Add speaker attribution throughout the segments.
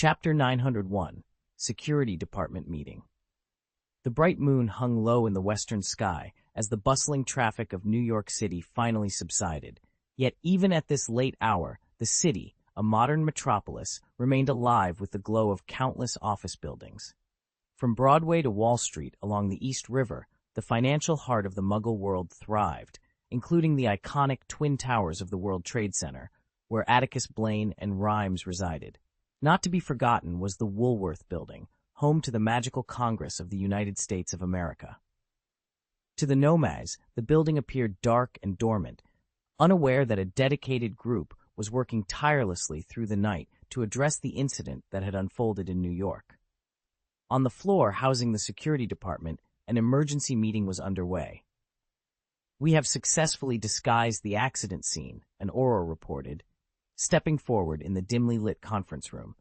Speaker 1: Chapter 901, Security Department Meeting. The bright moon hung low in the western sky as the bustling traffic of New York City finally subsided. Yet even at this late hour, the city, a modern metropolis, remained alive with the glow of countless office buildings. From Broadway to Wall Street along the East River, the financial heart of the Muggle world thrived, including the iconic Twin Towers of the World Trade Center, where Atticus Blaine and Rhymes resided. Not to be forgotten was the Woolworth Building, home to the Magical Congress of the United States of America. To the nomads, the building appeared dark and dormant, unaware that a dedicated group was working tirelessly through the night to address the incident that had unfolded in New York. On the floor housing the security department, an emergency meeting was underway. "We have successfully disguised the accident scene," an Auror reported, stepping forward in the dimly lit conference room.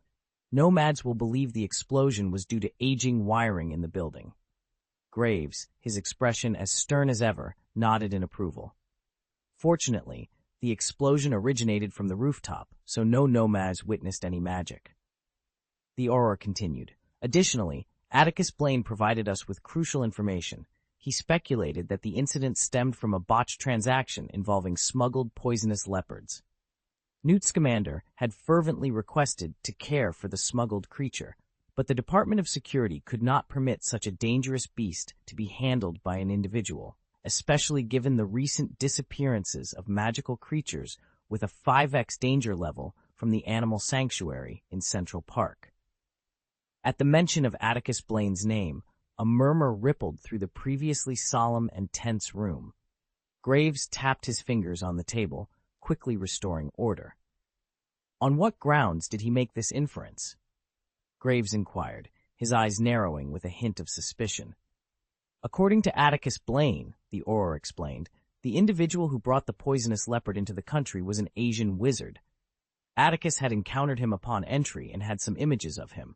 Speaker 1: "Nomads will believe the explosion was due to aging wiring in the building." Graves, his expression as stern as ever, nodded in approval. Fortunately, the explosion originated from the rooftop, so no nomads witnessed any magic. The Auror continued. "Additionally, Atticus Blaine provided us with crucial information. He speculated that the incident stemmed from a botched transaction involving smuggled poisonous leopards. Newt Scamander had fervently requested to care for the smuggled creature, but the Department of Security could not permit such a dangerous beast to be handled by an individual, especially given the recent disappearances of magical creatures with a 5x danger level from the Animal Sanctuary in Central Park." At the mention of Atticus Blaine's name, a murmur rippled through the previously solemn and tense room. Graves tapped his fingers on the table, quickly restoring order. "On what grounds did he make this inference?" Graves inquired, his eyes narrowing with a hint of suspicion. "According to Atticus Blaine," the Auror explained, "the individual who brought the poisonous leopard into the country was an Asian wizard. Atticus had encountered him upon entry and had some images of him.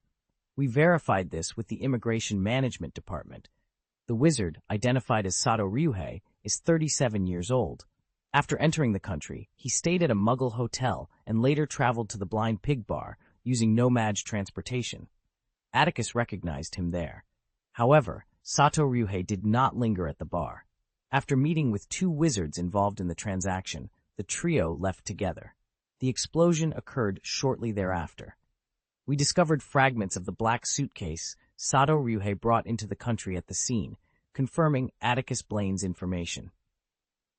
Speaker 1: We verified this with the Immigration Management Department. The wizard, identified as Sato Ryuhei, is 37 years old. After entering the country, he stayed at a Muggle hotel and later traveled to the Blind Pig Bar using nomad transportation. Atticus recognized him there. However, Sato Ryuhei did not linger at the bar. After meeting with two wizards involved in the transaction, the trio left together. The explosion occurred shortly thereafter. We discovered fragments of the black suitcase Sato Ryuhei brought into the country at the scene, confirming Atticus Blaine's information.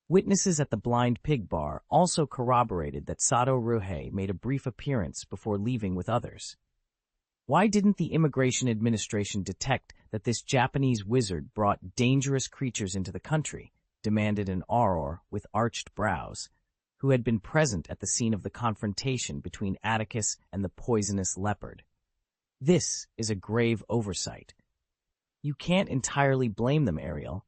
Speaker 1: Witnesses at the Blind Pig Bar also corroborated that Sato Ryuhei made a brief appearance before leaving with others. Why didn't the Immigration Administration detect that this Japanese wizard brought dangerous creatures into the country? Demanded an Auror with arched brows, who had been present at the scene of the confrontation between Atticus and the poisonous leopard. "This is a grave oversight." "You can't entirely blame them, Ariel,"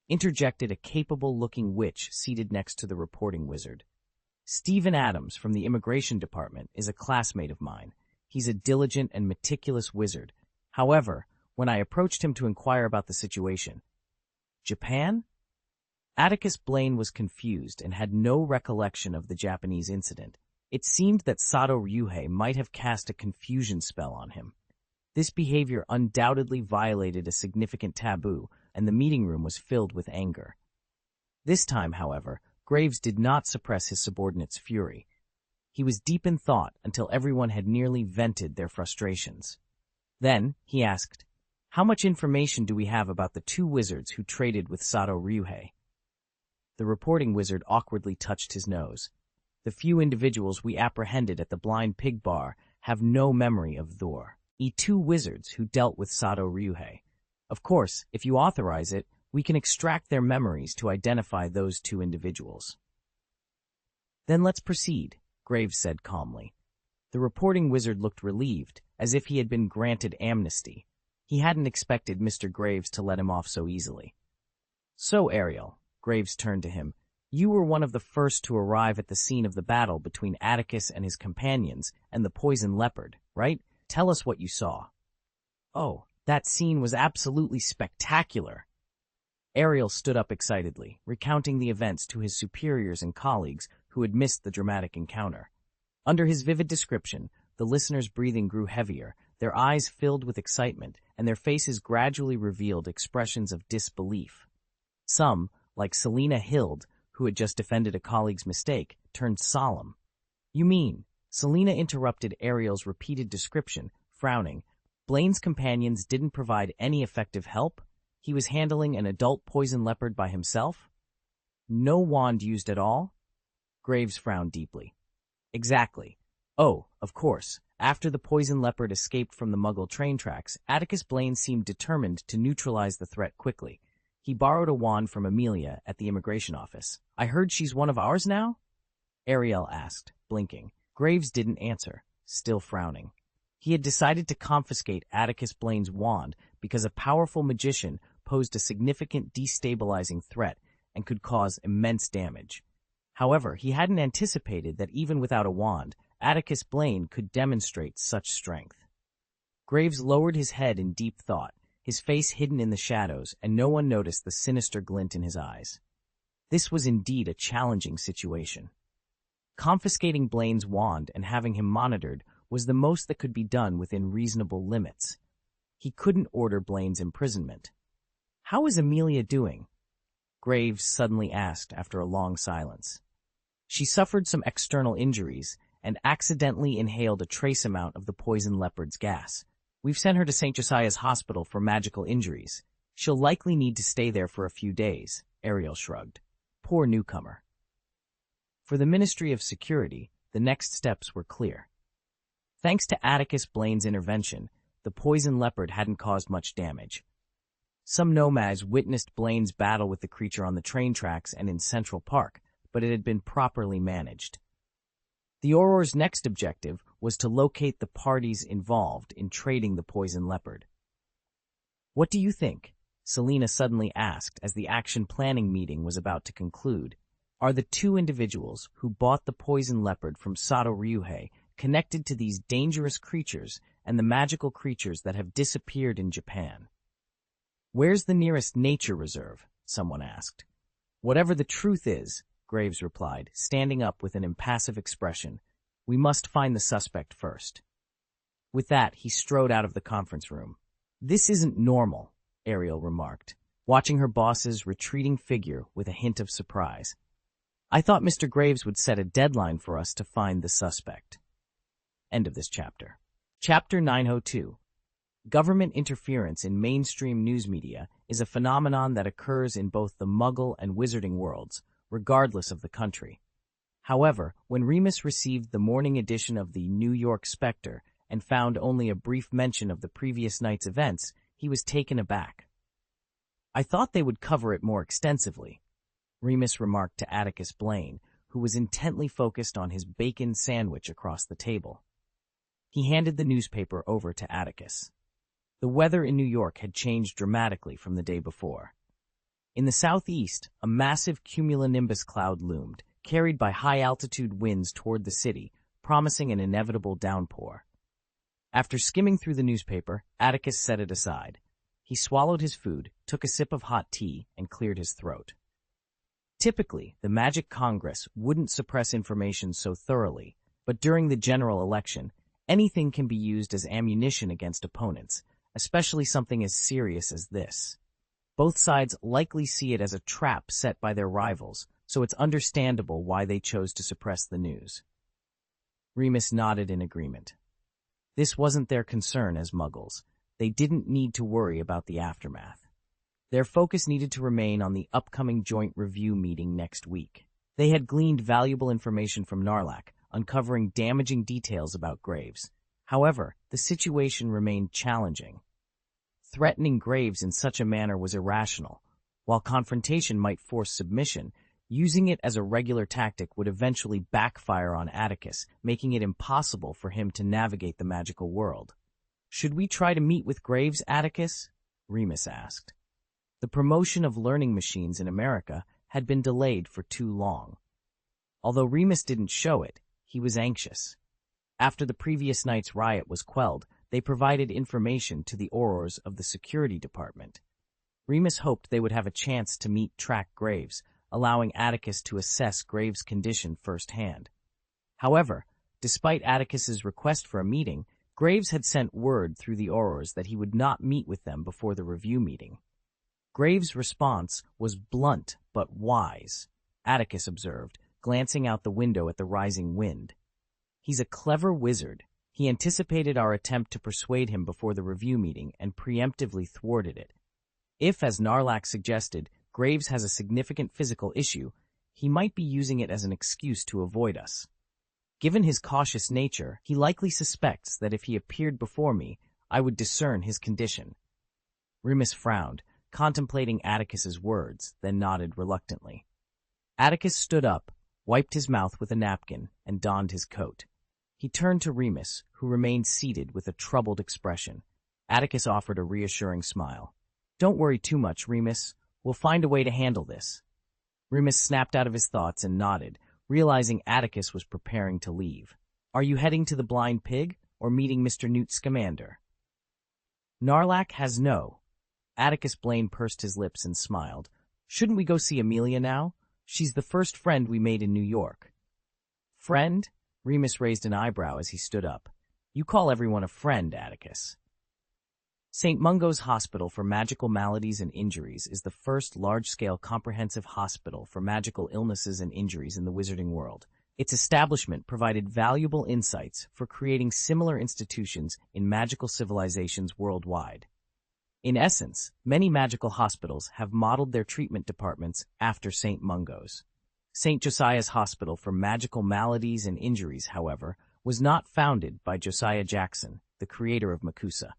Speaker 1: interjected a capable-looking witch seated next to the reporting wizard. "Stephen Adams from the Immigration Department is a classmate of mine. He's a diligent and meticulous wizard. However, when I approached him to inquire about the situation..." "Japan?" Atticus Blaine was confused and had no recollection of the Japanese incident. It seemed that Sato Ryuhei might have cast a confusion spell on him. This behavior undoubtedly violated a significant taboo, and the meeting room was filled with anger. This time, however, Graves did not suppress his subordinate's fury. He was deep in thought until everyone had nearly vented their frustrations. Then, he asked, "How much information do we have about the two wizards who traded with Sato Ryuhei?" The reporting wizard awkwardly touched his nose. "The few individuals we apprehended at the Blind Pig Bar have no memory of the two wizards who dealt with Sato Ryuhei. Of course, if you authorize it, we can extract their memories to identify those two individuals." "Then let's proceed," Graves said calmly. The reporting wizard looked relieved, as if he had been granted amnesty. He hadn't expected Mr. Graves to let him off so easily. "So, Ariel," Graves turned to him, "you were one of the first to arrive at the scene of the battle between Atticus and his companions and the poison leopard, right? Tell us what you saw." "Oh, that scene was absolutely spectacular." Ariel stood up excitedly, recounting the events to his superiors and colleagues who had missed the dramatic encounter. Under his vivid description, The listeners' breathing grew heavier, their eyes filled with excitement, and their faces gradually revealed expressions of disbelief. Some, like Selena Hild, who had just defended a colleague's mistake, turned solemn. "You mean?" Selena interrupted Ariel's repeated description, frowning. "Blaine's companions didn't provide any effective help? He was handling an adult poison leopard by himself? No wand used at all?" Graves frowned deeply. "Exactly. Oh, of course. After the poison leopard escaped from the Muggle train tracks, Atticus Blaine seemed determined to neutralize the threat quickly. He borrowed a wand from Amelia at the immigration office. I heard she's one of ours now?" Ariel asked, blinking. Graves didn't answer, still frowning. He had decided to confiscate Atticus Blaine's wand because a powerful magician posed a significant destabilizing threat and could cause immense damage. However, he hadn't anticipated that even without a wand, Atticus Blaine could demonstrate such strength. Graves lowered his head in deep thought, his face hidden in the shadows, and no one noticed the sinister glint in his eyes. This was indeed a challenging situation. Confiscating Blaine's wand and having him monitored was the most that could be done within reasonable limits. He couldn't order Blaine's imprisonment. "How is Amelia doing?" Graves suddenly asked after a long silence. "She suffered some external injuries and accidentally inhaled a trace amount of the poison leopard's gas. We've sent her to St. Josiah's Hospital for magical injuries. She'll likely need to stay there for a few days," Ariel shrugged. Poor newcomer. For the Ministry of Security, the next steps were clear. Thanks to Atticus Blaine's intervention, the poison leopard hadn't caused much damage. Some nomads witnessed Blaine's battle with the creature on the train tracks and in Central Park, but it had been properly managed. The Auror's next objective was to locate the parties involved in trading the poison leopard. "What do you think?" Selena suddenly asked as the action planning meeting was about to conclude. "Are the two individuals who bought the poison leopard from Sato Ryuhei connected to these dangerous creatures and the magical creatures that have disappeared in Japan?" "Where's the nearest nature reserve?" someone asked. "Whatever the truth is," Graves replied, standing up with an impassive expression, "we must find the suspect first." With that, he strode out of the conference room. "This isn't normal," Ariel remarked, watching her boss's retreating figure with a hint of surprise. "I thought Mr. Graves would set a deadline for us to find the suspect." End of this chapter. Chapter 902. Government interference in mainstream news media is a phenomenon that occurs in both the Muggle and Wizarding worlds, regardless of the country. However, when Remus received the morning edition of the New York Spectre and found only a brief mention of the previous night's events, he was taken aback. "I thought they would cover it more extensively," Remus remarked to Atticus Blaine, who was intently focused on his bacon sandwich across the table. He handed the newspaper over to Atticus. The weather in New York had changed dramatically from the day before. In the southeast, a massive cumulonimbus cloud loomed, carried by high-altitude winds toward the city, promising an inevitable downpour. After skimming through the newspaper, Atticus set it aside. He swallowed his food, took a sip of hot tea, and cleared his throat. Typically, the Magic Congress wouldn't suppress information so thoroughly, but during the general election, anything can be used as ammunition against opponents, especially something as serious as this. Both sides likely see it as a trap set by their rivals, so it's understandable why they chose to suppress the news. Remus nodded in agreement. This wasn't their concern as Muggles. They didn't need to worry about the aftermath. Their focus needed to remain on the upcoming joint review meeting next week. They had gleaned valuable information from Narlac, uncovering damaging details about Graves. However, the situation remained challenging. Threatening Graves in such a manner was irrational. While confrontation might force submission, using it as a regular tactic would eventually backfire on Atticus, making it impossible for him to navigate the magical world. "Should we try to meet with Graves, Atticus?" Remus asked. The promotion of learning machines in America had been delayed for too long. Although Remus didn't show it, he was anxious. After the previous night's riot was quelled, they provided information to the Aurors of the security department. Remus hoped they would have a chance to meet track Graves, allowing Atticus to assess Graves' condition firsthand. However, Despite Atticus's request for a meeting, Graves had sent word through the Aurors that he would not meet with them before the review meeting. Graves' response was blunt but wise, Atticus observed, glancing out the window at the rising wind. He's a clever wizard. He anticipated our attempt to persuade him before the review meeting and preemptively thwarted it. If, as Narlac suggested, Graves has a significant physical issue, he might be using it as an excuse to avoid us. Given his cautious nature, he likely suspects that if he appeared before me, I would discern his condition. Remus frowned, contemplating Atticus's words, then nodded reluctantly. Atticus stood up, wiped his mouth with a napkin, and donned his coat. He turned to Remus, who remained seated with a troubled expression. Atticus offered a reassuring smile. "Don't worry too much, Remus. We'll find a way to handle this." Remus snapped out of his thoughts and nodded, realizing Atticus was preparing to leave. "Are you heading to the Blind Pig, or meeting Mr. Newt Scamander?" Narlac has no. Atticus Blaine pursed his lips and smiled. "Shouldn't we go see Amelia now? She's the first friend we made in New York." "Friend?" Remus raised an eyebrow as he stood up. "You call everyone a friend, Atticus." St. Mungo's Hospital for Magical Maladies and Injuries is the first large-scale comprehensive hospital for magical illnesses and injuries in the wizarding world. Its establishment provided valuable insights for creating similar institutions in magical civilizations worldwide. In essence, many magical hospitals have modeled their treatment departments after St. Mungo's. St. Josiah's Hospital for Magical Maladies and Injuries, however, was not founded by Josiah Jackson, the creator of Makusa.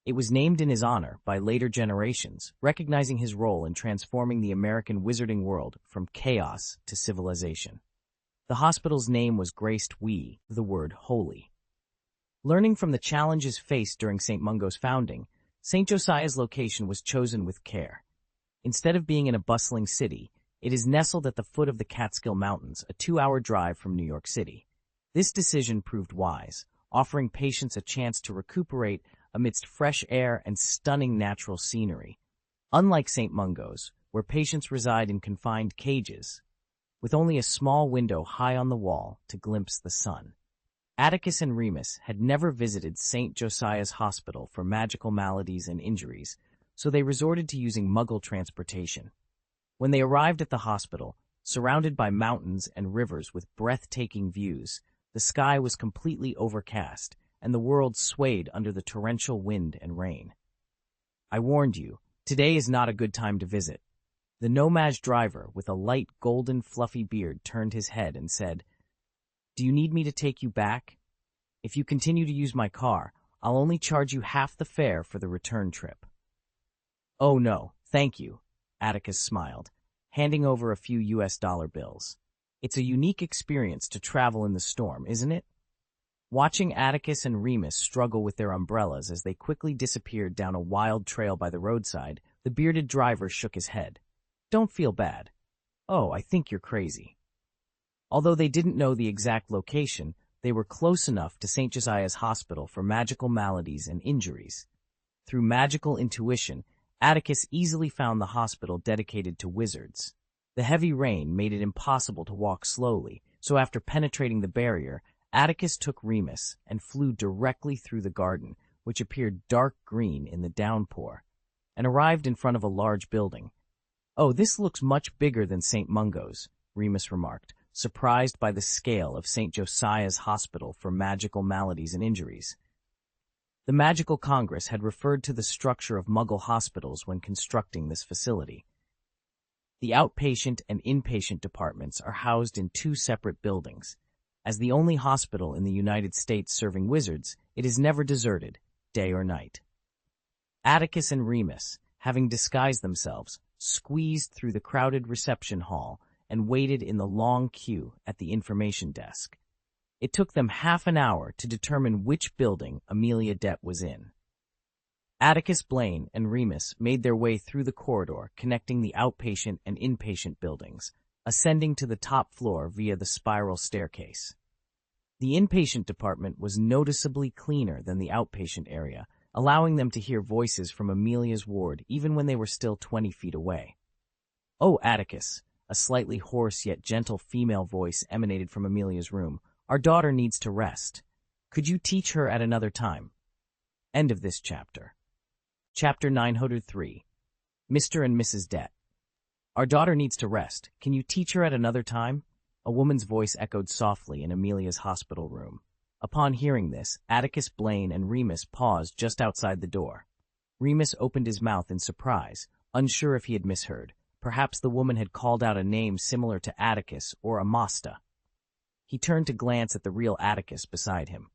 Speaker 1: It was named in his honor by later generations, recognizing his role in transforming the American wizarding world from chaos to civilization. The hospital's name was graced the word holy. Learning from the challenges faced during St. Mungo's founding, St. Josiah's location was chosen with care. Instead of being in a bustling city, it is nestled at the foot of the Catskill Mountains, a 2-hour drive from New York City. This decision proved wise, offering patients a chance to recuperate amidst fresh air and stunning natural scenery. Unlike St. Mungo's, where patients reside in confined cages, with only a small window high on the wall to glimpse the sun. Atticus and Remus had never visited St. Josiah's Hospital for Magical Maladies and Injuries, so they resorted to using Muggle transportation. When they arrived at the hospital, surrounded by mountains and rivers with breathtaking views, the sky was completely overcast, and the world swayed under the torrential wind and rain. "I warned you, today is not a good time to visit." The Nomad driver with a light golden fluffy beard turned his head and said, "Do you need me to take you back? If you continue to use my car, I'll only charge you half the fare for the return trip." "Oh no, thank you," Atticus smiled, handing over a few US bills. "It's a unique experience to travel in the storm, isn't it?" Watching Atticus and Remus struggle with their umbrellas as they quickly disappeared down a wild trail by the roadside, the bearded driver shook his head. "Don't feel bad. Oh, I think you're crazy." Although they didn't know the exact location, they were close enough to St. Josiah's Hospital for Magical Maladies and Injuries. Through magical intuition, Atticus easily found the hospital dedicated to wizards. The heavy rain made it impossible to walk slowly, so after penetrating the barrier, Atticus took Remus and flew directly through the garden, which appeared dark green in the downpour, and arrived in front of a large building. "Oh, this looks much bigger than St. Mungo's," Remus remarked, surprised by the scale of St. Josiah's Hospital for Magical Maladies and Injuries. The Magical Congress had referred to the structure of Muggle hospitals when constructing this facility. The outpatient and inpatient departments are housed in 2 separate buildings. As the only hospital in the United States serving wizards, it is never deserted, day or night. Atticus and Remus, having disguised themselves, squeezed through the crowded reception hall and waited in the long queue at the information desk. It took them half an hour to determine which building Amelia Dett was in. Atticus Blaine and Remus made their way through the corridor connecting the outpatient and inpatient buildings, ascending to the top floor via the spiral staircase. The inpatient department was noticeably cleaner than the outpatient area, allowing them to hear voices from Amelia's ward even when they were still 20 feet away. "Oh, Atticus," a slightly hoarse yet gentle female voice emanated from Amelia's room, Our daughter needs to rest. Could you teach her at another time? End of this chapter. Chapter 903. Mr. and Mrs. Det. Our daughter needs to rest. Can you teach her at another time? A woman's voice echoed softly in Amelia's hospital room. Upon hearing this, Atticus Blaine and Remus paused just outside the door. Remus opened his mouth in surprise, unsure if he had misheard. Perhaps the woman had called out a name similar to Atticus or Amasta. He turned to glance at the real Atticus beside him.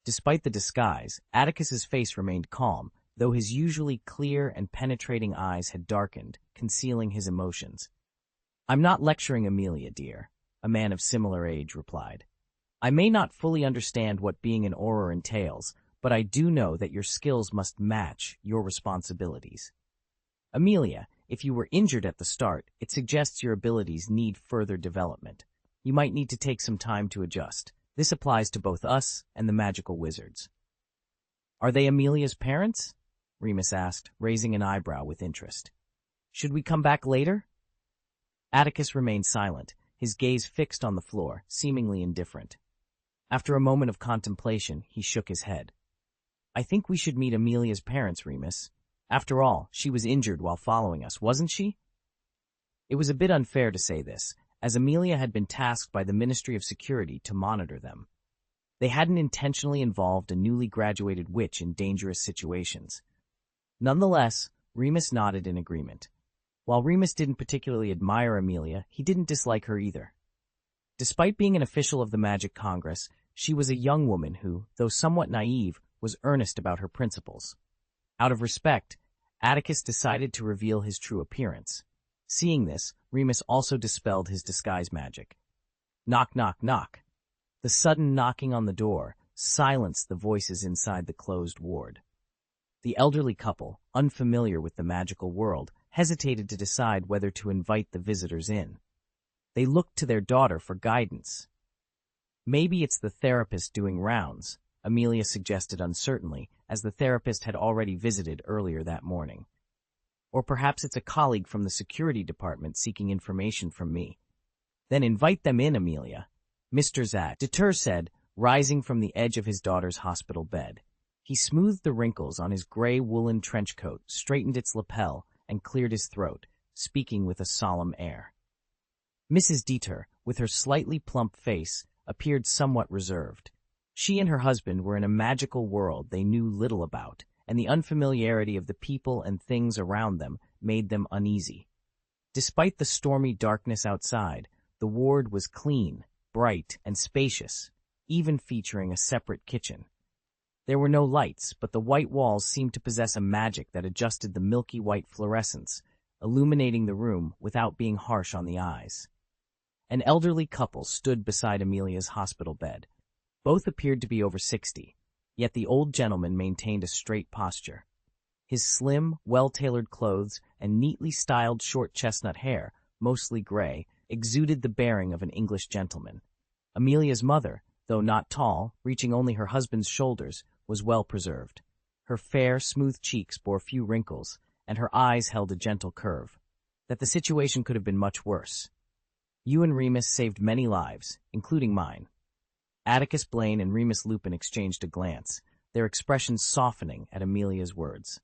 Speaker 1: Despite the disguise, Atticus's face remained calm, though his usually clear and penetrating eyes had darkened, concealing his emotions. "I'm not lecturing Amelia, dear," a man of similar age replied. "I may not fully understand what being an Auror entails, but I do know that your skills must match your responsibilities. Amelia, if you were injured at the start, it suggests your abilities need further development. You might need to take some time to adjust. This applies to both us and the magical wizards." "Are they Amelia's parents?" Remus asked, raising an eyebrow with interest. "Should we come back later?" Atticus remained silent, his gaze fixed on the floor, seemingly indifferent. After a moment of contemplation, he shook his head. "I think we should meet Amelia's parents, Remus. After all, she was injured while following us, wasn't she?" It was a bit unfair to say this, as Amelia had been tasked by the Ministry of Security to monitor them. They hadn't intentionally involved a newly graduated witch in dangerous situations. Nonetheless, Remus nodded in agreement. While Remus didn't particularly admire Amelia, he didn't dislike her either. Despite being an official of the Magic Congress, she was a young woman who, though somewhat naive, was earnest about her principles. Out of respect, Atticus decided to reveal his true appearance. Seeing this, Remus also dispelled his disguise magic. Knock, knock, knock. The sudden knocking on the door silenced the voices inside the closed ward. The elderly couple, unfamiliar with the magical world, hesitated to decide whether to invite the visitors in. They looked to their daughter for guidance. "Maybe it's the therapist doing rounds," Amelia suggested uncertainly, as the therapist had already visited earlier that morning. "Or perhaps it's a colleague from the security department seeking information from me." "Then invite them in, Amelia," Mr. Deter said, rising from the edge of his daughter's hospital bed. He smoothed the wrinkles on his gray woolen trench coat, straightened its lapel, and cleared his throat, speaking with a solemn air. Mrs. Deter, with her slightly plump face, appeared somewhat reserved. She and her husband were in a magical world they knew little about, and the unfamiliarity of the people and things around them made them uneasy. Despite the stormy darkness outside, the ward was clean, bright, and spacious, even featuring a separate kitchen. There were no lights, but the white walls seemed to possess a magic that adjusted the milky white fluorescence, illuminating the room without being harsh on the eyes. An elderly couple stood beside Amelia's hospital bed. Both appeared to be over 60, yet the old gentleman maintained a straight posture. His slim, well-tailored clothes and neatly styled short chestnut hair, mostly gray, exuded the bearing of an English gentleman. Amelia's mother, though not tall, reaching only her husband's shoulders, was well preserved. Her fair, smooth cheeks bore few wrinkles, and her eyes held a gentle curve. That the situation could have been much worse. "You and Remus saved many lives, including mine." Atticus Blaine and Remus Lupin exchanged a glance, their expressions softening at Amelia's words.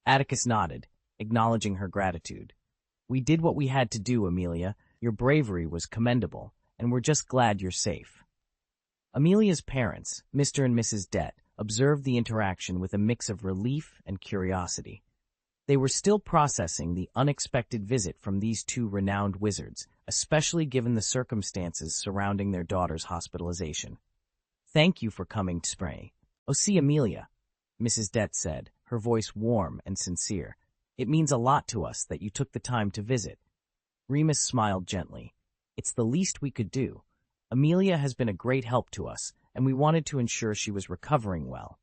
Speaker 1: Atticus nodded, acknowledging her gratitude. "We did what we had to do, Amelia. Your bravery was commendable, and we're just glad you're safe." Amelia's parents, Mr. and Mrs. Det, observed the interaction with a mix of relief and curiosity. They were still processing the unexpected visit from these two renowned wizards, especially given the circumstances surrounding their daughter's hospitalization. "Thank you for coming, Spray. Oh, see, Amelia," Mrs. Det said, her voice warm and sincere. "It means a lot to us that you took the time to visit." Remus smiled gently. "It's the least we could do. Amelia has been a great help to us, and we wanted to ensure she was recovering well."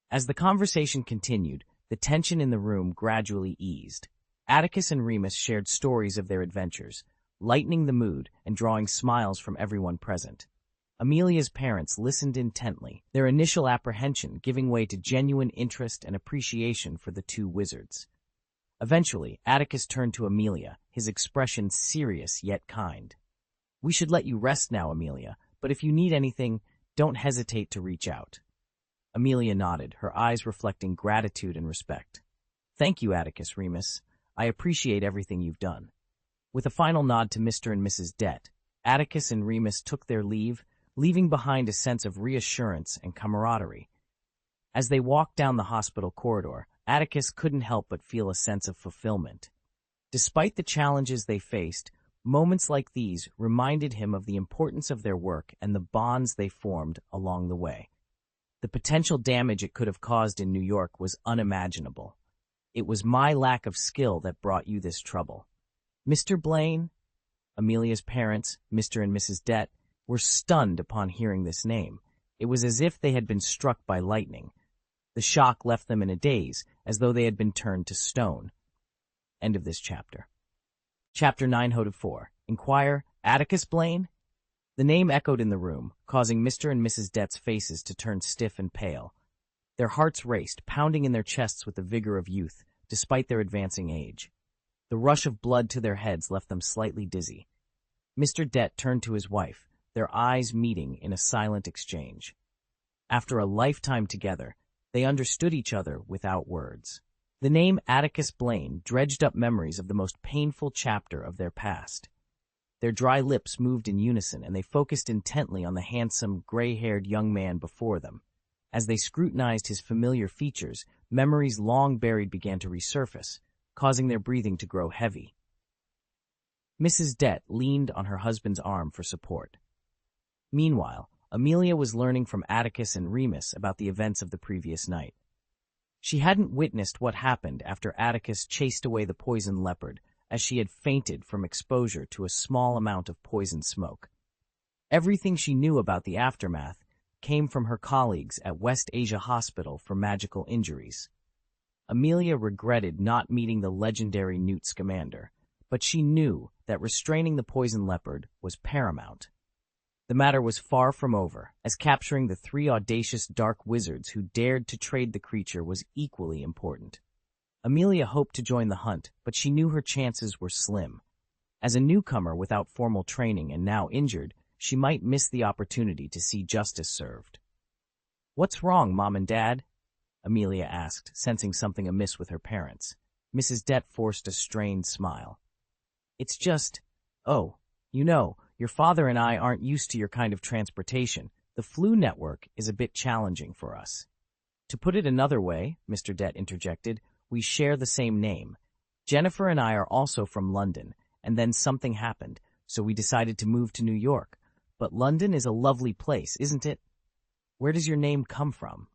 Speaker 1: As the conversation continued, the tension in the room gradually eased. Atticus and Remus shared stories of their adventures, lightening the mood and drawing smiles from everyone present. Amelia's parents listened intently, their initial apprehension giving way to genuine interest and appreciation for the two wizards. Eventually, Atticus turned to Amelia, his expression serious yet kind. "We should let you rest now, Amelia, but if you need anything, don't hesitate to reach out." Amelia nodded, her eyes reflecting gratitude and respect. "Thank you, Atticus Remus. I appreciate everything you've done." With a final nod to Mr. and Mrs. Dett, Atticus and Remus took their leave, leaving behind a sense of reassurance and camaraderie. As they walked down the hospital corridor, Atticus couldn't help but feel a sense of fulfillment. Despite the challenges they faced, moments like these reminded him of the importance of their work and the bonds they formed along the way. The potential damage it could have caused in New York was unimaginable. "It was my lack of skill that brought you this trouble." Mr. Blaine, Amelia's parents, Mr. and Mrs. Dett, were stunned upon hearing this name. It was as if they had been struck by lightning. The shock left them in a daze, as though they had been turned to stone. End of this chapter. Chapter 904. Inquire, Atticus Blaine? The name echoed in the room, causing Mr. and Mrs. Dett's faces to turn stiff and pale. Their hearts raced, pounding in their chests with the vigor of youth, despite their advancing age. The rush of blood to their heads left them slightly dizzy. Mr. Dett turned to his wife, their eyes meeting in a silent exchange. After a lifetime together, they understood each other without words. The name Atticus Blaine dredged up memories of the most painful chapter of their past. Their dry lips moved in unison, and they focused intently on the handsome, gray-haired young man before them. As they scrutinized his familiar features, memories long buried began to resurface, causing their breathing to grow heavy. Mrs. Dett leaned on her husband's arm for support. Meanwhile, Amelia was learning from Atticus and Remus about the events of the previous night. She hadn't witnessed what happened after Atticus chased away the poison leopard, as she had fainted from exposure to a small amount of poison smoke. Everything she knew about the aftermath came from her colleagues at West Asia Hospital for Magical Injuries. Amelia regretted not meeting the legendary Newt Scamander, but she knew that restraining the poison leopard was paramount. The matter was far from over, as capturing the 3 audacious dark wizards who dared to trade the creature was equally important. Amelia hoped to join the hunt, but she knew her chances were slim. As a newcomer without formal training and now injured, she might miss the opportunity to see justice served. "What's wrong, Mom and Dad?" Amelia asked, sensing something amiss with her parents. Mrs. Dett forced a strained smile. "It's just, your father and I aren't used to your kind of transportation. The flu network is a bit challenging for us." "To put it another way," Mr. Dett interjected, "we share the same name. Jennifer and I are also from London, and then something happened, so we decided to move to New York. But London is a lovely place, isn't it? Where does your name come from?"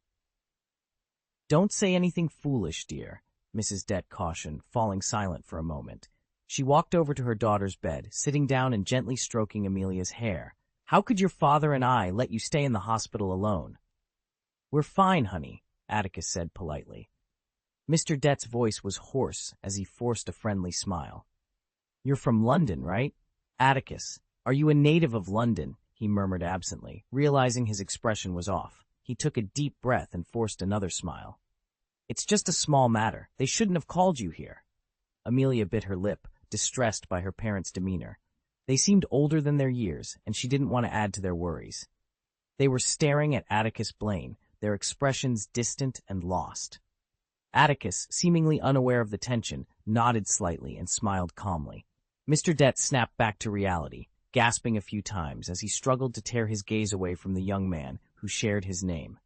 Speaker 1: "Don't say anything foolish, dear," Mrs. Dett cautioned, falling silent for a moment. She walked over to her daughter's bed, sitting down and gently stroking Amelia's hair. "How could your father and I let you stay in the hospital alone?" "We're fine, honey," Atticus said politely. Mr. Dett's voice was hoarse as he forced a friendly smile. "You're from London, right? Atticus, are you a native of London?" he murmured absently, realizing his expression was off. He took a deep breath and forced another smile. "It's just a small matter. They shouldn't have called you here." Amelia bit her lip, distressed by her parents' demeanor. They seemed older than their years, and she didn't want to add to their worries. They were staring at Atticus Blaine, their expressions distant and lost. Atticus, seemingly unaware of the tension, nodded slightly and smiled calmly. Mr. Dett snapped back to reality, gasping a few times as he struggled to tear his gaze away from the young man who shared his name.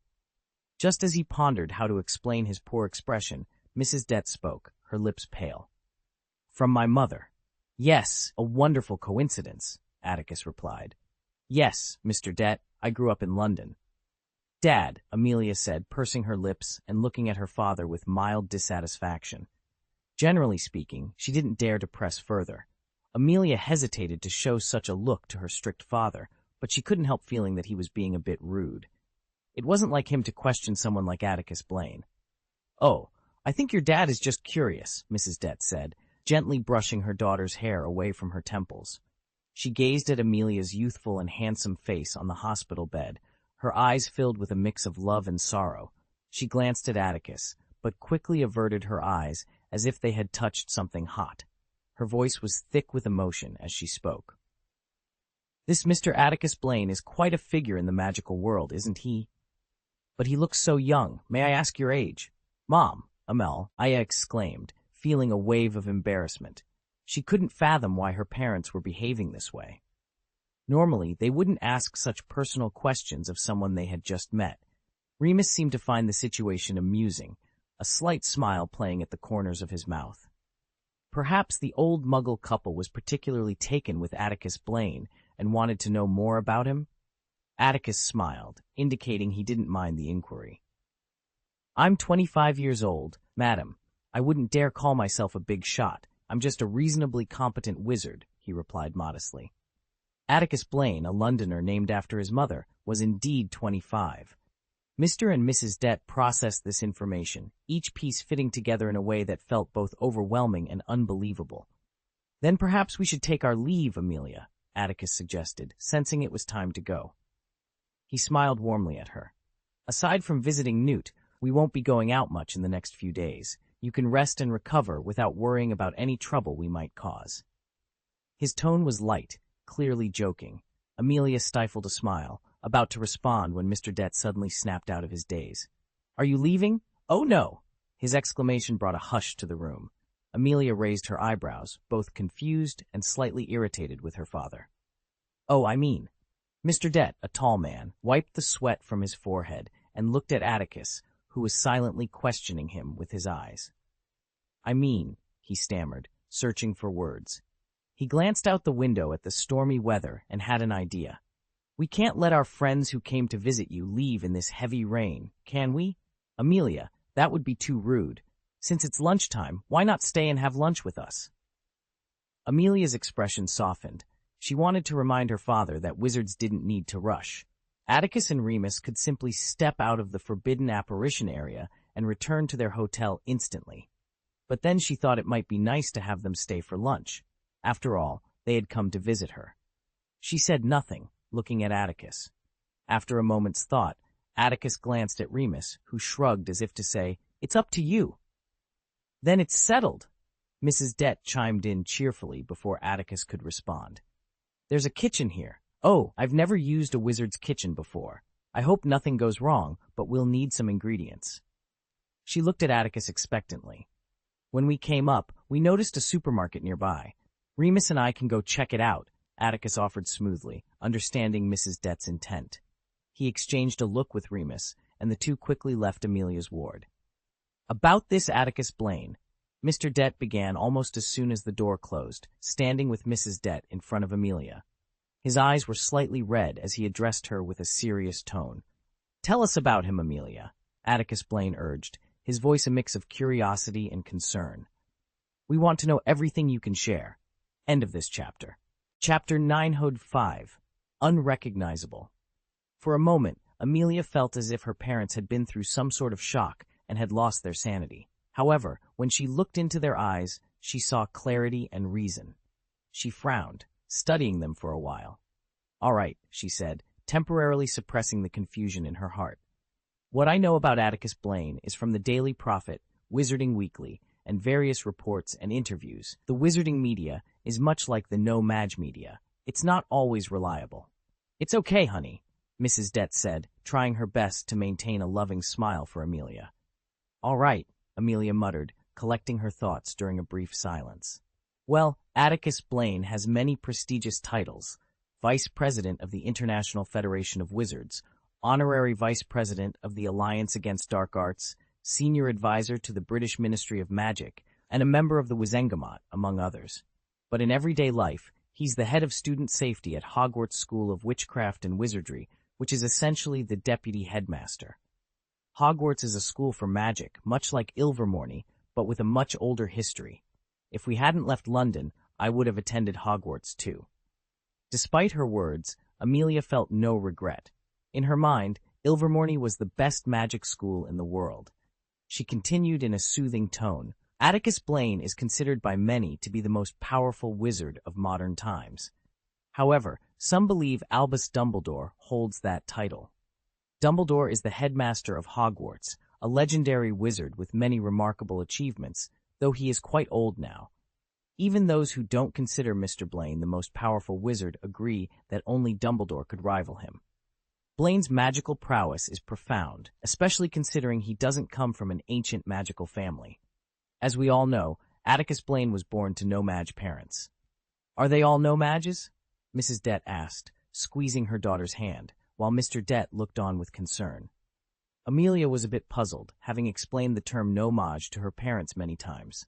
Speaker 1: Just as he pondered how to explain his poor expression, Mrs. Dett spoke, her lips pale. "From my mother." "Yes, a wonderful coincidence," Atticus replied. "Yes, Mr. Dett, I grew up in London." "Dad," Amelia said, pursing her lips and looking at her father with mild dissatisfaction. Generally speaking, she didn't dare to press further. Amelia hesitated to show such a look to her strict father, but she couldn't help feeling that he was being a bit rude. It wasn't like him to question someone like Atticus Blaine. "Oh, I think your dad is just curious," Mrs. Dett said, gently brushing her daughter's hair away from her temples. She gazed at Amelia's youthful and handsome face on the hospital bed, her eyes filled with a mix of love and sorrow. She glanced at Atticus, but quickly averted her eyes as if they had touched something hot. Her voice was thick with emotion as she spoke. This Mr. Atticus Blaine is quite a figure in the magical world, isn't he? But he looks so young. May I ask your age? Mom, Amel, Aya exclaimed, feeling a wave of embarrassment. She couldn't fathom why her parents were behaving this way. Normally, they wouldn't ask such personal questions of someone they had just met. Remus seemed to find the situation amusing, a slight smile playing at the corners of his mouth. Perhaps the old Muggle couple was particularly taken with Atticus Blaine and wanted to know more about him. Atticus smiled, indicating he didn't mind the inquiry. I'm 25 years old, madam. I wouldn't dare call myself a big shot. I'm just a reasonably competent wizard, he replied modestly. Atticus Blaine, a Londoner named after his mother, was indeed 25. Mr. and Mrs. Dett processed this information, each piece fitting together in a way that felt both overwhelming and unbelievable. Then perhaps we should take our leave, Amelia, Atticus suggested, sensing it was time to go. He smiled warmly at her. Aside from visiting Newt, we won't be going out much in the next few days. You can rest and recover without worrying about any trouble we might cause. His tone was light, clearly joking. Amelia stifled a smile, about to respond when Mr. Dett suddenly snapped out of his daze. Are you leaving? Oh no! His exclamation brought a hush to the room. Amelia raised her eyebrows, both confused and slightly irritated with her father. Oh, I mean. Mr. Dett, a tall man, wiped the sweat from his forehead and looked at Atticus, who was silently questioning him with his eyes. I mean, he stammered, searching for words. He glanced out the window at the stormy weather and had an idea. We can't let our friends who came to visit you leave in this heavy rain, can we? Amelia, that would be too rude. Since it's lunchtime, why not stay and have lunch with us? Amelia's expression softened. She wanted to remind her father that wizards didn't need to rush. Atticus and Remus could simply step out of the forbidden apparition area and return to their hotel instantly. But then she thought it might be nice to have them stay for lunch. After all, they had come to visit her. She said nothing, looking at Atticus. After a moment's thought, Atticus glanced at Remus, who shrugged as if to say, It's up to you. Then it's settled. Mrs. Dett chimed in cheerfully before Atticus could respond. There's a kitchen here. Oh, I've never used a wizard's kitchen before. I hope nothing goes wrong, but we'll need some ingredients. She looked at Atticus expectantly. When we came up, we noticed a supermarket nearby. Remus and I can go check it out, Atticus offered smoothly, understanding Mrs. Dett's intent. He exchanged a look with Remus, and the two quickly left Amelia's ward. About this Atticus Blaine, Mr. Dett began almost as soon as the door closed, standing with Mrs. Dett in front of Amelia. His eyes were slightly red as he addressed her with a serious tone. Tell us about him, Amelia, Atticus Blaine urged, his voice a mix of curiosity and concern. We want to know everything you can share. End of this chapter. Chapter 905. Unrecognizable. For a moment, Amelia felt as if her parents had been through some sort of shock and had lost their sanity. However, when she looked into their eyes, she saw clarity and reason. She frowned, studying them for a while. All right, she said, temporarily suppressing the confusion in her heart. What I know about Atticus Blaine is from the Daily Prophet, Wizarding Weekly, and various reports and interviews. The wizarding media is much like the no-maj media. It's not always reliable. It's okay, honey, Mrs. Dett said, trying her best to maintain a loving smile for Amelia. All right, Amelia muttered, collecting her thoughts during a brief silence. Well, Atticus Blaine has many prestigious titles. Vice President of the International Federation of Wizards, Honorary Vice President of the Alliance Against Dark Arts, Senior Advisor to the British Ministry of Magic, and a member of the Wizengamot, among others. But in everyday life, he's the head of student safety at Hogwarts School of Witchcraft and Wizardry, which is essentially the deputy headmaster. Hogwarts is a school for magic, much like Ilvermorny, but with a much older history. If we hadn't left London, I would have attended Hogwarts too. Despite her words, Amelia felt no regret. In her mind, Ilvermorny was the best magic school in the world. She continued in a soothing tone. Atticus Blaine is considered by many to be the most powerful wizard of modern times. However, some believe Albus Dumbledore holds that title. Dumbledore is the headmaster of Hogwarts, a legendary wizard with many remarkable achievements, though he is quite old now. Even those who don't consider Mr. Blaine the most powerful wizard agree that only Dumbledore could rival him. Blaine's magical prowess is profound, especially considering he doesn't come from an ancient magical family. As we all know, Atticus Blaine was born to no-mage parents. "Are they all no-mages?" Mrs. Dett asked, squeezing her daughter's hand, while Mr. Dett looked on with concern. Amelia was a bit puzzled, having explained the term no-mage to her parents many times.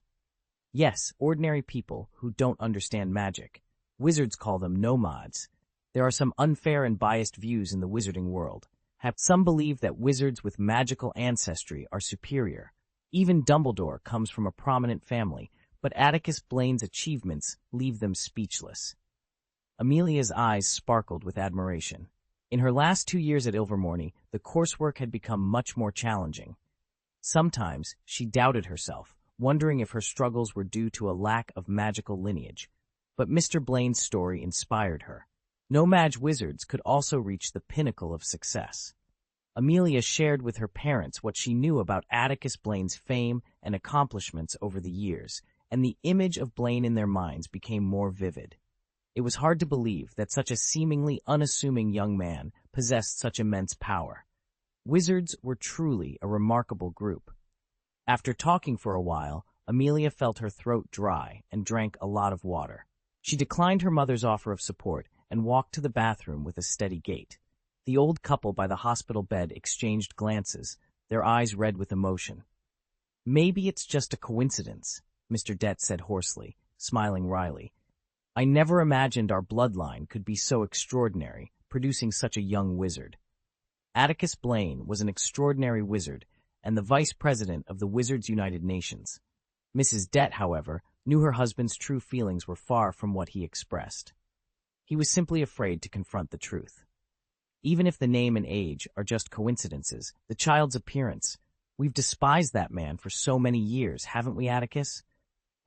Speaker 1: Yes, ordinary people who don't understand magic. Wizards call them nomads. There are some unfair and biased views in the wizarding world. Some believe that wizards with magical ancestry are superior. Even Dumbledore comes from a prominent family, but Atticus Blaine's achievements leave them speechless. Amelia's eyes sparkled with admiration. In her last 2 years at Ilvermorny, the coursework had become much more challenging. Sometimes she doubted herself, wondering if her struggles were due to a lack of magical lineage. But Mr. Blaine's story inspired her. No-mage wizards could also reach the pinnacle of success. Amelia shared with her parents what she knew about Atticus Blaine's fame and accomplishments over the years, and the image of Blaine in their minds became more vivid. It was hard to believe that such a seemingly unassuming young man possessed such immense power. Wizards were truly a remarkable group. After talking for a while, Amelia felt her throat dry and drank a lot of water. She declined her mother's offer of support and walked to the bathroom with a steady gait. The old couple by the hospital bed exchanged glances, their eyes red with emotion. "Maybe it's just a coincidence," Mr. Dett said hoarsely, smiling wryly. "I never imagined our bloodline could be so extraordinary, producing such a young wizard." Atticus Blaine was an extraordinary wizard and the vice president of the Wizards United Nations. Mrs. Dett, however, knew her husband's true feelings were far from what he expressed. He was simply afraid to confront the truth. Even if the name and age are just coincidences, the child's appearance, we've despised that man for so many years, haven't we, Atticus?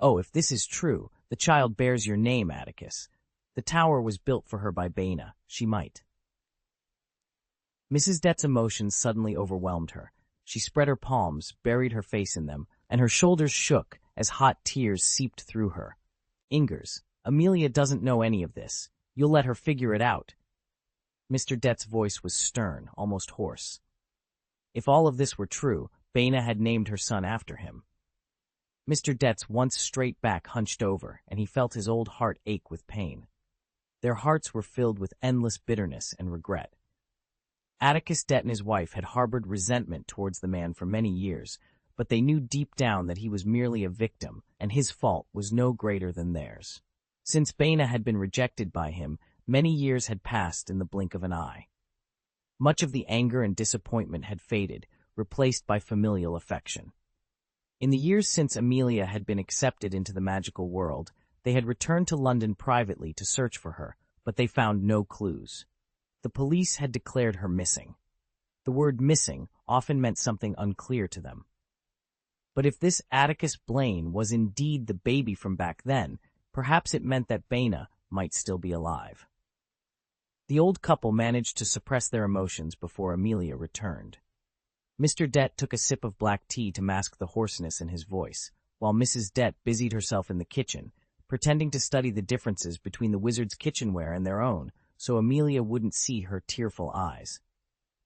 Speaker 1: Oh, if this is true, the child bears your name, Atticus. The tower was built for her by Baena. She might. Mrs. Dett's emotions suddenly overwhelmed her. She spread her palms, buried her face in them, and her shoulders shook as hot tears seeped through her. "Ingers, Amelia doesn't know any of this. You'll let her figure it out." Mr. Dett's voice was stern, almost hoarse. If all of this were true, Baena had named her son after him. Mr. Dett's once straight back hunched over, and he felt his old heart ache with pain. Their hearts were filled with endless bitterness and regret. Atticus Dett and his wife had harbored resentment towards the man for many years, but they knew deep down that he was merely a victim, and his fault was no greater than theirs. Since Baena had been rejected by him, many years had passed in the blink of an eye. Much of the anger and disappointment had faded, replaced by familial affection. In the years since Amelia had been accepted into the magical world, they had returned to London privately to search for her, but they found no clues. The police had declared her missing. The word missing often meant something unclear to them. But if this Atticus Blaine was indeed the baby from back then, perhaps it meant that Baena might still be alive. The old couple managed to suppress their emotions before Amelia returned. Mr. Dett took a sip of black tea to mask the hoarseness in his voice, while Mrs. Dett busied herself in the kitchen, pretending to study the differences between the wizard's kitchenware and their own, so Amelia wouldn't see her tearful eyes.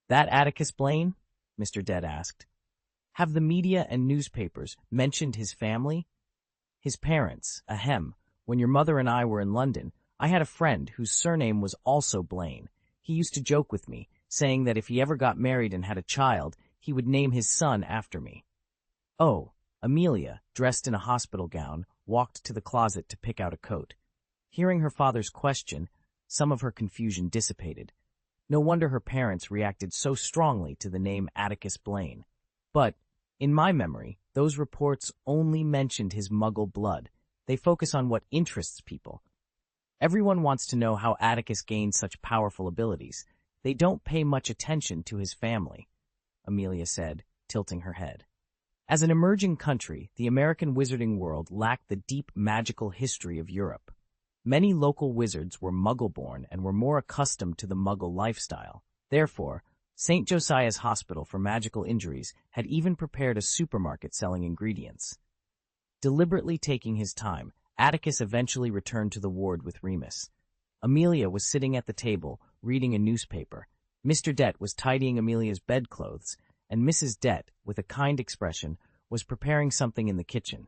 Speaker 1: "That Atticus Blaine?" Mr. Dett asked. "Have the media and newspapers mentioned his family?" "His parents, ahem. When your mother and I were in London, I had a friend whose surname was also Blaine. He used to joke with me, saying that if he ever got married and had a child, he would name his son after me." "Oh," Amelia, dressed in a hospital gown, walked to the closet to pick out a coat. Hearing her father's question, some of her confusion dissipated. No wonder her parents reacted so strongly to the name Atticus Blaine. But, in my memory, those reports only mentioned his Muggle blood. They focus on what interests people. Everyone wants to know how Atticus gained such powerful abilities. They don't pay much attention to his family, Amelia said, tilting her head. As an emerging country, the American wizarding world lacked the deep magical history of Europe. Many local wizards were Muggle-born and were more accustomed to the Muggle lifestyle. Therefore, St. Josiah's Hospital for Magical Injuries had even prepared a supermarket selling ingredients. Deliberately taking his time, Atticus eventually returned to the ward with Remus. Amelia was sitting at the table, reading a newspaper. Mr. Det was tidying Amelia's bedclothes, and Mrs. Det, with a kind expression, was preparing something in the kitchen.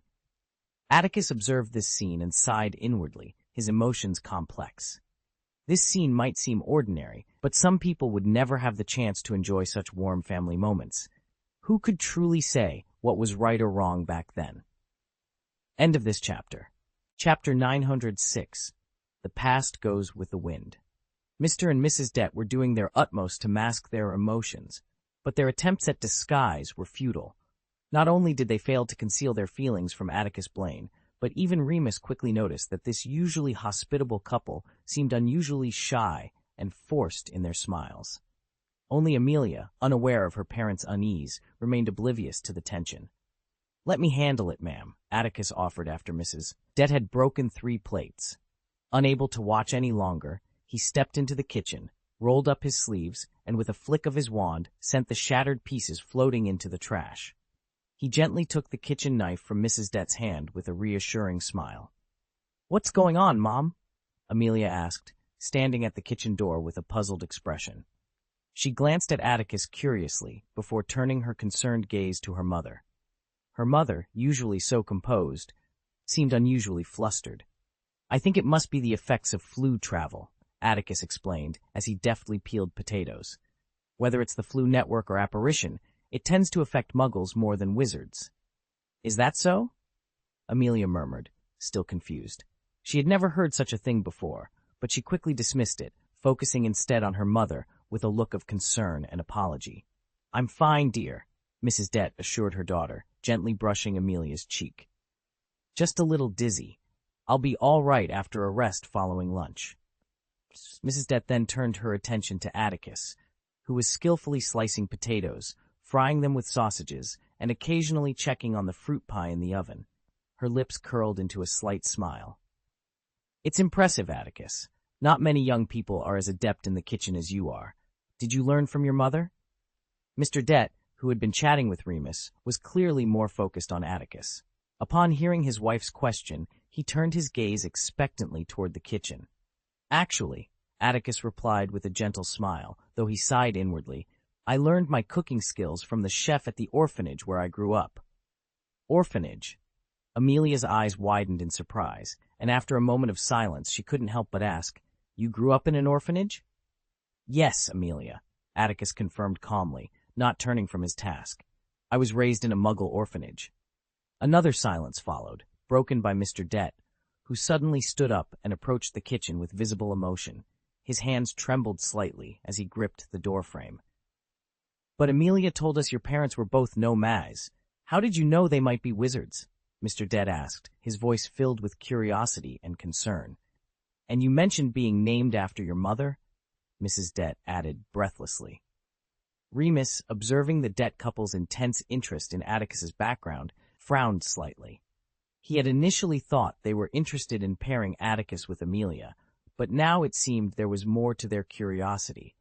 Speaker 1: Atticus observed this scene and sighed inwardly, his emotions complex. This scene might seem ordinary, but some people would never have the chance to enjoy such warm family moments. Who could truly say what was right or wrong back then? End of this chapter. Chapter 906. The Past Goes with the Wind. Mr. and Mrs. Det were doing their utmost to mask their emotions, but their attempts at disguise were futile. Not only did they fail to conceal their feelings from Atticus Blaine, but even Remus quickly noticed that this usually hospitable couple seemed unusually shy and forced in their smiles. Only Amelia, unaware of her parents' unease, remained oblivious to the tension. "Let me handle it, ma'am," Atticus offered after Mrs. Det had broken 3 plates. Unable to watch any longer, he stepped into the kitchen, rolled up his sleeves, and with a flick of his wand, sent the shattered pieces floating into the trash. He gently took the kitchen knife from Mrs. Det's hand with a reassuring smile. "What's going on, Mom?" Amelia asked, standing at the kitchen door with a puzzled expression. She glanced at Atticus curiously before turning her concerned gaze to her mother. Her mother, usually so composed, seemed unusually flustered. "I think it must be the effects of flu travel," Atticus explained as he deftly peeled potatoes. "Whether it's the flu network or apparition, it tends to affect muggles more than wizards." "Is that so?" Amelia murmured, still confused. She had never heard such a thing before, but she quickly dismissed it, focusing instead on her mother with a look of concern and apology. "I'm fine, dear," Mrs. Det assured her daughter, gently brushing Amelia's cheek. "Just a little dizzy. I'll be all right after a rest following lunch." Mrs. Det then turned her attention to Atticus, who was skillfully slicing potatoes, frying them with sausages, and occasionally checking on the fruit pie in the oven. Her lips curled into a slight smile. "It's impressive, Atticus. Not many young people are as adept in the kitchen as you are. Did you learn from your mother?" Mr. Det, who had been chatting with Remus, was clearly more focused on Atticus. Upon hearing his wife's question, he turned his gaze expectantly toward the kitchen. "Actually," Atticus replied with a gentle smile, though he sighed inwardly, "I learned my cooking skills from the chef at the orphanage where I grew up." "Orphanage?" Amelia's eyes widened in surprise, and after a moment of silence she couldn't help but ask, "You grew up in an orphanage?" "Yes, Amelia," Atticus confirmed calmly, not turning from his task. "I was raised in a Muggle orphanage." Another silence followed, broken by Mr. Det, who suddenly stood up and approached the kitchen with visible emotion. His hands trembled slightly as he gripped the doorframe. "But Amelia told us your parents were both nomads. How did you know they might be wizards?" Mr. Det asked, his voice filled with curiosity and concern. "And you mentioned being named after your mother?" Mrs. Det added breathlessly. Remus, observing the Det couple's intense interest in Atticus's background, frowned slightly. He had initially thought they were interested in pairing Atticus with Amelia, but now it seemed there was more to their curiosity.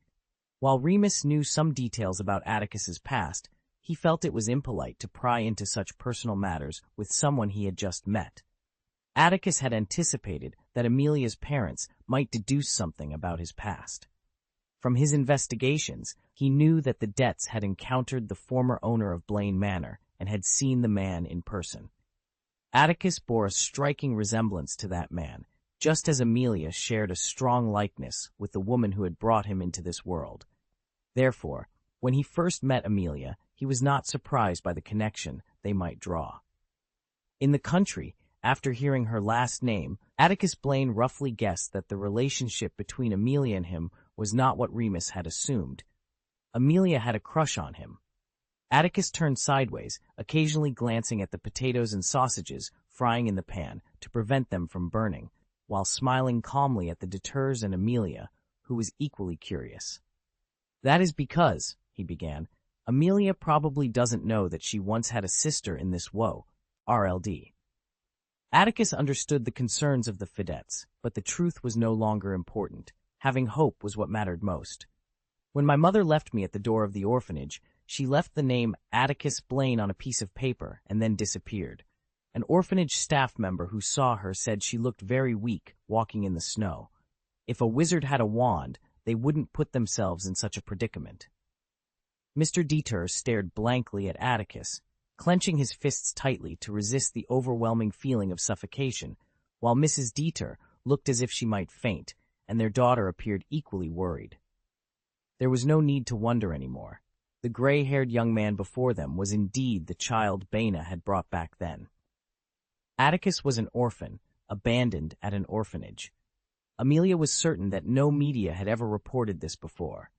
Speaker 1: While Remus knew some details about Atticus's past, he felt it was impolite to pry into such personal matters with someone he had just met. Atticus had anticipated that Amelia's parents might deduce something about his past. From his investigations, he knew that the Dets had encountered the former owner of Blaine Manor and had seen the man in person. Atticus bore a striking resemblance to that man, just as Amelia shared a strong likeness with the woman who had brought him into this world. Therefore, when he first met Amelia, he was not surprised by the connection they might draw. In the country, after hearing her last name, Atticus Blaine roughly guessed that the relationship between Amelia and him was not what Remus had assumed. Amelia had a crush on him. Atticus turned sideways, occasionally glancing at the potatoes and sausages frying in the pan to prevent them from burning, while smiling calmly at the Deters and Amelia, who was equally curious. "That is because," he began, "Amelia probably doesn't know that she once had a sister in this woe, RLD." Atticus understood the concerns of the Fidets, but the truth was no longer important. Having hope was what mattered most. "When my mother left me at the door of the orphanage, she left the name Atticus Blaine on a piece of paper and then disappeared. An orphanage staff member who saw her said she looked very weak, walking in the snow. If a wizard had a wand, they wouldn't put themselves in such a predicament. Mr. Dieter stared blankly at Atticus, clenching his fists tightly to resist the overwhelming feeling of suffocation, while Mrs. Dieter looked as if she might faint, and their daughter appeared equally worried. There was no need to wonder anymore. The gray-haired young man before them was indeed the child Baina had brought back then. Atticus was an orphan, abandoned at an orphanage. Amelia was certain that no media had ever reported this before.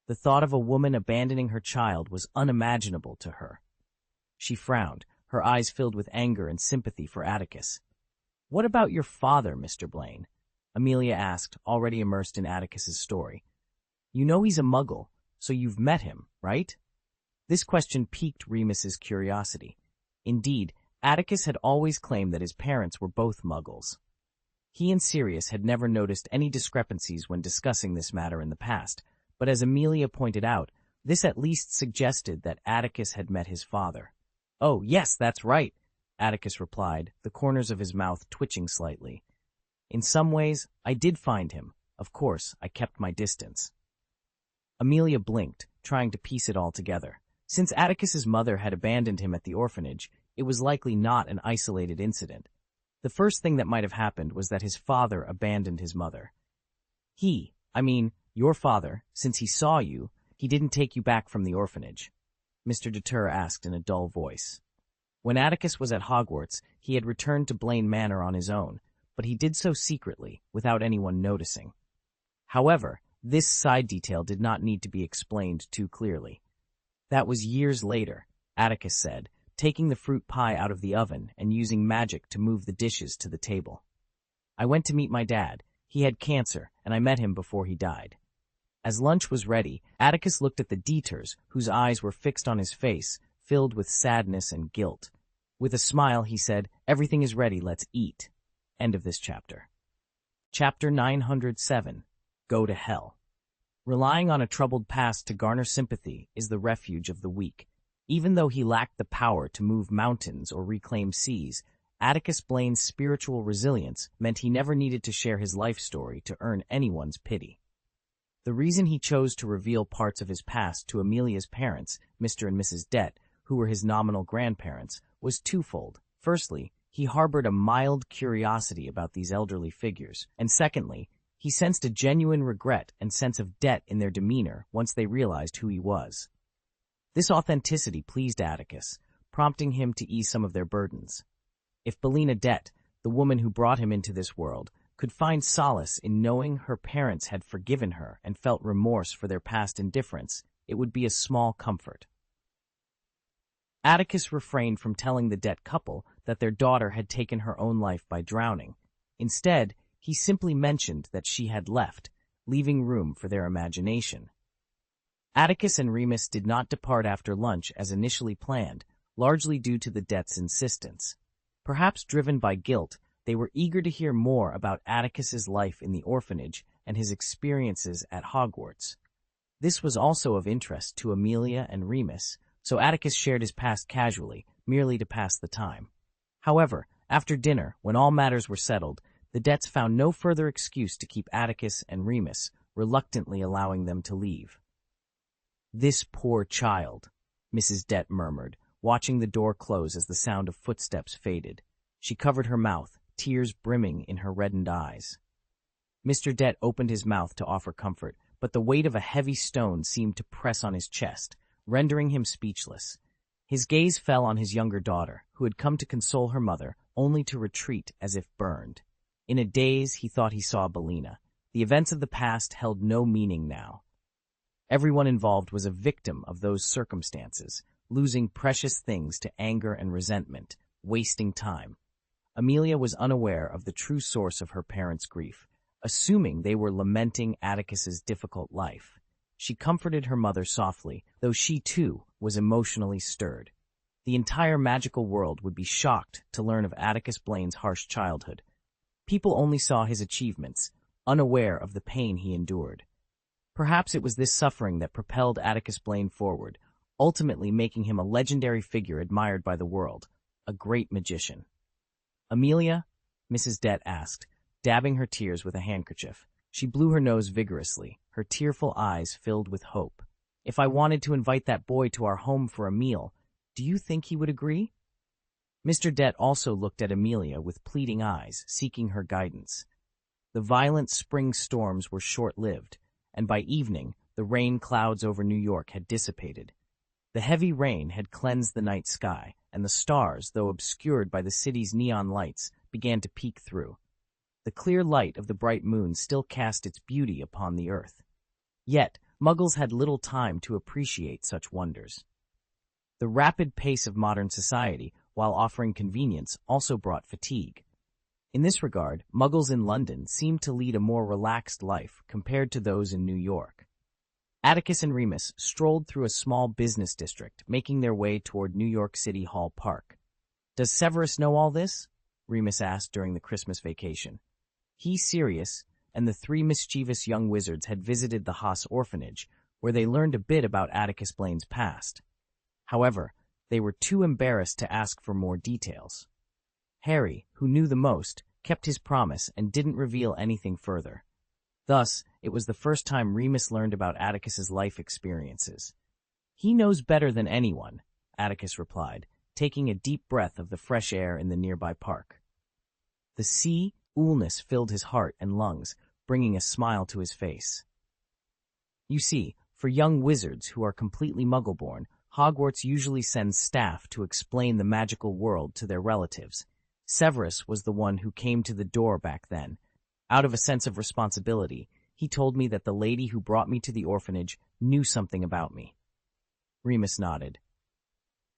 Speaker 1: The thought of a woman abandoning her child was unimaginable to her. She frowned, her eyes filled with anger and sympathy for Atticus. "What about your father, Mr. Blaine?" Amelia asked, already immersed in Atticus's story. "You know he's a muggle, so you've met him, right?" This question piqued Remus's curiosity. Indeed, Atticus had always claimed that his parents were both muggles. He and Sirius had never noticed any discrepancies when discussing this matter in the past, but as Amelia pointed out, this at least suggested that Atticus had met his father. "Oh, yes, that's right," Atticus replied, the corners of his mouth twitching slightly. "In some ways, I did find him. Of course, I kept my distance." Amelia blinked, trying to piece it all together. Since Atticus's mother had abandoned him at the orphanage, it was likely not an isolated incident. The first thing that might have happened was that his father abandoned his mother. Your father, since he saw you, he didn't take you back from the orphanage," Mr. Dieter asked in a dull voice. When Atticus was at Hogwarts, he had returned to Blaine Manor on his own, but he did so secretly, without anyone noticing. However, this side detail did not need to be explained too clearly. "That was years later," Atticus said, taking the fruit pie out of the oven and using magic to move the dishes to the table. "I went to meet my dad. He had cancer, and I met him before he died." As lunch was ready, Atticus looked at the Dieters, whose eyes were fixed on his face, filled with sadness and guilt. With a smile, he said, "Everything is ready, let's eat." End of this chapter. Chapter 907. Go to Hell. Relying on a troubled past to garner sympathy is the refuge of the weak. Even though he lacked the power to move mountains or reclaim seas, Atticus Blaine's spiritual resilience meant he never needed to share his life story to earn anyone's pity. The reason he chose to reveal parts of his past to Amelia's parents, Mr. and Mrs. Det, who were his nominal grandparents, was twofold. Firstly, he harbored a mild curiosity about these elderly figures, and secondly, he sensed a genuine regret and sense of debt in their demeanor once they realized who he was. This authenticity pleased Atticus, prompting him to ease some of their burdens. If Belina Det, the woman who brought him into this world, could find solace in knowing her parents had forgiven her and felt remorse for their past indifference, it would be a small comfort. Atticus refrained from telling the Det couple that their daughter had taken her own life by drowning. Instead, he simply mentioned that she had left, leaving room for their imagination. Atticus and Remus did not depart after lunch as initially planned, largely due to the Det's insistence. Perhaps driven by guilt, they were eager to hear more about Atticus's life in the orphanage and his experiences at Hogwarts. This was also of interest to Amelia and Remus, so Atticus shared his past casually, merely to pass the time. However, after dinner, when all matters were settled, the Dets found no further excuse to keep Atticus and Remus, reluctantly allowing them to leave. "This poor child," Mrs. Det murmured, watching the door close as the sound of footsteps faded. She covered her mouth, tears brimming in her reddened eyes. Mr. Det opened his mouth to offer comfort, but the weight of a heavy stone seemed to press on his chest, rendering him speechless. His gaze fell on his younger daughter, who had come to console her mother, only to retreat as if burned. In a daze, he thought he saw Belina. The events of the past held no meaning now. Everyone involved was a victim of those circumstances, losing precious things to anger and resentment, wasting time. Amelia was unaware of the true source of her parents' grief, assuming they were lamenting Atticus's difficult life. She comforted her mother softly, though she too was emotionally stirred. The entire magical world would be shocked to learn of Atticus Blaine's harsh childhood. People only saw his achievements, unaware of the pain he endured. Perhaps it was this suffering that propelled Atticus Blaine forward, ultimately making him a legendary figure admired by the world, a great magician. Amelia? Mrs. Dett asked, dabbing her tears with a handkerchief. She blew her nose vigorously, her tearful eyes filled with hope. If I wanted to invite that boy to our home for a meal, do you think he would agree? Mr. Dett also looked at Amelia with pleading eyes, seeking her guidance. The violent spring storms were short-lived, and by evening, the rain clouds over New York had dissipated. The heavy rain had cleansed the night sky, and the stars, though obscured by the city's neon lights, began to peek through. The clear light of the bright moon still cast its beauty upon the earth. Yet, Muggles had little time to appreciate such wonders. The rapid pace of modern society, while offering convenience, also brought fatigue. In this regard, Muggles in London seemed to lead a more relaxed life compared to those in New York. Atticus and Remus strolled through a small business district, making their way toward New York City Hall Park. "Does Severus know all this?" Remus asked during the Christmas vacation. He, Sirius, and the three mischievous young wizards had visited the Haas orphanage, where they learned a bit about Atticus Blaine's past. However, they were too embarrassed to ask for more details. Harry, who knew the most, kept his promise and didn't reveal anything further. Thus, it was the first time Remus learned about Atticus's life experiences. "He knows better than anyone," Atticus replied, taking a deep breath of the fresh air in the nearby park. The sea-oolness filled his heart and lungs, bringing a smile to his face. You see, for young wizards who are completely Muggle-born, Hogwarts usually sends staff to explain the magical world to their relatives. Severus was the one who came to the door back then. Out of a sense of responsibility, he told me that the lady who brought me to the orphanage knew something about me. Remus nodded.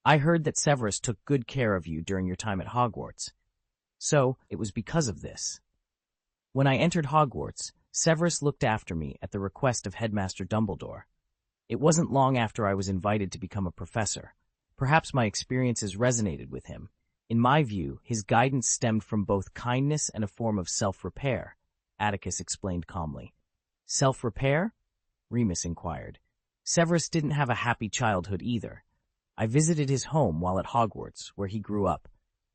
Speaker 1: "I heard that Severus took good care of you during your time at Hogwarts. So, it was because of this. When I entered Hogwarts, Severus looked after me at the request of Headmaster Dumbledore. It wasn't long after I was invited to become a professor. Perhaps my experiences resonated with him. In my view, his guidance stemmed from both kindness and a form of self-repair," Atticus explained calmly. "Self-repair?" Remus inquired. "Severus didn't have a happy childhood either. I visited his home while at Hogwarts, where he grew up.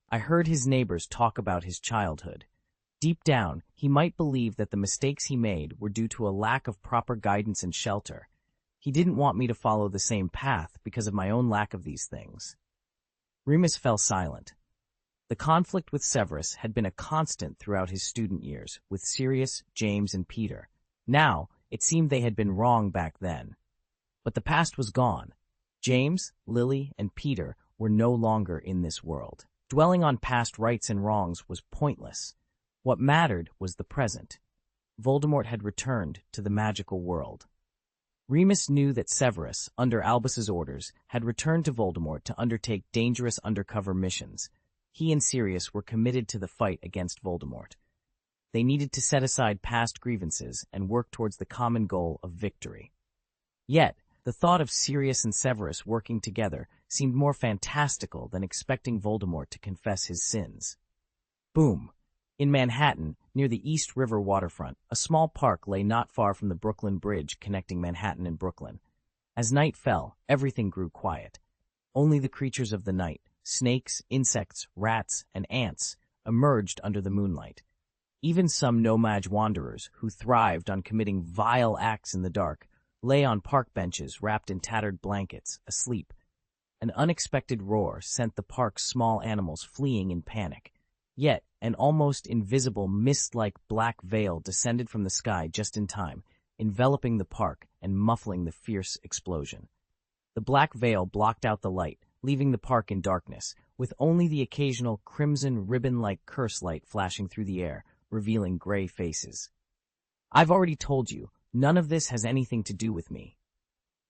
Speaker 1: I heard his neighbors talk about his childhood. Deep down, he might believe that the mistakes he made were due to a lack of proper guidance and shelter. He didn't want me to follow the same path because of my own lack of these things." Remus fell silent. The conflict with Severus had been a constant throughout his student years, with Sirius, James, and Peter. Now, it seemed they had been wrong back then. But the past was gone. James, Lily, and Peter were no longer in this world. Dwelling on past rights and wrongs was pointless. What mattered was the present. Voldemort had returned to the magical world. Remus knew that Severus, under Albus's orders, had returned to Voldemort to undertake dangerous undercover missions. He and Sirius were committed to the fight against Voldemort. They needed to set aside past grievances and work towards the common goal of victory. Yet, the thought of Sirius and Severus working together seemed more fantastical than expecting Voldemort to confess his sins. Boom! In Manhattan, near the East River waterfront, a small park lay not far from the Brooklyn Bridge connecting Manhattan and Brooklyn. As night fell, everything grew quiet. Only the creatures of the night, snakes, insects, rats, and ants, emerged under the moonlight. Even some nomad wanderers, who thrived on committing vile acts in the dark, lay on park benches wrapped in tattered blankets, asleep. An unexpected roar sent the park's small animals fleeing in panic. Yet, an almost invisible mist-like black veil descended from the sky just in time, enveloping the park and muffling the fierce explosion. The black veil blocked out the light, leaving the park in darkness, with only the occasional crimson ribbon-like curse light flashing through the air, revealing gray faces. "I've already told you, none of this has anything to do with me,"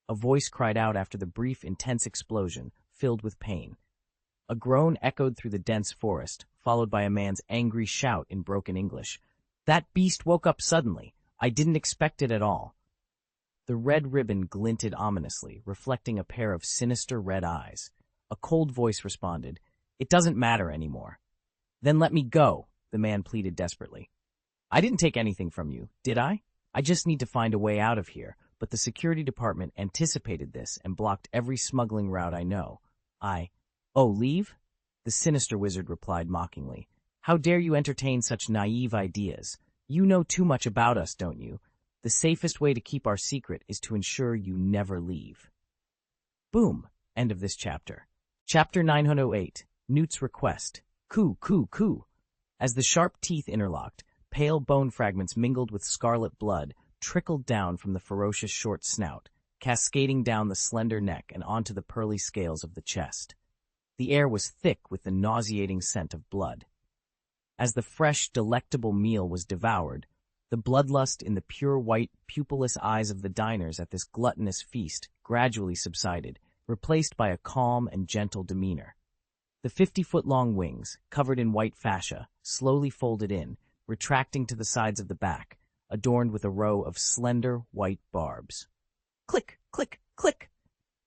Speaker 1: a voice cried out after the brief, intense explosion, filled with pain. A groan echoed through the dense forest, followed by a man's angry shout in broken English. "That beast woke up suddenly. I didn't expect it at all." The red ribbon glinted ominously, reflecting a pair of sinister red eyes. A cold voice responded, "It doesn't matter anymore." "Then let me go," the man pleaded desperately. "I didn't take anything from you, did I? I just need to find a way out of here, but the security department anticipated this and blocked every smuggling route I know. Oh, leave?" The sinister wizard replied mockingly. How dare you entertain such naive ideas? You know too much about us, don't you? The safest way to keep our secret is to ensure you never leave. Boom. End of this chapter. Chapter 908. Newt's Request. Coo, coo, coo. As the sharp teeth interlocked, pale bone fragments mingled with scarlet blood trickled down from the ferocious short snout, cascading down the slender neck and onto the pearly scales of the chest. The air was thick with the nauseating scent of blood. As the fresh, delectable meal was devoured, the bloodlust in the pure white, pupilless eyes of the diners at this gluttonous feast gradually subsided, replaced by a calm and gentle demeanor. The 50-foot-long wings, covered in white fascia, slowly folded in, retracting to the sides of the back, adorned with a row of slender, white barbs. Click, click, click!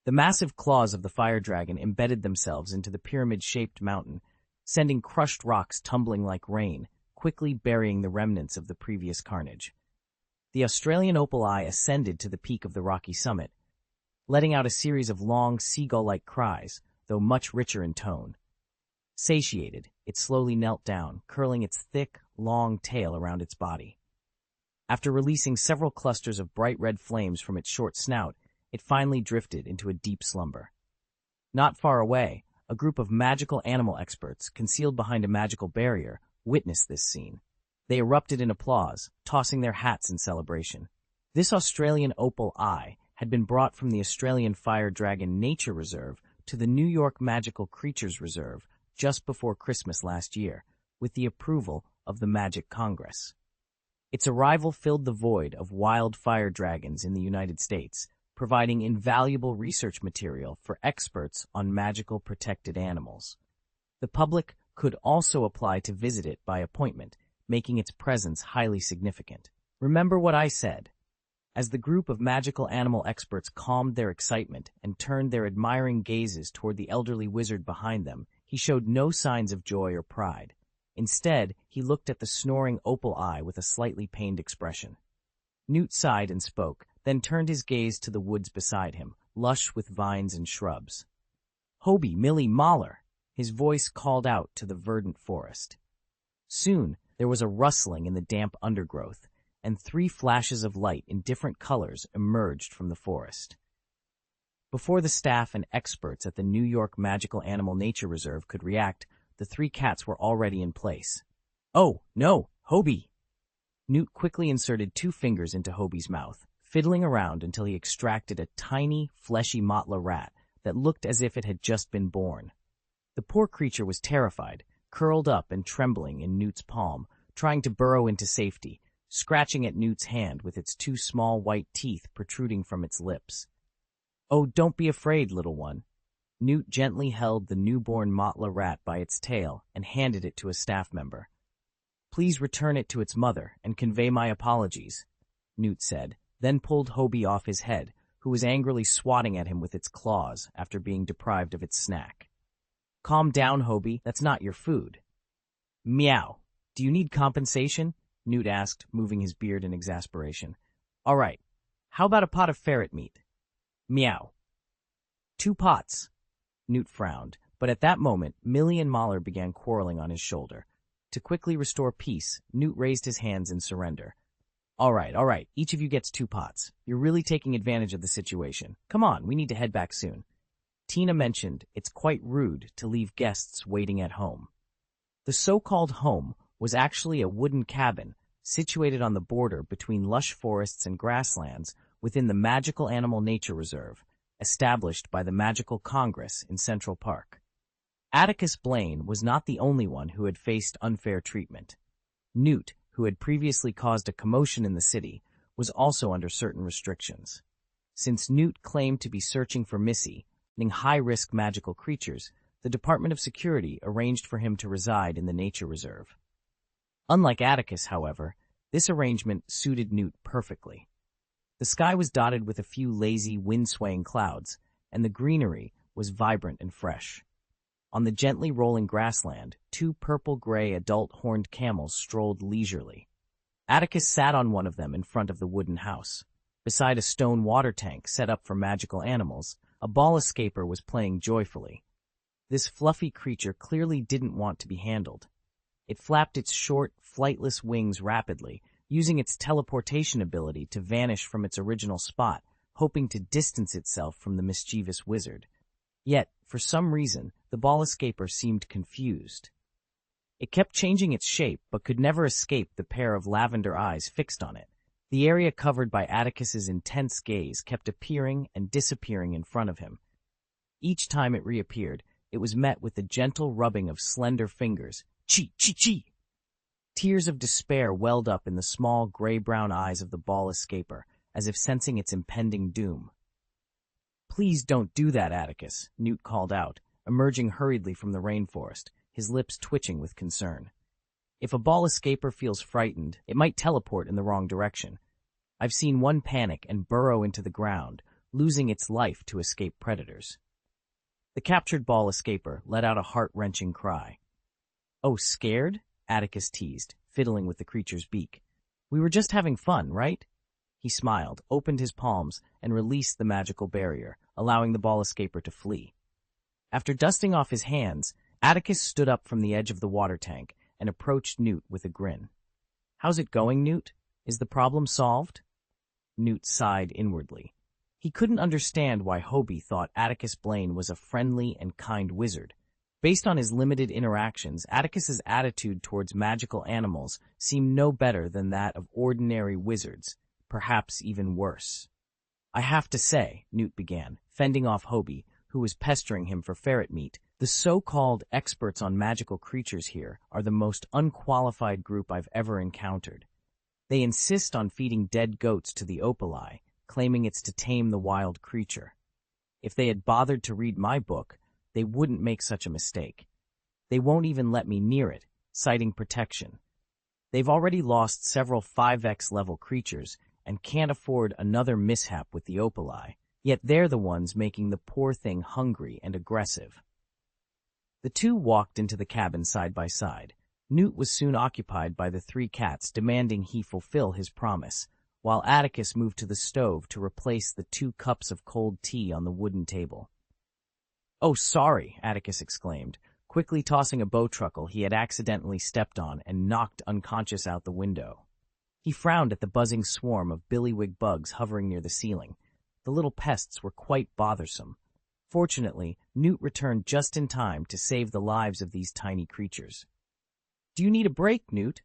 Speaker 1: The massive claws of the fire dragon embedded themselves into the pyramid-shaped mountain, sending crushed rocks tumbling like rain, quickly burying the remnants of the previous carnage. The Australian opal eye ascended to the peak of the rocky summit, letting out a series of long, seagull-like cries, though much richer in tone. Satiated, it slowly knelt down, curling its thick, long tail around its body. After releasing several clusters of bright red flames from its short snout, it finally drifted into a deep slumber. Not far away, a group of magical animal experts, concealed behind a magical barrier, witnessed this scene. They erupted in applause, tossing their hats in celebration. This Australian opal eye had been brought from the Australian Fire Dragon Nature Reserve to the New York Magical Creatures Reserve just before Christmas last year, with the approval of the Magic Congress. Its arrival filled the void of wild fire dragons in the United States, providing invaluable research material for experts on magical protected animals. The public could also apply to visit it by appointment, making its presence highly significant. Remember what I said. As the group of magical animal experts calmed their excitement and turned their admiring gazes toward the elderly wizard behind them, he showed no signs of joy or pride. Instead, he looked at the snoring opal eye with a slightly pained expression. Newt sighed and spoke, then turned his gaze to the woods beside him, lush with vines and shrubs. "Hobie, Millie, Mahler!" His voice called out to the verdant forest. Soon, there was a rustling in the damp undergrowth, and 3 flashes of light in different colors emerged from the forest. Before the staff and experts at the New York Magical Animal Nature Reserve could react, the 3 cats were already in place. "Oh, no, Hobie!" Newt quickly inserted 2 fingers into Hobie's mouth, fiddling around until he extracted a tiny, fleshy Mottla rat that looked as if it had just been born. The poor creature was terrified, curled up and trembling in Newt's palm, trying to burrow into safety, scratching at Newt's hand with its 2 small white teeth protruding from its lips. "Oh, don't be afraid, little one." Newt gently held the newborn Mottla rat by its tail and handed it to a staff member. "Please return it to its mother and convey my apologies," Newt said, then pulled Hobie off his head, who was angrily swatting at him with its claws after being deprived of its snack. "Calm down, Hobie, that's not your food." "Meow. Do you need compensation?" Newt asked, moving his beard in exasperation. "All right. How about a pot of ferret meat?" "Meow." 2 pots. Newt frowned, but at that moment, Millie and Mahler began quarreling on his shoulder. To quickly restore peace, Newt raised his hands in surrender. All right, each of you gets 2 pots. You're really taking advantage of the situation. Come on, we need to head back soon." Tina mentioned it's quite rude to leave guests waiting at home. The so-called home was actually a wooden cabin situated on the border between lush forests and grasslands within the Magical Animal Nature Reserve, established by the Magical Congress in Central Park. Atticus Blaine was not the only one who had faced unfair treatment. Newt, who had previously caused a commotion in the city, was also under certain restrictions. Since Newt claimed to be searching for Missy, high-risk magical creatures, the Department of Security arranged for him to reside in the nature reserve. Unlike Atticus, however, this arrangement suited Newt perfectly. The sky was dotted with a few lazy, wind-swaying clouds, and the greenery was vibrant and fresh. On the gently rolling grassland, 2 purple-gray adult horned camels strolled leisurely. Atticus sat on one of them in front of the wooden house. Beside a stone water tank set up for magical animals, a ball escaper was playing joyfully. This fluffy creature clearly didn't want to be handled. It flapped its short, flightless wings rapidly, using its teleportation ability to vanish from its original spot, hoping to distance itself from the mischievous wizard. Yet, for some reason, the ball escaper seemed confused. It kept changing its shape, but could never escape the pair of lavender eyes fixed on it. The area covered by Atticus's intense gaze kept appearing and disappearing in front of him. Each time it reappeared, it was met with the gentle rubbing of slender fingers. Chi, chi, chi! Tears of despair welled up in the small, gray-brown eyes of the ball escaper, as if sensing its impending doom. "Please don't do that, Atticus," Newt called out, emerging hurriedly from the rainforest, his lips twitching with concern. "If a ball escaper feels frightened, it might teleport in the wrong direction. I've seen one panic and burrow into the ground, losing its life to escape predators." The captured ball escaper let out a heart-wrenching cry. "Oh, scared?" Atticus teased, fiddling with the creature's beak. "We were just having fun, right?" He smiled, opened his palms, and released the magical barrier, allowing the ball escaper to flee. After dusting off his hands, Atticus stood up from the edge of the water tank and approached Newt with a grin. "How's it going, Newt? Is the problem solved?" Newt sighed inwardly. He couldn't understand why Hobie thought Atticus Blaine was a friendly and kind wizard. Based on his limited interactions, Atticus's attitude towards magical animals seemed no better than that of ordinary wizards, perhaps even worse. "I have to say," Newt began, fending off Hobie, who was pestering him for ferret meat, "the so-called experts on magical creatures here are the most unqualified group I've ever encountered. They insist on feeding dead goats to the opali, claiming it's to tame the wild creature. If they had bothered to read my book, they wouldn't make such a mistake. They won't even let me near it, citing protection. They've already lost several 5X level creatures and can't afford another mishap with the opali, yet they're the ones making the poor thing hungry and aggressive." The two walked into the cabin side by side. Newt was soon occupied by the three cats demanding he fulfill his promise, while Atticus moved to the stove to replace the 2 cups of cold tea on the wooden table. "Oh, sorry," Atticus exclaimed, quickly tossing a bowtruckle he had accidentally stepped on and knocked unconscious out the window. He frowned at the buzzing swarm of billywig bugs hovering near the ceiling. The little pests were quite bothersome. Fortunately, Newt returned just in time to save the lives of these tiny creatures. "Do you need a break, Newt?"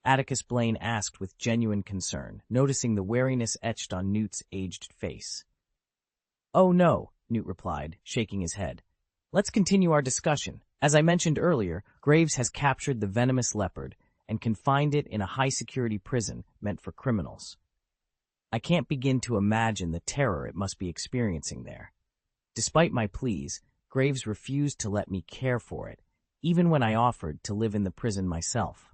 Speaker 1: Atticus Blaine asked with genuine concern, noticing the wariness etched on Newt's aged face. "Oh no," Newt replied, shaking his head. "Let's continue our discussion. As I mentioned earlier, Graves has captured the venomous leopard and confined it in a high-security prison meant for criminals. I can't begin to imagine the terror it must be experiencing there. Despite my pleas, Graves refused to let me care for it, even when I offered to live in the prison myself.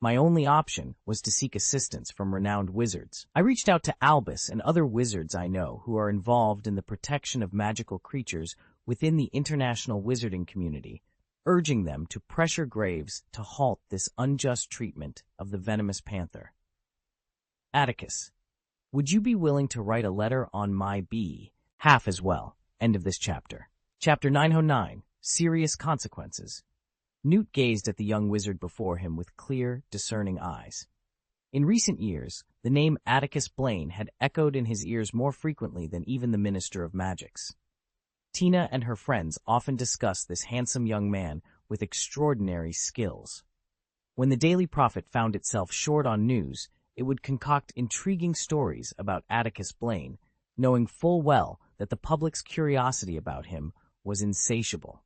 Speaker 1: My only option was to seek assistance from renowned wizards. I reached out to Albus and other wizards I know who are involved in the protection of magical creatures within the international wizarding community, urging them to pressure Graves to halt this unjust treatment of the venomous panther. Atticus, would you be willing to write a letter on my behalf as well?" End of this chapter. Chapter 909, Serious Consequences. Newt gazed at the young wizard before him with clear, discerning eyes. In recent years, the name Atticus Blaine had echoed in his ears more frequently than even the Minister of Magics. Tina and her friends often discussed this handsome young man with extraordinary skills. When the Daily Prophet found itself short on news, it would concoct intriguing stories about Atticus Blaine, knowing full well that the public's curiosity about him was insatiable.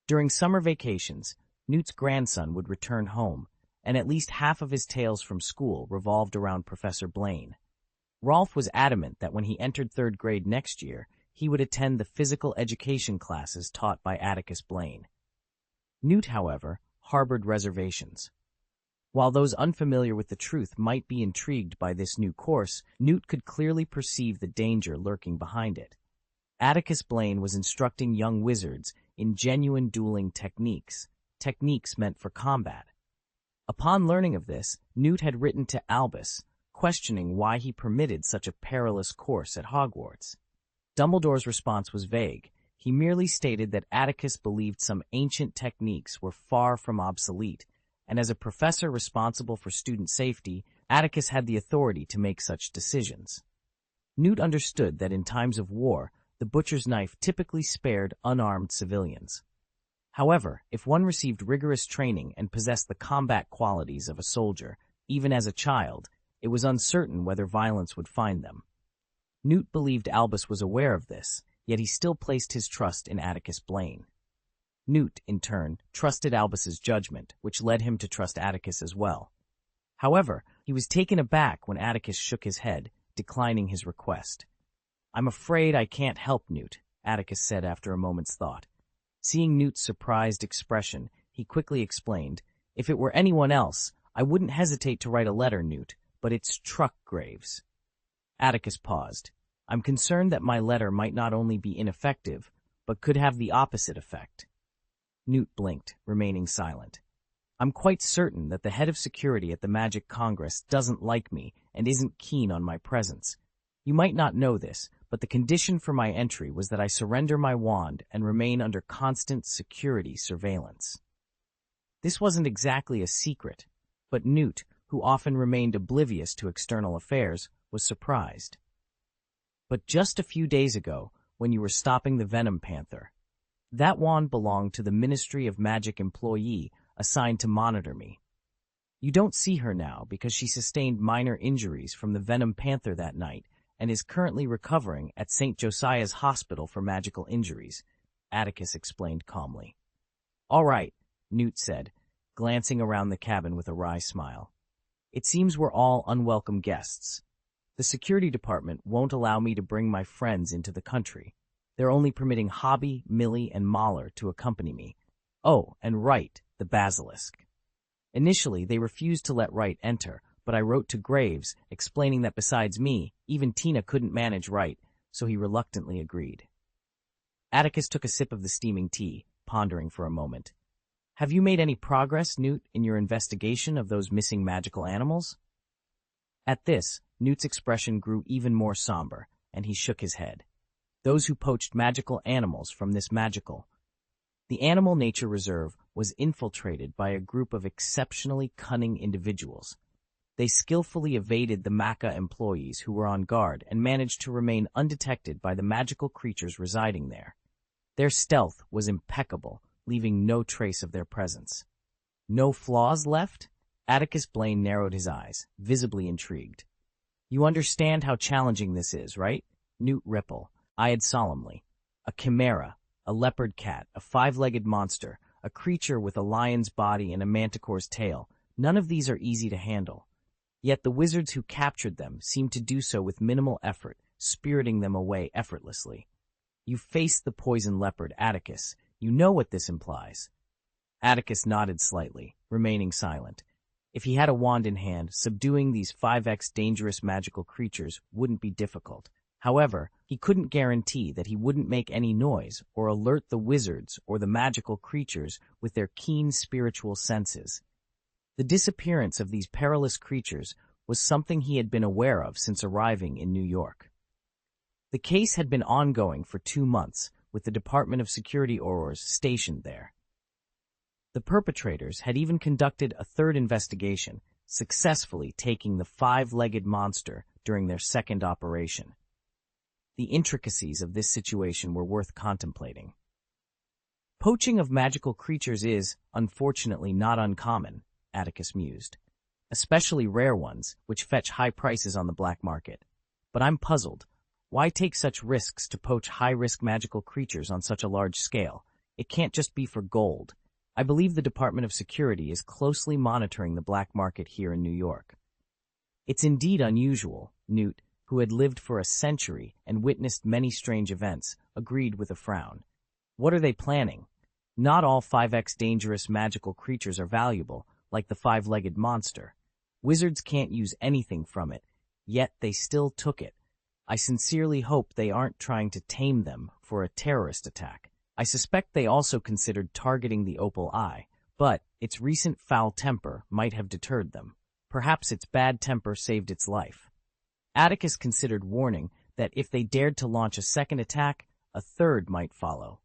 Speaker 1: During summer vacations, Newt's grandson would return home, and at least half of his tales from school revolved around Professor Blaine. Rolf was adamant that when he entered 3rd grade next year, he would attend the physical education classes taught by Atticus Blaine. Newt, however, harbored reservations. While those unfamiliar with the truth might be intrigued by this new course, Newt could clearly perceive the danger lurking behind it. Atticus Blaine was instructing young wizards in genuine dueling techniques meant for combat. Upon learning of this, Newt had written to Albus, questioning why he permitted such a perilous course at Hogwarts. Dumbledore's response was vague. He merely stated that Atticus believed some ancient techniques were far from obsolete, and as a professor responsible for student safety, Atticus had the authority to make such decisions. Newt understood that in times of war, the butcher's knife typically spared unarmed civilians. However, if one received rigorous training and possessed the combat qualities of a soldier, even as a child, it was uncertain whether violence would find them. Newt believed Albus was aware of this, yet he still placed his trust in Atticus Blaine. Newt, in turn, trusted Albus's judgment, which led him to trust Atticus as well. However, he was taken aback when Atticus shook his head, declining his request. "I'm afraid I can't help, Newt," Atticus said after a moment's thought. Seeing Newt's surprised expression, he quickly explained, "If it were anyone else, I wouldn't hesitate to write a letter, Newt, but it's Truck Graves." Atticus paused. "I'm concerned that my letter might not only be ineffective, but could have the opposite effect." Newt blinked, remaining silent. "I'm quite certain that the head of security at the Magic Congress doesn't like me and isn't keen on my presence. You might not know this, but the condition for my entry was that I surrender my wand and remain under constant security surveillance." This wasn't exactly a secret, but Newt, who often remained oblivious to external affairs, was surprised. "But just a few days ago, when you were stopping the Venom Panther, that wand belonged to the Ministry of Magic employee assigned to monitor me. You don't see her now because she sustained minor injuries from the Venom Panther that night and is currently recovering at St. Josiah's Hospital for Magical Injuries," Atticus explained calmly. "All right," Newt said, glancing around the cabin with a wry smile. "It seems we're all unwelcome guests. The security department won't allow me to bring my friends into the country. They're only permitting Hobby, Millie, and Mahler to accompany me. Oh, and Wright, the basilisk. Initially, they refused to let Wright enter, but I wrote to Graves, explaining that besides me, even Tina couldn't manage Wright, so he reluctantly agreed." Atticus took a sip of the steaming tea, pondering for a moment. "Have you made any progress, Newt, in your investigation of those missing magical animals?" At this, Newt's expression grew even more somber, and he shook his head. "Those who poached magical animals from this magical..." The Animal Nature Reserve was infiltrated by a group of exceptionally cunning individuals. They skillfully evaded the MACA employees who were on guard and managed to remain undetected by the magical creatures residing there. Their stealth was impeccable, leaving no trace of their presence. "No flaws left?" Atticus Blaine narrowed his eyes, visibly intrigued. "You understand how challenging this is, right?" Newt Ripple eyed solemnly. "A chimera, a leopard cat, a five-legged monster, a creature with a lion's body and a manticore's tail. None of these are easy to handle. Yet the wizards who captured them seem to do so with minimal effort, spiriting them away effortlessly. You faced the poison leopard, Atticus. You know what this implies." Atticus nodded slightly, remaining silent. If he had a wand in hand, subduing these 5x dangerous magical creatures wouldn't be difficult. However, he couldn't guarantee that he wouldn't make any noise or alert the wizards or the magical creatures with their keen spiritual senses. The disappearance of these perilous creatures was something he had been aware of since arriving in New York. The case had been ongoing for 2 months, with the Department of Security Aurors stationed there. The perpetrators had even conducted a third investigation, successfully taking the 5-legged monster during their second operation. The intricacies of this situation were worth contemplating. "Poaching of magical creatures is, unfortunately, not uncommon," Atticus mused, "especially rare ones, which fetch high prices on the black market. But I'm puzzled. Why take such risks to poach high-risk magical creatures on such a large scale? It can't just be for gold. I believe the Department of Security is closely monitoring the black market here in New York." "It's indeed unusual," Newt, who had lived for a century and witnessed many strange events, agreed with a frown. "What are they planning? Not all 5x dangerous magical creatures are valuable, like the 5-legged monster. Wizards can't use anything from it, yet they still took it. I sincerely hope they aren't trying to tame them for a terrorist attack. I suspect they also considered targeting the Opal Eye, but its recent foul temper might have deterred them. Perhaps its bad temper saved its life." Atticus considered warning that if they dared to launch a second attack, a third might follow.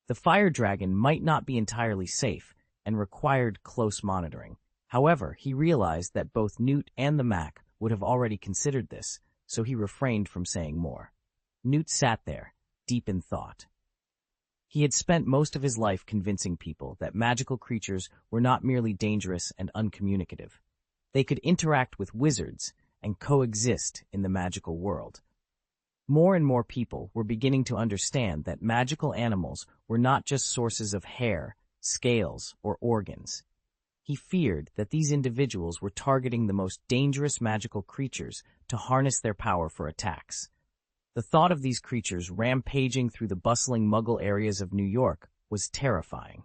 Speaker 1: The fire dragon might not be entirely safe and required close monitoring. However, he realized that both Newt and the Mac would have already considered this, so he refrained from saying more. Newt sat there, deep in thought. He had spent most of his life convincing people that magical creatures were not merely dangerous and uncommunicative. They could interact with wizards and coexist in the magical world. More and more people were beginning to understand that magical animals were not just sources of hair, scales, or organs. He feared that these individuals were targeting the most dangerous magical creatures to harness their power for attacks. The thought of these creatures rampaging through the bustling Muggle areas of New York was terrifying.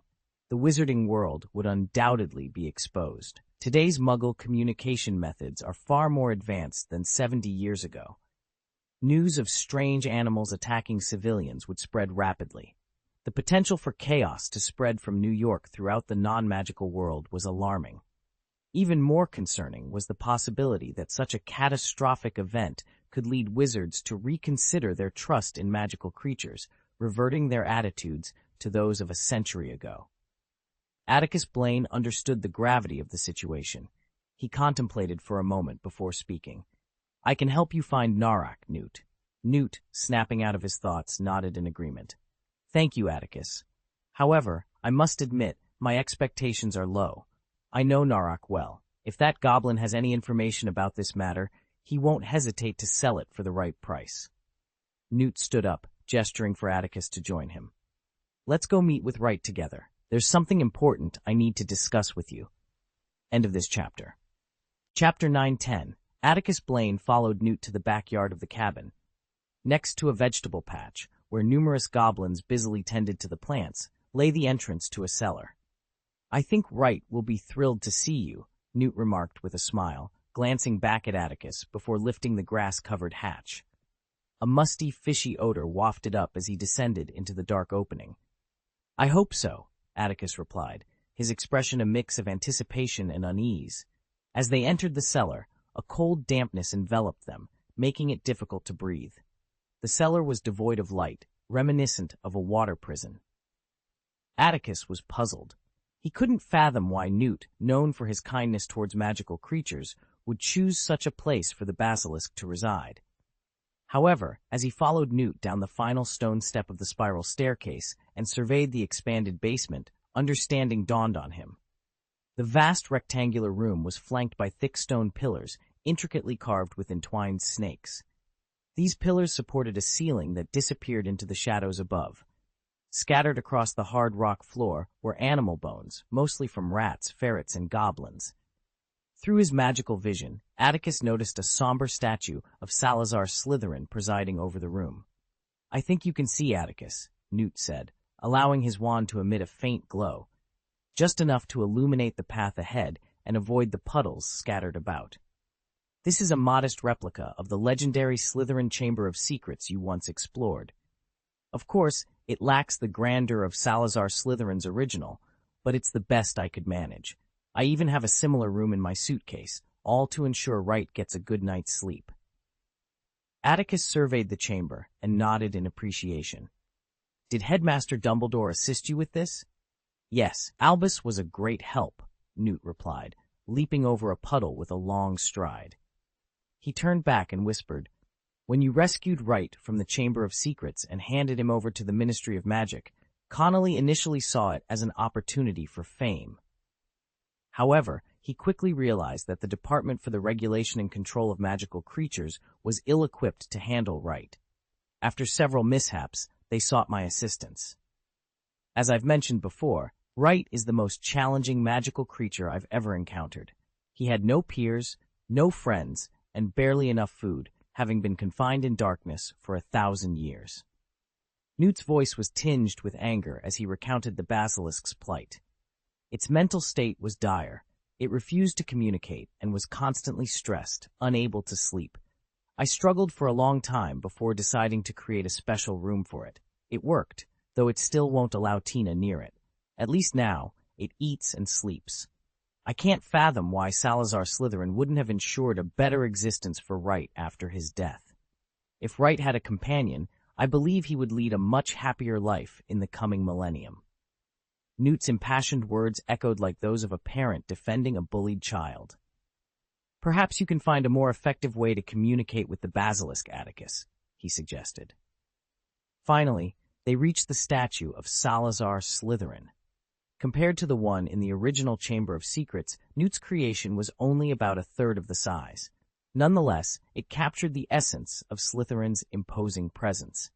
Speaker 1: The wizarding world would undoubtedly be exposed. Today's Muggle communication methods are far more advanced than 70 years ago. News of strange animals attacking civilians would spread rapidly. The potential for chaos to spread from New York throughout the non-magical world was alarming. Even more concerning was the possibility that such a catastrophic event could lead wizards to reconsider their trust in magical creatures, reverting their attitudes to those of a century ago. Atticus Blaine understood the gravity of the situation. He contemplated for a moment before speaking. "I can help you find Narak, Newt." Newt, snapping out of his thoughts, nodded in agreement. "Thank you, Atticus. However, I must admit, my expectations are low. I know Narak well. If that goblin has any information about this matter, he won't hesitate to sell it for the right price." Newt stood up, gesturing for Atticus to join him. "Let's go meet with Wright together. There's something important I need to discuss with you." End of this chapter. Chapter 9-10. Atticus Blaine followed Newt to the backyard of the cabin. Next to a vegetable patch, where numerous goblins busily tended to the plants, lay the entrance to a cellar. "I think Wright will be thrilled to see you," Newt remarked with a smile, glancing back at Atticus before lifting the grass-covered hatch. A musty, fishy odor wafted up as he descended into the dark opening. "I hope so," Atticus replied, his expression a mix of anticipation and unease. As they entered the cellar, a cold dampness enveloped them, making it difficult to breathe. The cellar was devoid of light, reminiscent of a water prison. Atticus was puzzled. He couldn't fathom why Newt, known for his kindness towards magical creatures, would choose such a place for the basilisk to reside. However, as he followed Newt down the final stone step of the spiral staircase and surveyed the expanded basement, understanding dawned on him. The vast rectangular room was flanked by thick stone pillars, intricately carved with entwined snakes. These pillars supported a ceiling that disappeared into the shadows above. Scattered across the hard rock floor were animal bones, mostly from rats, ferrets, and goblins. Through his magical vision, Atticus noticed a somber statue of Salazar Slytherin presiding over the room. "I think you can see, Atticus," Newt said, allowing his wand to emit a faint glow, just enough to illuminate the path ahead and avoid the puddles scattered about. "This is a modest replica of the legendary Slytherin Chamber of Secrets you once explored. Of course, it lacks the grandeur of Salazar Slytherin's original, but it's the best I could manage. I even have a similar room in my suitcase, all to ensure Wright gets a good night's sleep." Atticus surveyed the chamber and nodded in appreciation. "Did Headmaster Dumbledore assist you with this?" "Yes, Albus was a great help," Newt replied, leaping over a puddle with a long stride. He turned back and whispered, "When you rescued Wright from the Chamber of Secrets and handed him over to the Ministry of Magic, Connolly initially saw it as an opportunity for fame. However, he quickly realized that the Department for the Regulation and Control of Magical Creatures was ill-equipped to handle Wright. After several mishaps, they sought my assistance. As I've mentioned before, Wright is the most challenging magical creature I've ever encountered. He had no peers, no friends, and barely enough food, having been confined in darkness for 1,000 years." Newt's voice was tinged with anger as he recounted the basilisk's plight. Its mental state was dire. It refused to communicate and was constantly stressed, unable to sleep. I struggled for a long time before deciding to create a special room for it. It worked, though it still won't allow Tina near it. At least now, it eats and sleeps. I can't fathom why Salazar Slytherin wouldn't have ensured a better existence for Wright after his death. If Wright had a companion, I believe he would lead a much happier life in the coming millennium. Newt's impassioned words echoed like those of a parent defending a bullied child. Perhaps you can find a more effective way to communicate with the basilisk, Atticus, he suggested. Finally, they reached the statue of Salazar Slytherin. Compared to the one in the original Chamber of Secrets, Newt's creation was only about a third of the size. Nonetheless, it captured the essence of Slytherin's imposing presence.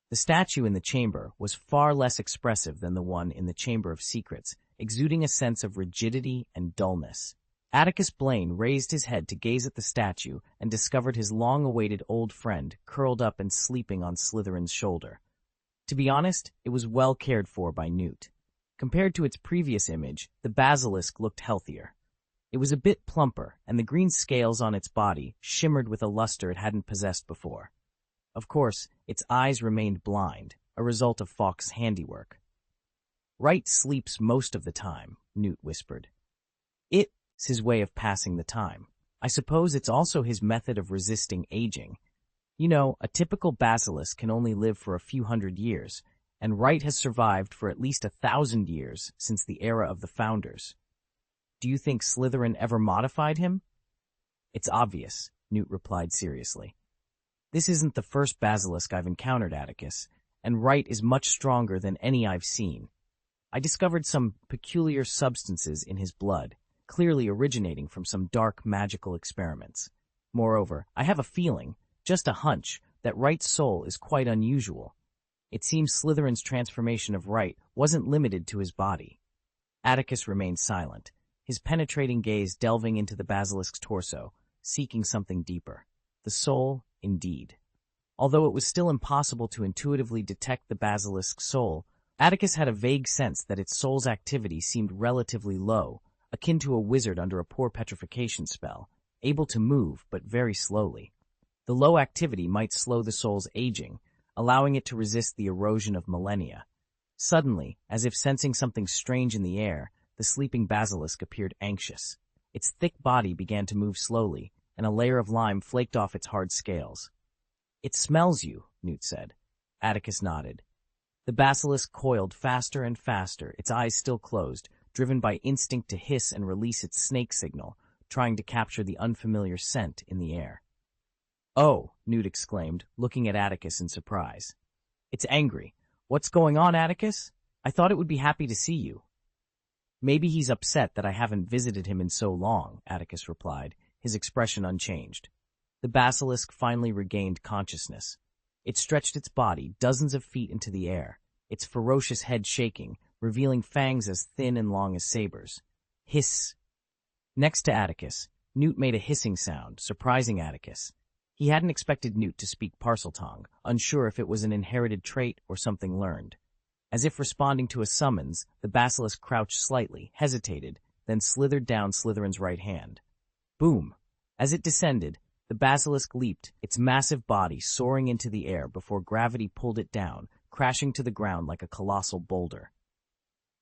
Speaker 1: The statue in the chamber was far less expressive than the one in the Chamber of Secrets, exuding a sense of rigidity and dullness. Atticus Blaine raised his head to gaze at the statue and discovered his long-awaited old friend curled up and sleeping on Slytherin's shoulder. To be honest, it was well cared for by Newt. Compared to its previous image, the basilisk looked healthier. It was a bit plumper, and the green scales on its body shimmered with a luster it hadn't possessed before. Of course, its eyes remained blind, a result of Fawkes' handiwork. "Wright sleeps most of the time," Newt whispered. "It's his way of passing the time. I suppose it's also his method of resisting aging. You know, a typical basilisk can only live for a few hundred years, and Wright has survived for at least 1,000 years since the era of the Founders. Do you think Slytherin ever modified him?" "It's obvious," Newt replied seriously. "This isn't the first basilisk I've encountered, Atticus, and Wright is much stronger than any I've seen. I discovered some peculiar substances in his blood, clearly originating from some dark magical experiments. Moreover, I have a feeling, just a hunch, that Wright's soul is quite unusual. It seems Slytherin's transformation of Wright wasn't limited to his body." Atticus remained silent, his penetrating gaze delving into the basilisk's torso, seeking something deeper. The soul, indeed. Although it was still impossible to intuitively detect the basilisk's soul, Atticus had a vague sense that its soul's activity seemed relatively low, akin to a wizard under a poor petrification spell, able to move but very slowly. The low activity might slow the soul's aging, allowing it to resist the erosion of millennia. Suddenly, as if sensing something strange in the air, the sleeping basilisk appeared anxious. Its thick body began to move slowly, and a layer of lime flaked off its hard scales. "It smells you," Newt said. Atticus nodded. The basilisk coiled faster and faster, its eyes still closed, driven by instinct to hiss and release its snake signal, trying to capture the unfamiliar scent in the air. "Oh," Newt exclaimed, looking at Atticus in surprise. "It's angry. What's going on, Atticus? I thought it would be happy to see you." "Maybe he's upset that I haven't visited him in so long," Atticus replied, his expression unchanged. The basilisk finally regained consciousness. It stretched its body dozens of feet into the air, its ferocious head shaking, revealing fangs as thin and long as sabers. Hiss! Next to Atticus, Newt made a hissing sound, surprising Atticus. He hadn't expected Newt to speak Parseltongue, unsure if it was an inherited trait or something learned. As if responding to a summons, the basilisk crouched slightly, hesitated, then slithered down Slytherin's right hand. Boom! As it descended, the basilisk leaped, its massive body soaring into the air before gravity pulled it down, crashing to the ground like a colossal boulder.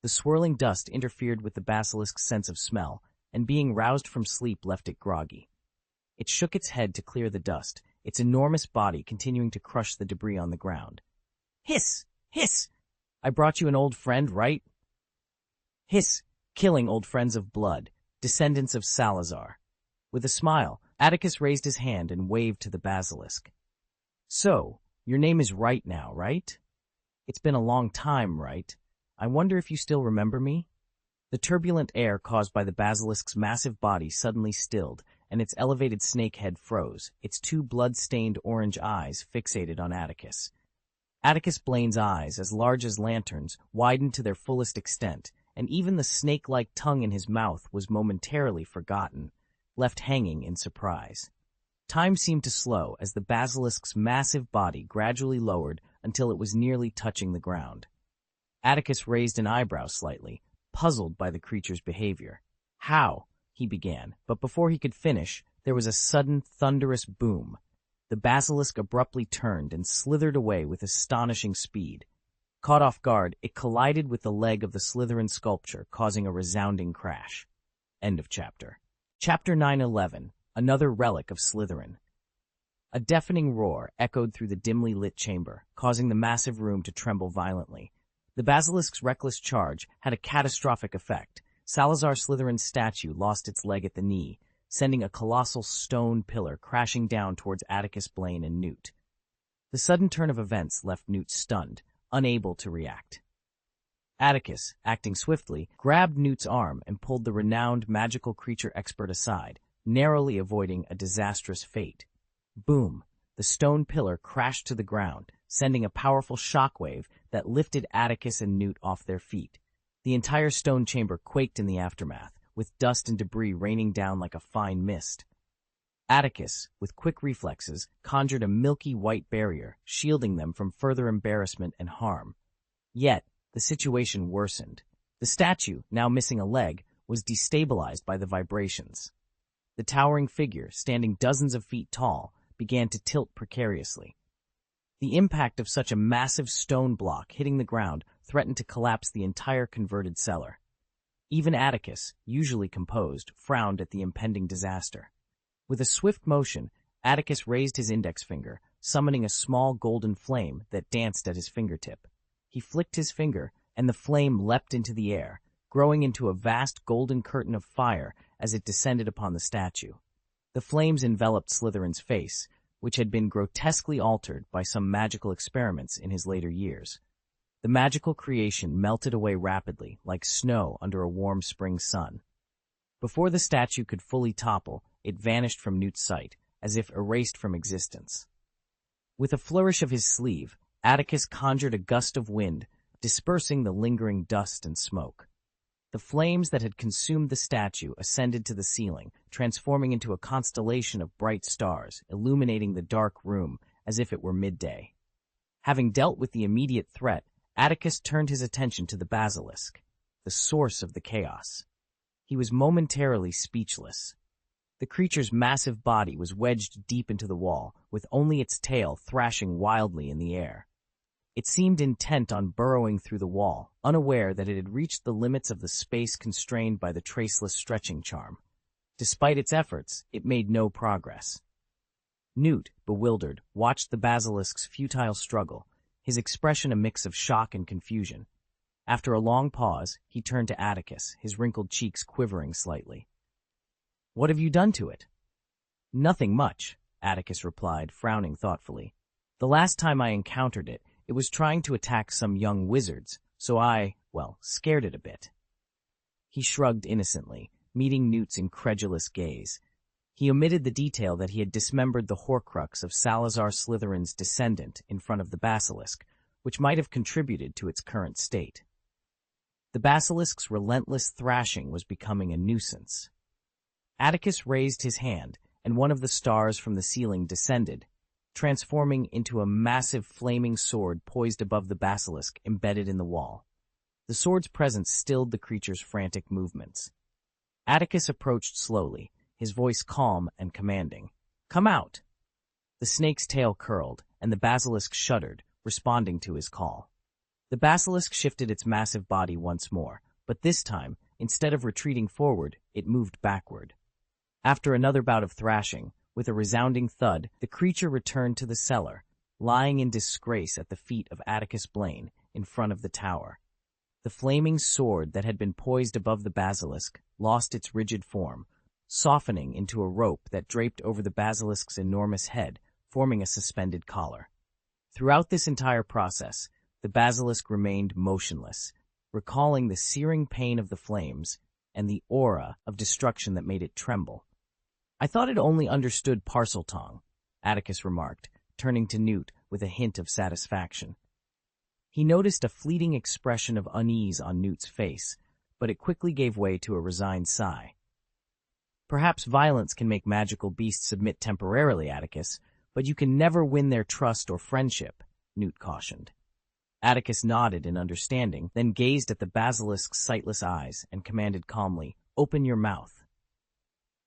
Speaker 1: The swirling dust interfered with the basilisk's sense of smell, and being roused from sleep left it groggy. It shook its head to clear the dust, its enormous body continuing to crush the debris on the ground. "Hiss! Hiss! I brought you an old friend, right?" Hiss! Killing old friends of blood, descendants of Salazar. With a smile, Atticus raised his hand and waved to the basilisk. "So, your name is Wright now, right? It's been a long time, Wright. I wonder if you still remember me?" The turbulent air caused by the basilisk's massive body suddenly stilled, and its elevated snake head froze, its two blood-stained orange eyes fixated on Atticus. Atticus Blaine's eyes, as large as lanterns, widened to their fullest extent, and even the snake-like tongue in his mouth was momentarily forgotten, left hanging in surprise. Time seemed to slow as the basilisk's massive body gradually lowered until it was nearly touching the ground. Atticus raised an eyebrow slightly, puzzled by the creature's behavior. "How?" he began, but before he could finish, there was a sudden, thunderous boom. The basilisk abruptly turned and slithered away with astonishing speed. Caught off guard, it collided with the leg of the Slytherin sculpture, causing a resounding crash. End of chapter. Chapter 911, Another Relic of Slytherin. A deafening roar echoed through the dimly lit chamber, causing the massive room to tremble violently. The basilisk's reckless charge had a catastrophic effect. Salazar Slytherin's statue lost its leg at the knee, sending a colossal stone pillar crashing down towards Atticus Blaine and Newt. The sudden turn of events left Newt stunned, unable to react. Atticus, acting swiftly, grabbed Newt's arm and pulled the renowned magical creature expert aside, narrowly avoiding a disastrous fate. Boom! The stone pillar crashed to the ground, sending a powerful shockwave that lifted Atticus and Newt off their feet. The entire stone chamber quaked in the aftermath, with dust and debris raining down like a fine mist. Atticus, with quick reflexes, conjured a milky white barrier, shielding them from further embarrassment and harm. Yet, the situation worsened. The statue, now missing a leg, was destabilized by the vibrations. The towering figure, standing dozens of feet tall, began to tilt precariously. The impact of such a massive stone block hitting the ground threatened to collapse the entire converted cellar. Even Atticus, usually composed, frowned at the impending disaster. With a swift motion, Atticus raised his index finger, summoning a small golden flame that danced at his fingertip. He flicked his finger, and the flame leapt into the air, growing into a vast golden curtain of fire as it descended upon the statue. The flames enveloped Slytherin's face, which had been grotesquely altered by some magical experiments in his later years. The magical creation melted away rapidly, like snow under a warm spring sun. Before the statue could fully topple, it vanished from Newt's sight, as if erased from existence. With a flourish of his sleeve, Atticus conjured a gust of wind, dispersing the lingering dust and smoke. The flames that had consumed the statue ascended to the ceiling, transforming into a constellation of bright stars, illuminating the dark room as if it were midday. Having dealt with the immediate threat, Atticus turned his attention to the basilisk, the source of the chaos. He was momentarily speechless. The creature's massive body was wedged deep into the wall, with only its tail thrashing wildly in the air. It seemed intent on burrowing through the wall, unaware that it had reached the limits of the space constrained by the traceless stretching charm. Despite its efforts, it made no progress. Newt, bewildered, watched the basilisk's futile struggle, his expression a mix of shock and confusion. After a long pause, he turned to Atticus, his wrinkled cheeks quivering slightly. "What have you done to it?" "Nothing much," Atticus replied, frowning thoughtfully. "The last time I encountered it, it was trying to attack some young wizards, so scared it a bit." He shrugged innocently, meeting Newt's incredulous gaze. He omitted the detail that he had dismembered the Horcrux of Salazar Slytherin's descendant in front of the basilisk, which might have contributed to its current state. The basilisk's relentless thrashing was becoming a nuisance. Atticus raised his hand, and one of the stars from the ceiling descended, transforming into a massive flaming sword poised above the basilisk embedded in the wall. The sword's presence stilled the creature's frantic movements. Atticus approached slowly, his voice calm and commanding. "Come out!" The snake's tail curled, and the basilisk shuddered, responding to his call. The basilisk shifted its massive body once more, but this time, instead of retreating forward, it moved backward. After another bout of thrashing, with a resounding thud, the creature returned to the cellar, lying in disgrace at the feet of Atticus Blaine, in front of the tower. The flaming sword that had been poised above the basilisk lost its rigid form, softening into a rope that draped over the basilisk's enormous head, forming a suspended collar. Throughout this entire process, the basilisk remained motionless, recalling the searing pain of the flames and the aura of destruction that made it tremble. "I thought it only understood Parseltongue," Atticus remarked, turning to Newt with a hint of satisfaction. He noticed a fleeting expression of unease on Newt's face, but it quickly gave way to a resigned sigh. "Perhaps violence can make magical beasts submit temporarily, Atticus, but you can never win their trust or friendship," Newt cautioned. Atticus nodded in understanding, then gazed at the basilisk's sightless eyes and commanded calmly, "Open your mouth."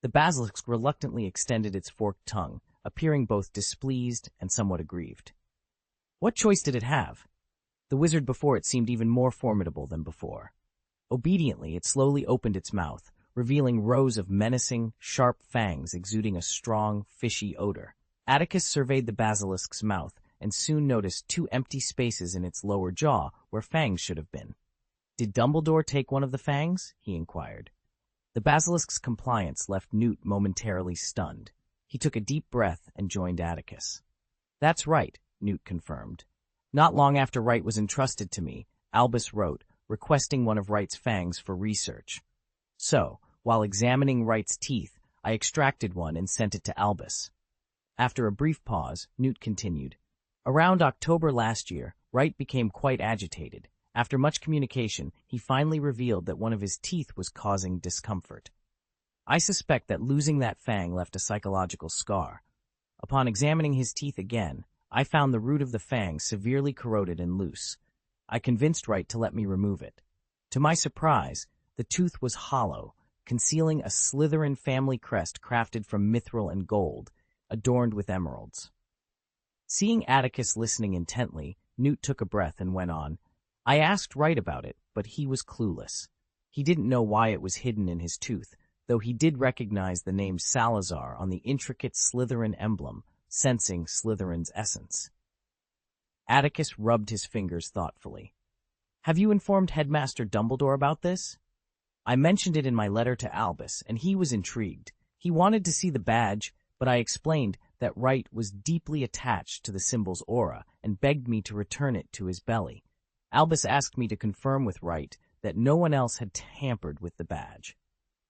Speaker 1: The basilisk reluctantly extended its forked tongue, appearing both displeased and somewhat aggrieved. What choice did it have? The wizard before it seemed even more formidable than before. Obediently, it slowly opened its mouth, revealing rows of menacing, sharp fangs exuding a strong, fishy odor. Atticus surveyed the basilisk's mouth and soon noticed 2 empty spaces in its lower jaw where fangs should have been. "Did Dumbledore take one of the fangs?" he inquired. The basilisk's compliance left Newt momentarily stunned. He took a deep breath and joined Atticus. "That's right," Newt confirmed. "Not long after Wright was entrusted to me, Albus wrote, requesting one of Wright's fangs for research. So, while examining Wright's teeth, I extracted one and sent it to Albus." After a brief pause, Newt continued. "Around October last year, Wright became quite agitated. After much communication, he finally revealed that one of his teeth was causing discomfort. I suspect that losing that fang left a psychological scar. Upon examining his teeth again, I found the root of the fang severely corroded and loose. I convinced Wright to let me remove it. To my surprise, the tooth was hollow, concealing a Slytherin family crest crafted from mithril and gold, adorned with emeralds." Seeing Atticus listening intently, Newt took a breath and went on. "I asked Wright about it, but he was clueless. He didn't know why it was hidden in his tooth, though he did recognize the name Salazar on the intricate Slytherin emblem, sensing Slytherin's essence." Atticus rubbed his fingers thoughtfully. "Have you informed Headmaster Dumbledore about this?" "I mentioned it in my letter to Albus, and he was intrigued. He wanted to see the badge, but I explained that Wright was deeply attached to the symbol's aura and begged me to return it to his belly. Albus asked me to confirm with Wright that no one else had tampered with the badge.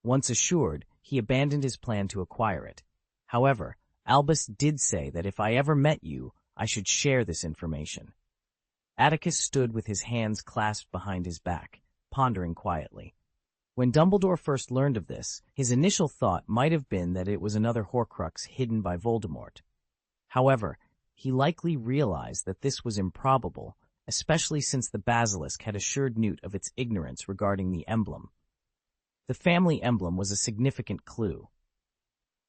Speaker 1: Once assured, he abandoned his plan to acquire it. However, Albus did say that if I ever met you, I should share this information." Atticus stood with his hands clasped behind his back, pondering quietly. When Dumbledore first learned of this, his initial thought might have been that it was another Horcrux hidden by Voldemort. However, he likely realized that this was improbable, especially since the basilisk had assured Newt of its ignorance regarding the emblem. The family emblem was a significant clue.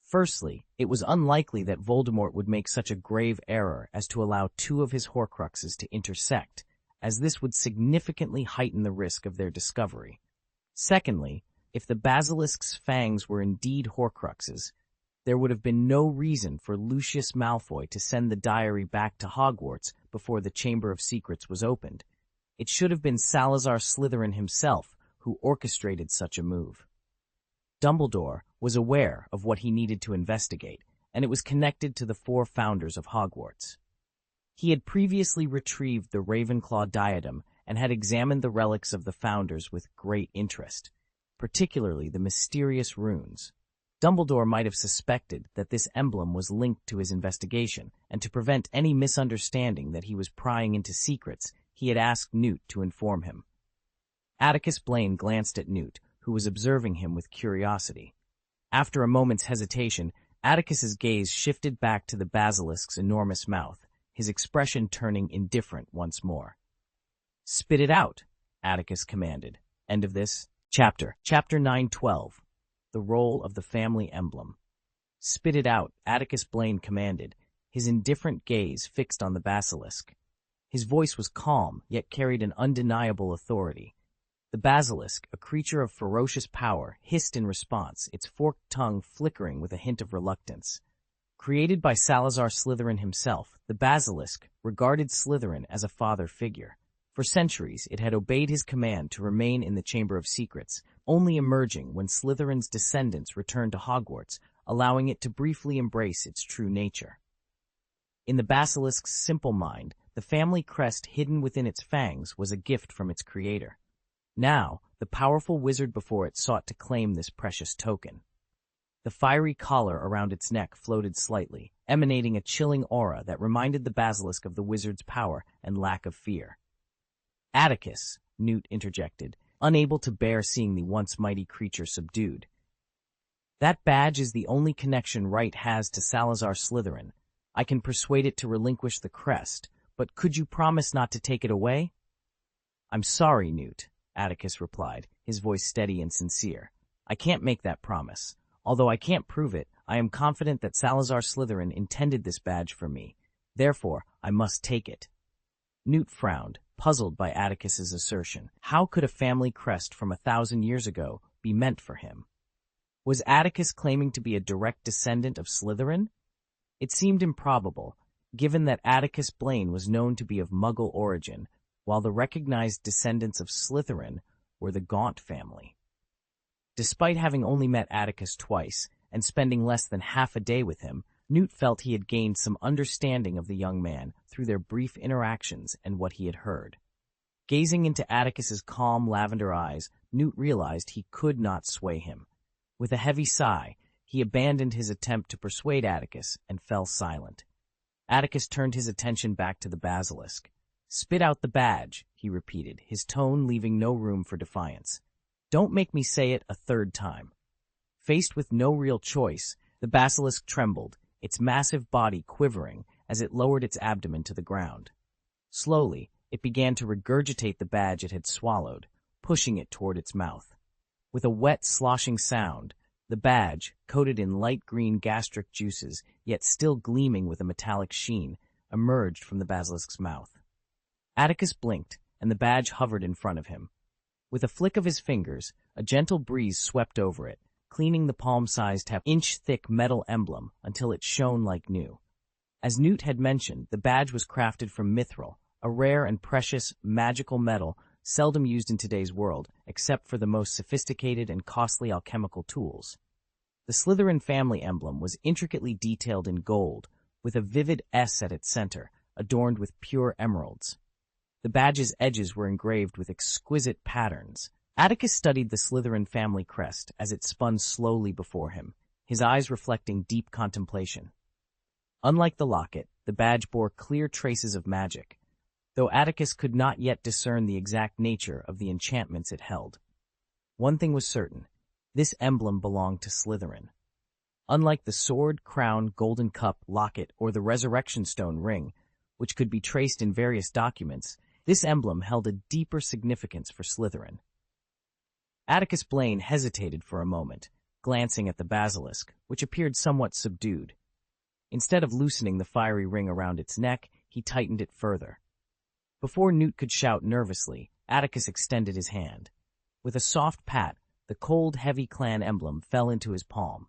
Speaker 1: Firstly, it was unlikely that Voldemort would make such a grave error as to allow 2 of his Horcruxes to intersect, as this would significantly heighten the risk of their discovery. Secondly, if the basilisk's fangs were indeed Horcruxes, there would have been no reason for Lucius Malfoy to send the diary back to Hogwarts before the Chamber of Secrets was opened. It should have been Salazar Slytherin himself who orchestrated such a move. Dumbledore was aware of what he needed to investigate, and it was connected to the 4 founders of Hogwarts. He had previously retrieved the Ravenclaw diadem and had examined the relics of the founders with great interest, particularly the mysterious runes. Dumbledore might have suspected that this emblem was linked to his investigation, and to prevent any misunderstanding that he was prying into secrets, he had asked Newt to inform him. Atticus Blaine glanced at Newt, who was observing him with curiosity. After a moment's hesitation, Atticus's gaze shifted back to the basilisk's enormous mouth, his expression turning indifferent once more. "Spit it out," Atticus commanded. End of this chapter. Chapter 9:12. The Role of the Family Emblem. "Spit it out," Atticus Blaine commanded, his indifferent gaze fixed on the basilisk. His voice was calm, yet carried an undeniable authority. The basilisk, a creature of ferocious power, hissed in response, its forked tongue flickering with a hint of reluctance. Created by Salazar Slytherin himself, the basilisk regarded Slytherin as a father figure. For centuries, it had obeyed his command to remain in the Chamber of Secrets, only emerging when Slytherin's descendants returned to Hogwarts, allowing it to briefly embrace its true nature. In the basilisk's simple mind, the family crest hidden within its fangs was a gift from its creator. Now, the powerful wizard before it sought to claim this precious token. The fiery collar around its neck floated slightly, emanating a chilling aura that reminded the basilisk of the wizard's power and lack of fear. "Atticus," Newt interjected, unable to bear seeing the once mighty creature subdued. "That badge is the only connection Wright has to Salazar Slytherin. I can persuade it to relinquish the crest, but could you promise not to take it away?" "I'm sorry, Newt," Atticus replied, his voice steady and sincere. "I can't make that promise. Although I can't prove it, I am confident that Salazar Slytherin intended this badge for me. Therefore, I must take it." Newt frowned, puzzled by Atticus's assertion. How could a family crest from 1,000 years ago be meant for him? Was Atticus claiming to be a direct descendant of Slytherin? It seemed improbable, given that Atticus Blaine was known to be of Muggle origin, while the recognized descendants of Slytherin were the Gaunt family. Despite having only met Atticus twice and spending less than half a day with him, Newt felt he had gained some understanding of the young man through their brief interactions and what he had heard. Gazing into Atticus's calm lavender eyes, Newt realized he could not sway him. With a heavy sigh, he abandoned his attempt to persuade Atticus and fell silent. Atticus turned his attention back to the basilisk. "Spit out the badge," he repeated, his tone leaving no room for defiance. "Don't make me say it a third time." Faced with no real choice, the basilisk trembled, its massive body quivering as it lowered its abdomen to the ground. Slowly, it began to regurgitate the badge it had swallowed, pushing it toward its mouth. With a wet, sloshing sound, the badge, coated in light green gastric juices, yet still gleaming with a metallic sheen, emerged from the basilisk's mouth. Atticus blinked, and the badge hovered in front of him. With a flick of his fingers, a gentle breeze swept over it, cleaning the palm-sized inch-thick metal emblem until it shone like new. As Newt had mentioned, the badge was crafted from mithril, a rare and precious, magical metal seldom used in today's world, except for the most sophisticated and costly alchemical tools. The Slytherin family emblem was intricately detailed in gold, with a vivid S at its center, adorned with pure emeralds. The badge's edges were engraved with exquisite patterns. Atticus studied the Slytherin family crest as it spun slowly before him, his eyes reflecting deep contemplation. Unlike the locket, the badge bore clear traces of magic, though Atticus could not yet discern the exact nature of the enchantments it held. One thing was certain: this emblem belonged to Slytherin. Unlike the sword, crown, golden cup, locket, or the resurrection stone ring, which could be traced in various documents, this emblem held a deeper significance for Slytherin. Atticus Blaine hesitated for a moment, glancing at the basilisk, which appeared somewhat subdued. Instead of loosening the fiery ring around its neck, he tightened it further. Before Newt could shout nervously, Atticus extended his hand. With a soft pat, the cold, heavy clan emblem fell into his palm.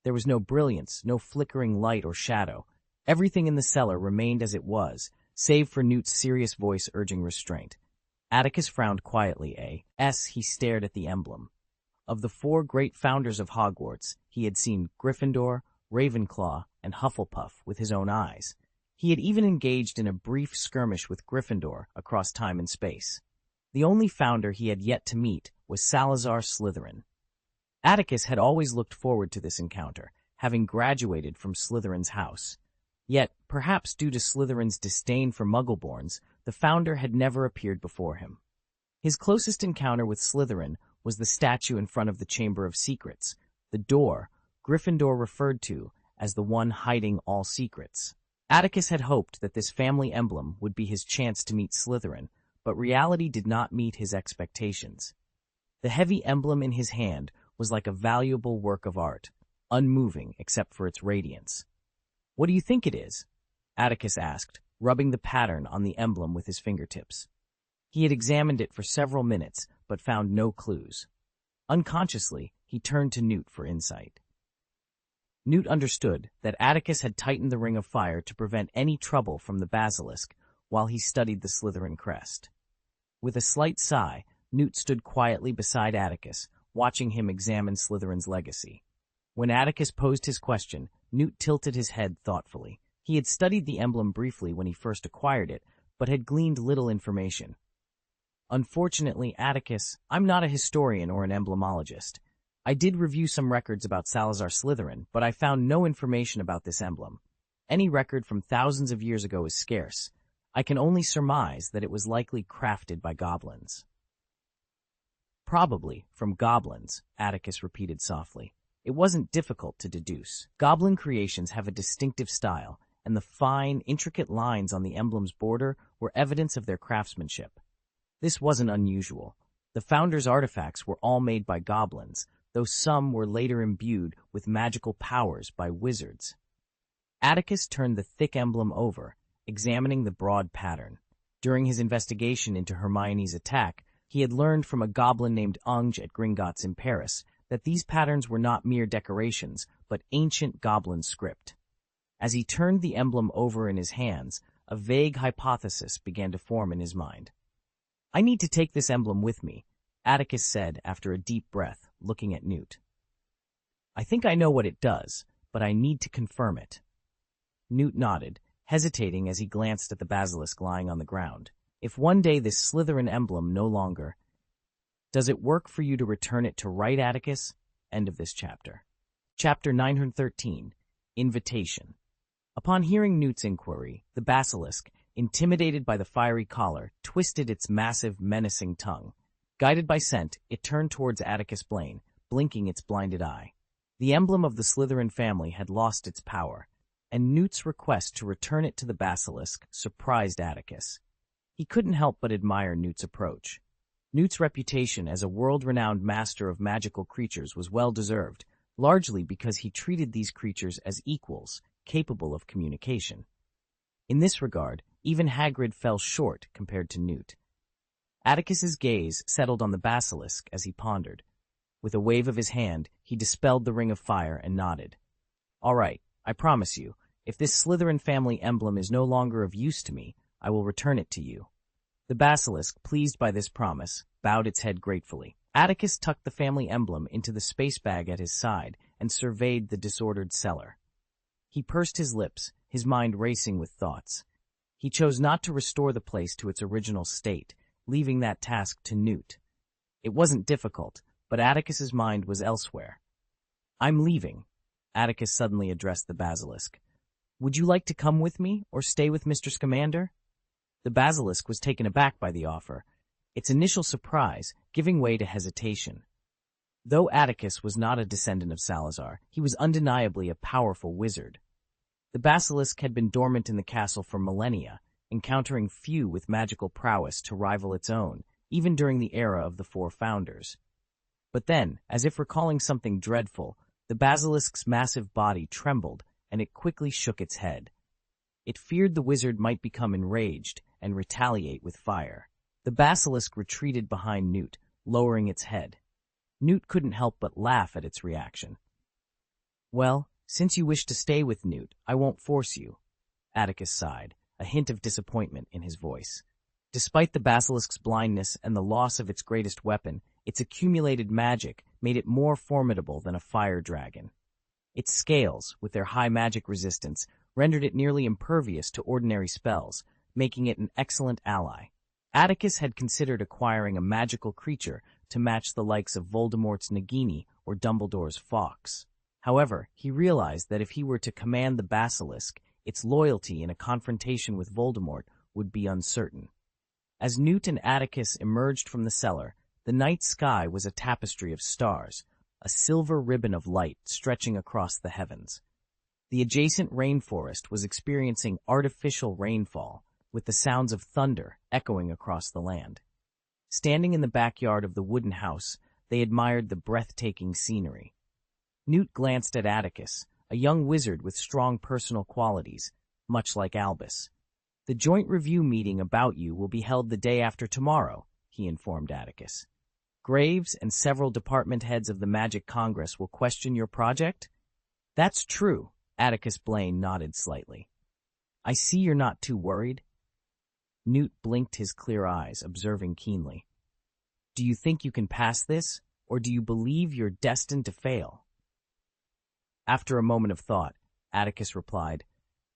Speaker 1: There was no brilliance, no flickering light or shadow. Everything in the cellar remained as it was, save for Newt's serious voice urging restraint. Atticus frowned quietly. He stared at the emblem. Of the 4 great founders of Hogwarts, he had seen Gryffindor, Ravenclaw, and Hufflepuff with his own eyes. He had even engaged in a brief skirmish with Gryffindor across time and space. The only founder he had yet to meet was Salazar Slytherin. Atticus had always looked forward to this encounter, having graduated from Slytherin's house. Yet, perhaps due to Slytherin's disdain for Muggleborns, the founder had never appeared before him. His closest encounter with Slytherin was the statue in front of the Chamber of Secrets, the door Gryffindor referred to as the one hiding all secrets. Atticus had hoped that this family emblem would be his chance to meet Slytherin, but reality did not meet his expectations. The heavy emblem in his hand was like a valuable work of art, unmoving except for its radiance. "What do you think it is?" Atticus asked, rubbing the pattern on the emblem with his fingertips. He had examined it for several minutes, but found no clues. Unconsciously, he turned to Newt for insight. Newt understood that Atticus had tightened the ring of fire to prevent any trouble from the basilisk while he studied the Slytherin crest. With a slight sigh, Newt stood quietly beside Atticus, watching him examine Slytherin's legacy. When Atticus posed his question, Newt tilted his head thoughtfully. He had studied the emblem briefly when he first acquired it, but had gleaned little information. "Unfortunately, Atticus, I'm not a historian or an emblemologist. I did review some records about Salazar Slytherin, but I found no information about this emblem. Any record from thousands of years ago is scarce. I can only surmise that it was likely crafted by goblins." "Probably from goblins," Atticus repeated softly. It wasn't difficult to deduce. Goblin creations have a distinctive style, and the fine, intricate lines on the emblem's border were evidence of their craftsmanship. This wasn't unusual. The founders' artifacts were all made by goblins, though some were later imbued with magical powers by wizards. Atticus turned the thick emblem over, examining the broad pattern. During his investigation into Hermione's attack, he had learned from a goblin named Unge at Gringotts in Paris that these patterns were not mere decorations, but ancient goblin script. As he turned the emblem over in his hands, a vague hypothesis began to form in his mind. "I need to take this emblem with me," Atticus said after a deep breath, looking at Newt. "I think I know what it does, but I need to confirm it." Newt nodded, hesitating as he glanced at the basilisk lying on the ground. "If one day this Slytherin emblem no longer... Does it work for you to return it to right, Atticus?" End of this chapter. Chapter 913, Invitation. Upon hearing Newt's inquiry, the basilisk, intimidated by the fiery collar, twisted its massive, menacing tongue. Guided by scent, it turned towards Atticus Blaine, blinking its blinded eye. The emblem of the Slytherin family had lost its power, and Newt's request to return it to the basilisk surprised Atticus. He couldn't help but admire Newt's approach. Newt's reputation as a world-renowned master of magical creatures was well-deserved, largely because he treated these creatures as equals, capable of communication. In this regard, even Hagrid fell short compared to Newt. Atticus's gaze settled on the basilisk as he pondered. With a wave of his hand, he dispelled the ring of fire and nodded. "All right, I promise you, if this Slytherin family emblem is no longer of use to me, I will return it to you." The basilisk, pleased by this promise, bowed its head gratefully. Atticus tucked the family emblem into the space bag at his side and surveyed the disordered cellar. He pursed his lips, his mind racing with thoughts. He chose not to restore the place to its original state, leaving that task to Newt. It wasn't difficult, but Atticus's mind was elsewhere. "I'm leaving," Atticus suddenly addressed the basilisk. "Would you like to come with me, or stay with Mr. Scamander?" The basilisk was taken aback by the offer, its initial surprise giving way to hesitation. Though Atticus was not a descendant of Salazar, he was undeniably a powerful wizard. The basilisk had been dormant in the castle for millennia, encountering few with magical prowess to rival its own, even during the era of the Four Founders. But then, as if recalling something dreadful, the basilisk's massive body trembled, and it quickly shook its head. It feared the wizard might become enraged and retaliate with fire. The basilisk retreated behind Newt, lowering its head. Newt couldn't help but laugh at its reaction. "Well, since you wish to stay with Newt, I won't force you," Atticus sighed, a hint of disappointment in his voice. Despite the basilisk's blindness and the loss of its greatest weapon, its accumulated magic made it more formidable than a fire dragon. Its scales, with their high magic resistance, rendered it nearly impervious to ordinary spells, making it an excellent ally. Atticus had considered acquiring a magical creature to match the likes of Voldemort's Nagini or Dumbledore's Fox. However, he realized that if he were to command the basilisk, its loyalty in a confrontation with Voldemort would be uncertain. As Newt and Atticus emerged from the cellar, the night sky was a tapestry of stars, a silver ribbon of light stretching across the heavens. The adjacent rainforest was experiencing artificial rainfall, with the sounds of thunder echoing across the land. Standing in the backyard of the wooden house, they admired the breathtaking scenery. Newt glanced at Atticus, a young wizard with strong personal qualities, much like Albus. "The joint review meeting about you will be held the day after tomorrow," he informed Atticus. "Graves and several department heads of the Magic Congress will question your project?" "That's true," Atticus Blaine nodded slightly. "I see you're not too worried." Newt blinked his clear eyes, observing keenly. "Do you think you can pass this, or do you believe you're destined to fail?" After a moment of thought, Atticus replied,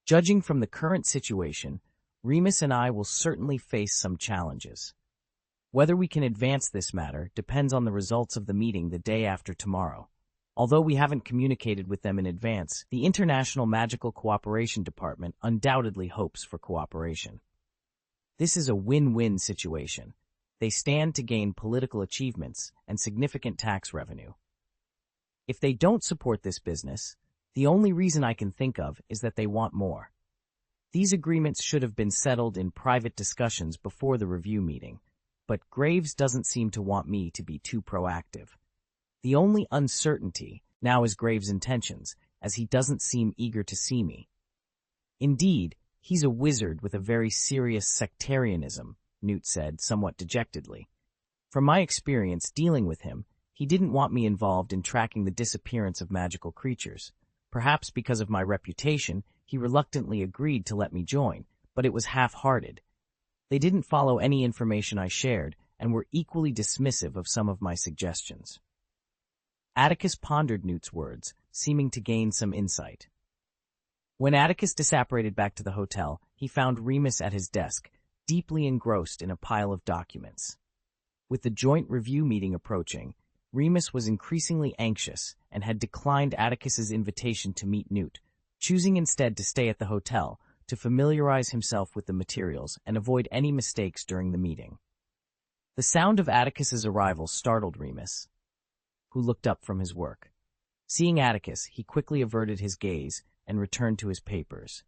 Speaker 1: "Judging from the current situation, Remus and I will certainly face some challenges. Whether we can advance this matter depends on the results of the meeting the day after tomorrow. Although we haven't communicated with them in advance, the International Magical Cooperation Department undoubtedly hopes for cooperation. This is a win-win situation. They stand to gain political achievements and significant tax revenue. If they don't support this business, the only reason I can think of is that they want more. These agreements should have been settled in private discussions before the review meeting, but Graves doesn't seem to want me to be too proactive. The only uncertainty now is Graves' intentions, as he doesn't seem eager to see me. Indeed, he's a wizard with a very serious sectarianism, Newt said, somewhat dejectedly. From my experience dealing with him, he didn't want me involved in tracking the disappearance of magical creatures. Perhaps because of my reputation, he reluctantly agreed to let me join, but it was half-hearted. They didn't follow any information I shared and were equally dismissive of some of my suggestions. Atticus pondered Newt's words, seeming to gain some insight. When Atticus disapparated back to the hotel, he found Remus at his desk, deeply engrossed in a pile of documents. With the joint review meeting approaching, Remus was increasingly anxious and had declined Atticus's invitation to meet Newt, choosing instead to stay at the hotel to familiarize himself with the materials and avoid any mistakes during the meeting. The sound of Atticus's arrival startled Remus, who looked up from his work. Seeing Atticus, he quickly averted his gaze and returned to his papers.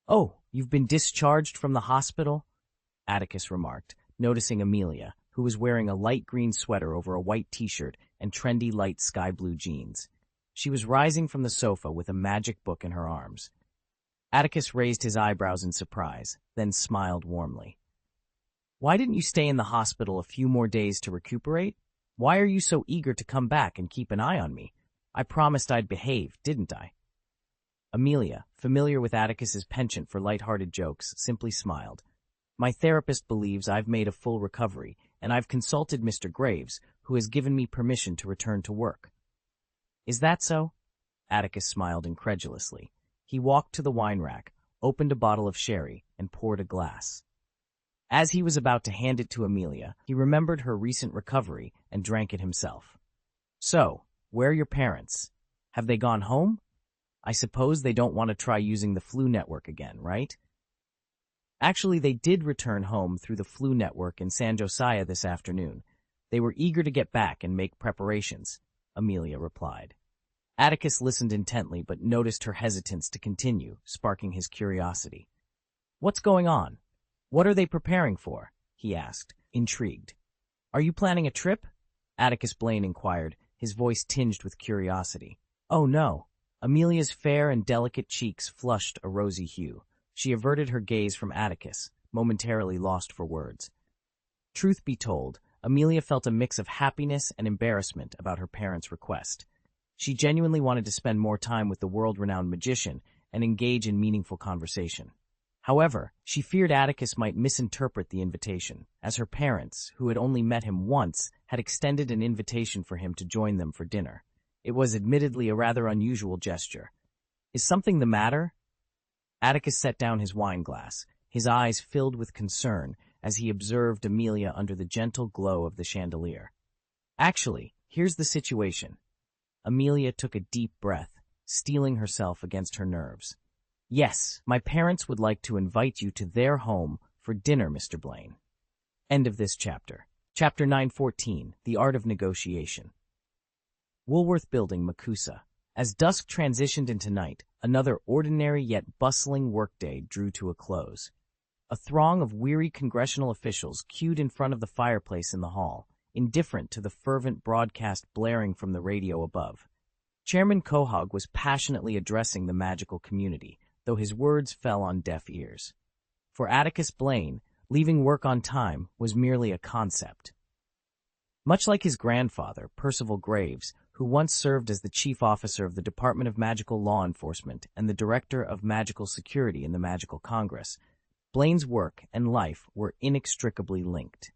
Speaker 1: "Oh, you've been discharged from the hospital?" Atticus remarked, noticing Amelia, who was wearing a light green sweater over a white t-shirt and trendy light sky blue jeans. She was rising from the sofa with a magic book in her arms. Atticus raised his eyebrows in surprise, then smiled warmly. "Why didn't you stay in the hospital a few more days to recuperate? Why are you so eager to come back and keep an eye on me? I promised I'd behave, didn't I?" Amelia, familiar with Atticus's penchant for light-hearted jokes, simply smiled. "My therapist believes I've made a full recovery, and I've consulted Mr. Graves, who has given me permission to return to work." "Is that so?" Atticus smiled incredulously. He walked to the wine rack, opened a bottle of sherry, and poured a glass. As he was about to hand it to Amelia, he remembered her recent recovery and drank it himself. "So, where are your parents? Have they gone home? I suppose they don't want to try using the flu network again, right?" "Actually, they did return home through the flu network in San Josiah this afternoon. They were eager to get back and make preparations," Amelia replied. Atticus listened intently but noticed her hesitance to continue, sparking his curiosity. "What's going on? What are they preparing for?" he asked, intrigued. "Are you planning a trip?" Atticus Blaine inquired, his voice tinged with curiosity. "Oh, no." Amelia's fair and delicate cheeks flushed a rosy hue. She averted her gaze from Atticus, momentarily lost for words. Truth be told, Amelia felt a mix of happiness and embarrassment about her parents' request. She genuinely wanted to spend more time with the world-renowned magician and engage in meaningful conversation. However, she feared Atticus might misinterpret the invitation, as her parents, who had only met him once, had extended an invitation for him to join them for dinner. It was admittedly a rather unusual gesture. "Is something the matter?" Atticus set down his wine glass, his eyes filled with concern as he observed Amelia under the gentle glow of the chandelier. "Actually, here's the situation." Amelia took a deep breath, steeling herself against her nerves. "Yes, my parents would like to invite you to their home for dinner, Mr. Blaine." End of this chapter. Chapter 914, The Art of Negotiation. Woolworth Building, Makusa. As dusk transitioned into night, another ordinary yet bustling workday drew to a close. A throng of weary congressional officials queued in front of the fireplace in the hall, indifferent to the fervent broadcast blaring from the radio above. Chairman Quahog was passionately addressing the magical community, though his words fell on deaf ears. For Atticus Blaine, leaving work on time was merely a concept. Much like his grandfather, Percival Graves, who once served as the chief officer of the Department of Magical Law Enforcement and the director of magical security in the Magical Congress, Blaine's work and life were inextricably linked.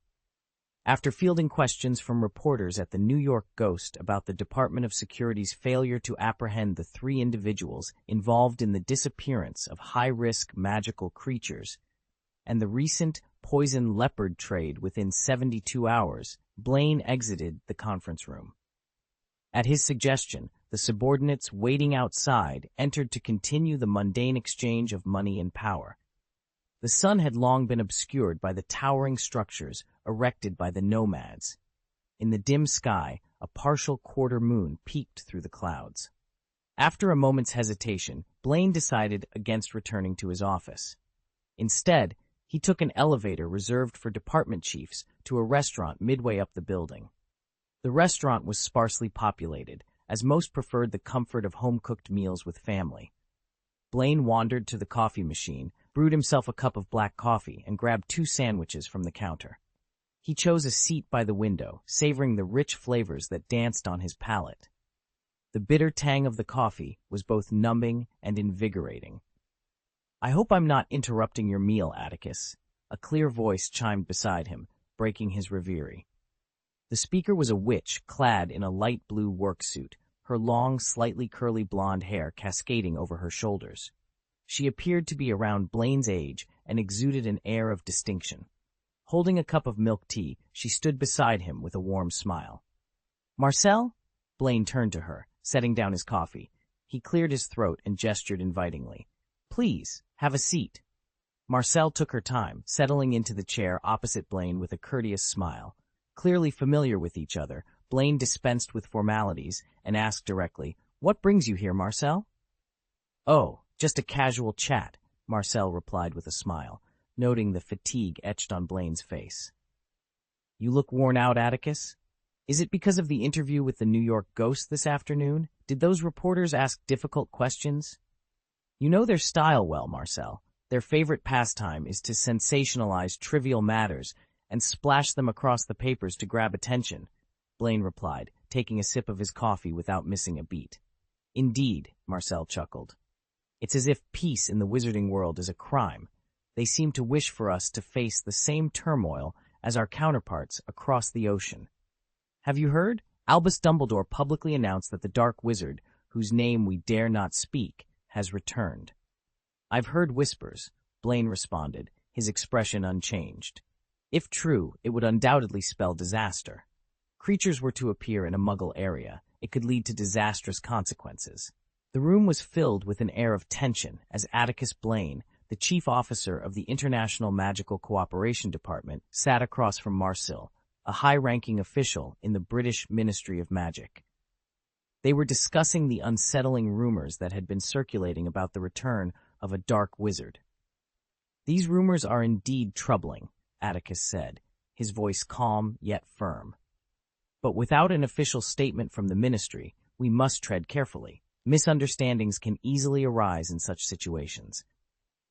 Speaker 1: After fielding questions from reporters at the New York Ghost about the Department of Security's failure to apprehend the 3 individuals involved in the disappearance of high-risk magical creatures and the recent poison leopard trade within 72 hours, Blaine exited the conference room. At his suggestion, the subordinates waiting outside entered to continue the mundane exchange of money and power. The sun had long been obscured by the towering structures erected by the nomads. In the dim sky, a partial quarter moon peeked through the clouds. After a moment's hesitation, Blaine decided against returning to his office. Instead, he took an elevator reserved for department chiefs to a restaurant midway up the building. The restaurant was sparsely populated, as most preferred the comfort of home-cooked meals with family. Blaine wandered to the coffee machine, brewed himself a cup of black coffee, and grabbed 2 sandwiches from the counter. He chose a seat by the window, savoring the rich flavors that danced on his palate. The bitter tang of the coffee was both numbing and invigorating, I hope I'm not interrupting your meal, Atticus. A clear voice chimed beside him, breaking his reverie. The speaker was a witch clad in a light blue work suit, her long, slightly curly blonde hair cascading over her shoulders. She appeared to be around Blaine's age and exuded an air of distinction. Holding a cup of milk tea, she stood beside him with a warm smile. "Marcel?" Blaine turned to her, setting down his coffee. He cleared his throat and gestured invitingly. "Please, have a seat." Marcel took her time, settling into the chair opposite Blaine with a courteous smile. Clearly familiar with each other, Blaine dispensed with formalities and asked directly, "What brings you here, Marcel?" "Oh, just a casual chat," Marcel replied with a smile, noting the fatigue etched on Blaine's face. "You look worn out, Atticus. Is it because of the interview with the New York ghost this afternoon? Did those reporters ask difficult questions?" "You know their style well, Marcel. Their favorite pastime is to sensationalize trivial matters and splash them across the papers to grab attention," Blaine replied, taking a sip of his coffee without missing a beat. "Indeed," Marcel chuckled. "It's as if peace in the wizarding world is a crime. They seem to wish for us to face the same turmoil as our counterparts across the ocean. Have you heard? Albus Dumbledore publicly announced that the Dark Wizard, whose name we dare not speak, has returned." "I've heard whispers," Blaine responded, his expression unchanged. If true, it would undoubtedly spell disaster. Creatures were to appear in a Muggle area. It could lead to disastrous consequences. The room was filled with an air of tension as Atticus Blaine, the chief officer of the International Magical Cooperation Department, sat across from Marcel, a high-ranking official in the British Ministry of Magic. They were discussing the unsettling rumors that had been circulating about the return of a dark wizard. "These rumors are indeed troubling," Atticus said, his voice calm yet firm. "But without an official statement from the ministry, we must tread carefully. Misunderstandings can easily arise in such situations."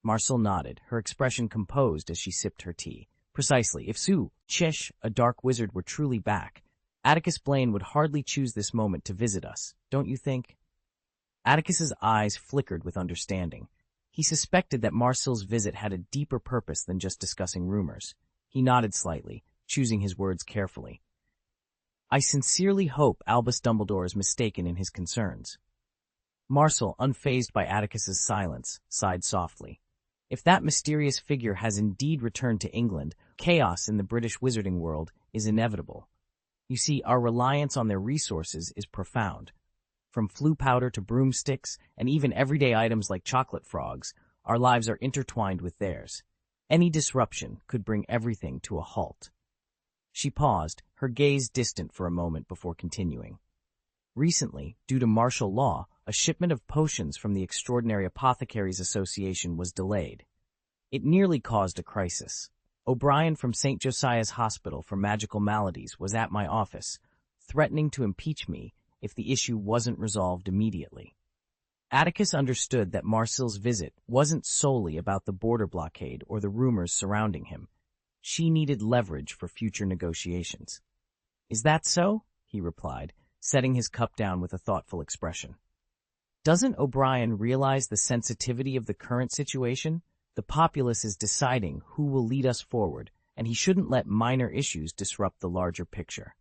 Speaker 1: Marcel nodded, her expression composed as she sipped her tea. "Precisely. If Chish, a dark wizard, were truly back, Atticus Blaine would hardly choose this moment to visit us, don't you think?" Atticus's eyes flickered with understanding. He suspected that Marcel's visit had a deeper purpose than just discussing rumors. He nodded slightly, choosing his words carefully. "I sincerely hope Albus Dumbledore is mistaken in his concerns." Marcel, unfazed by Atticus's silence, sighed softly. "If that mysterious figure has indeed returned to England, chaos in the British wizarding world is inevitable. You see, our reliance on their resources is profound. From flue powder to broomsticks, and even everyday items like chocolate frogs, our lives are intertwined with theirs. Any disruption could bring everything to a halt." She paused, her gaze distant for a moment before continuing. "Recently, due to martial law, a shipment of potions from the Extraordinary Apothecaries Association was delayed. It nearly caused a crisis. O'Brien from St. Josiah's Hospital for Magical Maladies was at my office, threatening to impeach me if the issue wasn't resolved immediately." Atticus understood that Marcel's visit wasn't solely about the border blockade or the rumors surrounding him. She needed leverage for future negotiations. "Is that so?" he replied, setting his cup down with a thoughtful expression. "Doesn't O'Brien realize the sensitivity of the current situation? The populace is deciding who will lead us forward, and he shouldn't let minor issues disrupt the larger picture."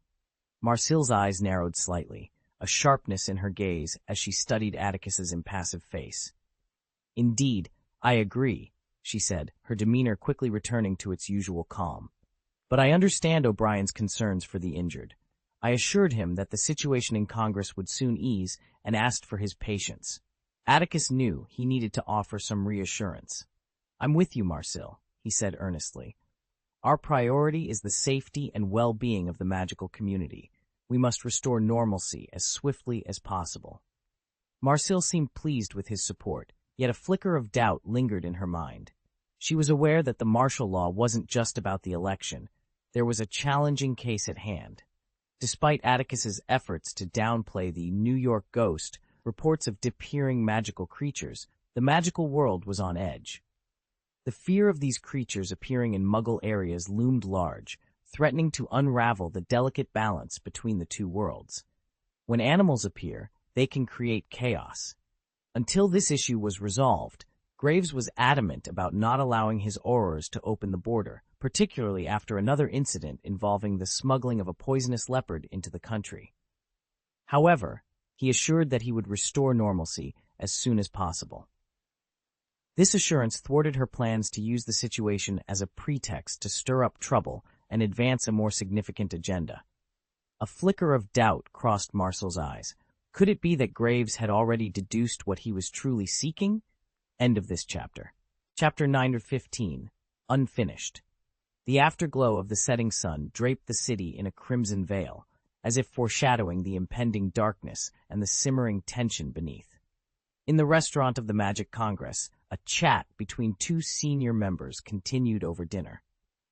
Speaker 1: Marcel's eyes narrowed slightly, a sharpness in her gaze as she studied Atticus's impassive face. "Indeed, I agree," she said, her demeanor quickly returning to its usual calm. "But I understand O'Brien's concerns for the injured. I assured him that the situation in Congress would soon ease and asked for his patience." Atticus knew he needed to offer some reassurance. "I'm with you, Marcel," he said earnestly. "Our priority is the safety and well-being of the magical community. We must restore normalcy as swiftly as possible." Marcel seemed pleased with his support, yet a flicker of doubt lingered in her mind. She was aware that the martial law wasn't just about the election. There was a challenging case at hand. Despite Atticus's efforts to downplay the New York ghost, reports of disappearing magical creatures, the magical world was on edge. The fear of these creatures appearing in Muggle areas loomed large, threatening to unravel the delicate balance between the two worlds. When animals appear, they can create chaos. Until this issue was resolved, Graves was adamant about not allowing his aurors to open the border, particularly after another incident involving the smuggling of a poisonous leopard into the country. However, he assured that he would restore normalcy as soon as possible. This assurance thwarted her plans to use the situation as a pretext to stir up trouble and advance a more significant agenda. A flicker of doubt crossed Marcel's eyes. Could it be that Graves had already deduced what he was truly seeking? End of this chapter. Chapter 9-15. Unfinished. The afterglow of the setting sun draped the city in a crimson veil, as if foreshadowing the impending darkness and the simmering tension beneath. In the restaurant of the Magic Congress, a chat between two senior members continued over dinner.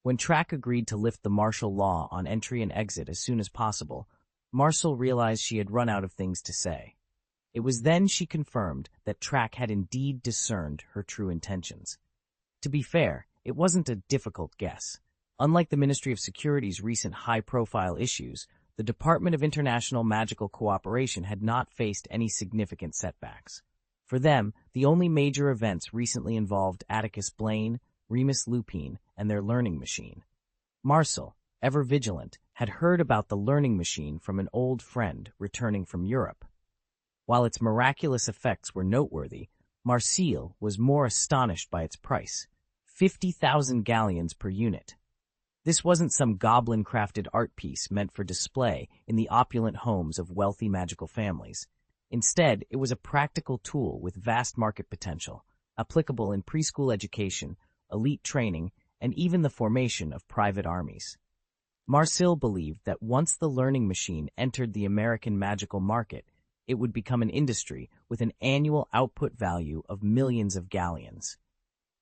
Speaker 1: When Track agreed to lift the martial law on entry and exit as soon as possible, Marcel realized she had run out of things to say. It was then she confirmed that Track had indeed discerned her true intentions. To be fair, it wasn't a difficult guess. Unlike the Ministry of Security's recent high-profile issues, the Department of International Magical Cooperation had not faced any significant setbacks. For them, the only major events recently involved Atticus Blaine, Remus Lupin, and their learning machine. Marcel, ever vigilant, had heard about the learning machine from an old friend returning from Europe. While its miraculous effects were noteworthy, Marcel was more astonished by its price, 50,000 galleons per unit. This wasn't some goblin-crafted art piece meant for display in the opulent homes of wealthy magical families. Instead, it was a practical tool with vast market potential, applicable in preschool education, elite training, and even the formation of private armies. Marcel believed that once the learning machine entered the American magical market, it would become an industry with an annual output value of millions of galleons.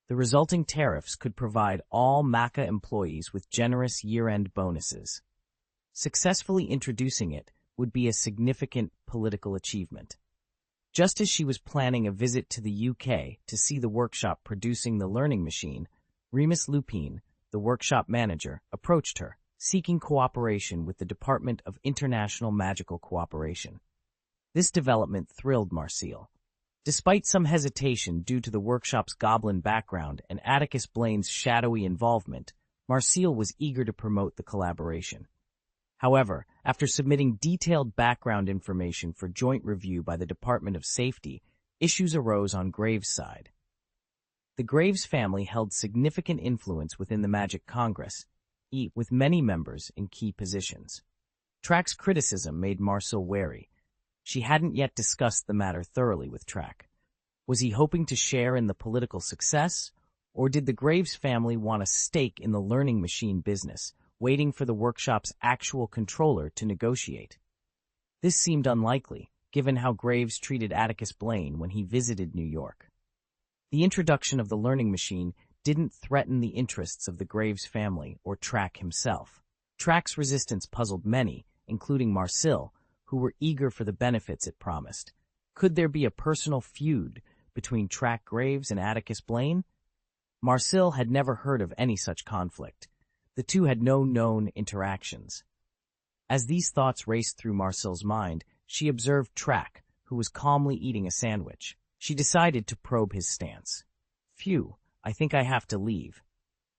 Speaker 1: The resulting tariffs could provide all MACA employees with generous year-end bonuses. Successfully introducing it would be a significant political achievement. Just as she was planning a visit to the UK to see the workshop producing the learning machine, Remus Lupin, the workshop manager, approached her, seeking cooperation with the Department of International Magical Cooperation. This development thrilled Marcel. Despite some hesitation due to the workshop's goblin background and Atticus Blaine's shadowy involvement, Marcel was eager to promote the collaboration. However, after submitting detailed background information for joint review by the Department of Safety, issues arose on Graves' side. The Graves family held significant influence within the Magic Congress, with many members in key positions. Track's criticism made Marcel wary. She hadn't yet discussed the matter thoroughly with Track. Was he hoping to share in the political success, or did the Graves family want a stake in the learning machine business, waiting for the workshop's actual controller to negotiate? This seemed unlikely, given how Graves treated Atticus Blaine when he visited New York. The introduction of the learning machine didn't threaten the interests of the Graves family or Track himself. Track's resistance puzzled many, including Marcel, who were eager for the benefits it promised. Could there be a personal feud between Track Graves and Atticus Blaine? Marcel had never heard of any such conflict. The two had no known interactions. As these thoughts raced through Marcel's mind, she observed Track, who was calmly eating a sandwich. She decided to probe his stance. "Phew, I think I have to leave."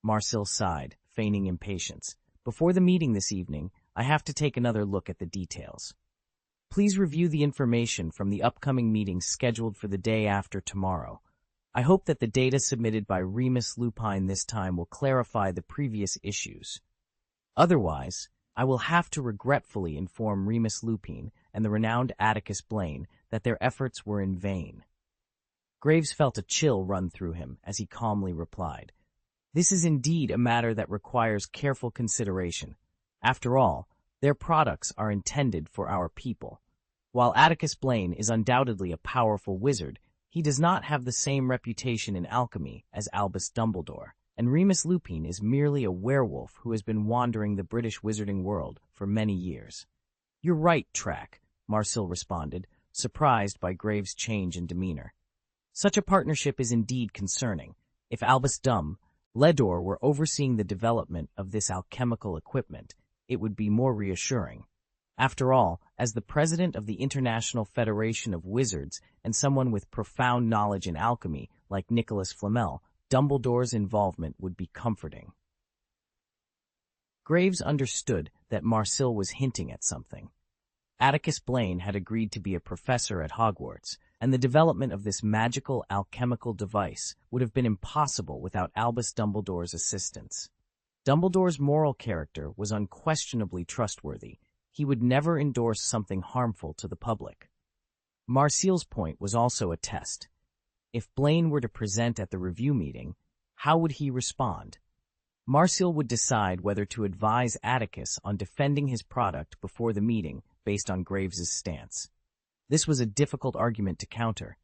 Speaker 1: Marcel sighed, feigning impatience. "Before the meeting this evening, I have to take another look at the details. Please review the information from the upcoming meeting scheduled for the day after tomorrow. I hope that the data submitted by Remus Lupin this time will clarify the previous issues. Otherwise, I will have to regretfully inform Remus Lupin and the renowned Atticus Blaine that their efforts were in vain." Graves felt a chill run through him as he calmly replied, "This is indeed a matter that requires careful consideration. After all, their products are intended for our people. While Atticus Blaine is undoubtedly a powerful wizard, he does not have the same reputation in alchemy as Albus Dumbledore, and Remus Lupin is merely a werewolf who has been wandering the British wizarding world for many years." "You're right, Track," Marcel responded, surprised by Graves' change in demeanor. "Such a partnership is indeed concerning. If Albus Dumbledore were overseeing the development of this alchemical equipment, it would be more reassuring. After all, as the president of the International Federation of Wizards and someone with profound knowledge in alchemy like Nicholas Flamel, Dumbledore's involvement would be comforting. Graves understood that Marcille was hinting at something. Atticus Blaine had agreed to be a professor at Hogwarts, and the development of this magical alchemical device would have been impossible without Albus Dumbledore's assistance. Dumbledore's moral character was unquestionably trustworthy. He would never endorse something harmful to the public. Marcille's point was also a test. If Blaine were to present at the review meeting, how would he respond? Marcille would decide whether to advise Atticus on defending his product before the meeting based on Graves's stance. This was a difficult argument to counter,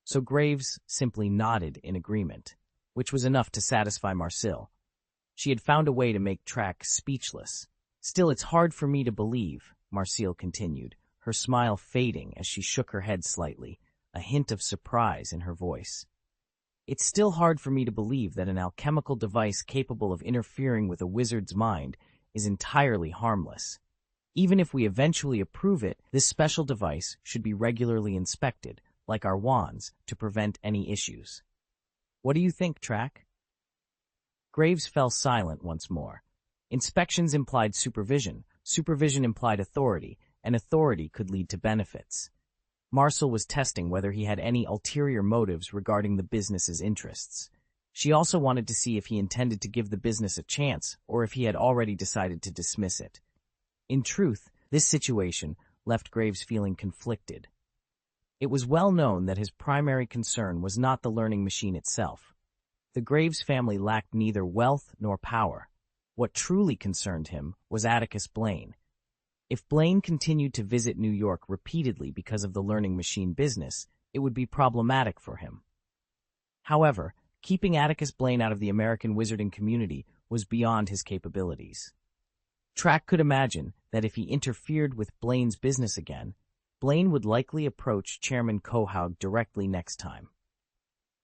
Speaker 1: so Graves simply nodded in agreement, which was enough to satisfy Marcille. She had found a way to make Track speechless. Still, it's hard for me to believe, Marcille continued, her smile fading as she shook her head slightly, a hint of surprise in her voice. It's still hard for me to believe that an alchemical device capable of interfering with a wizard's mind is entirely harmless. Even if we eventually approve it, this special device should be regularly inspected, like our wands, to prevent any issues. What do you think, Track? Graves fell silent once more. Inspections implied supervision, supervision implied authority, and authority could lead to benefits. Marcille was testing whether he had any ulterior motives regarding the business's interests. She also wanted to see if he intended to give the business a chance or if he had already decided to dismiss it. In truth, this situation left Graves feeling conflicted. It was well known that his primary concern was not the learning machine itself. The Graves family lacked neither wealth nor power. What truly concerned him was Atticus Blaine. If Blaine continued to visit New York repeatedly because of the learning machine business, it would be problematic for him. However, keeping Atticus Blaine out of the American wizarding community was beyond his capabilities. Track could imagine that if he interfered with Blaine's business again, Blaine would likely approach Chairman Quahog directly next time.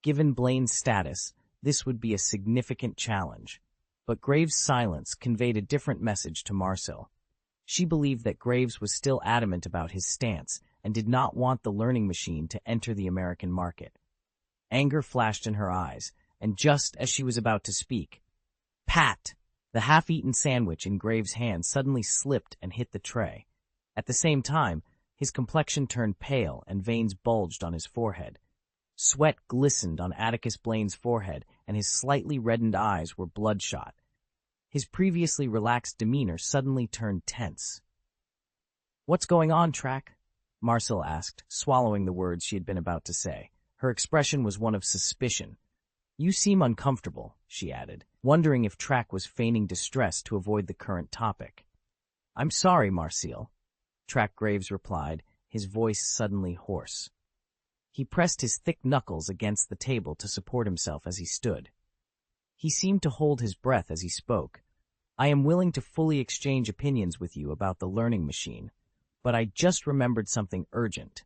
Speaker 1: Given Blaine's status, this would be a significant challenge, but Graves' silence conveyed a different message to Marcille. She believed that Graves was still adamant about his stance and did not want the learning machine to enter the American market. Anger flashed in her eyes, and just as she was about to speak, "Pat!" The half-eaten sandwich in Graves' hand suddenly slipped and hit the tray. At the same time, his complexion turned pale and veins bulged on his forehead. Sweat glistened on Atticus Blaine's forehead, and his slightly reddened eyes were bloodshot. His previously relaxed demeanor suddenly turned tense. "What's going on, Track?" Marcille asked, swallowing the words she had been about to say. Her expression was one of suspicion. "You seem uncomfortable," she added, wondering if Track was feigning distress to avoid the current topic. "I'm sorry, Marcille," Track Graves replied, his voice suddenly hoarse. He pressed his thick knuckles against the table to support himself as he stood. He seemed to hold his breath as he spoke. "I am willing to fully exchange opinions with you about the learning machine, but I just remembered something urgent.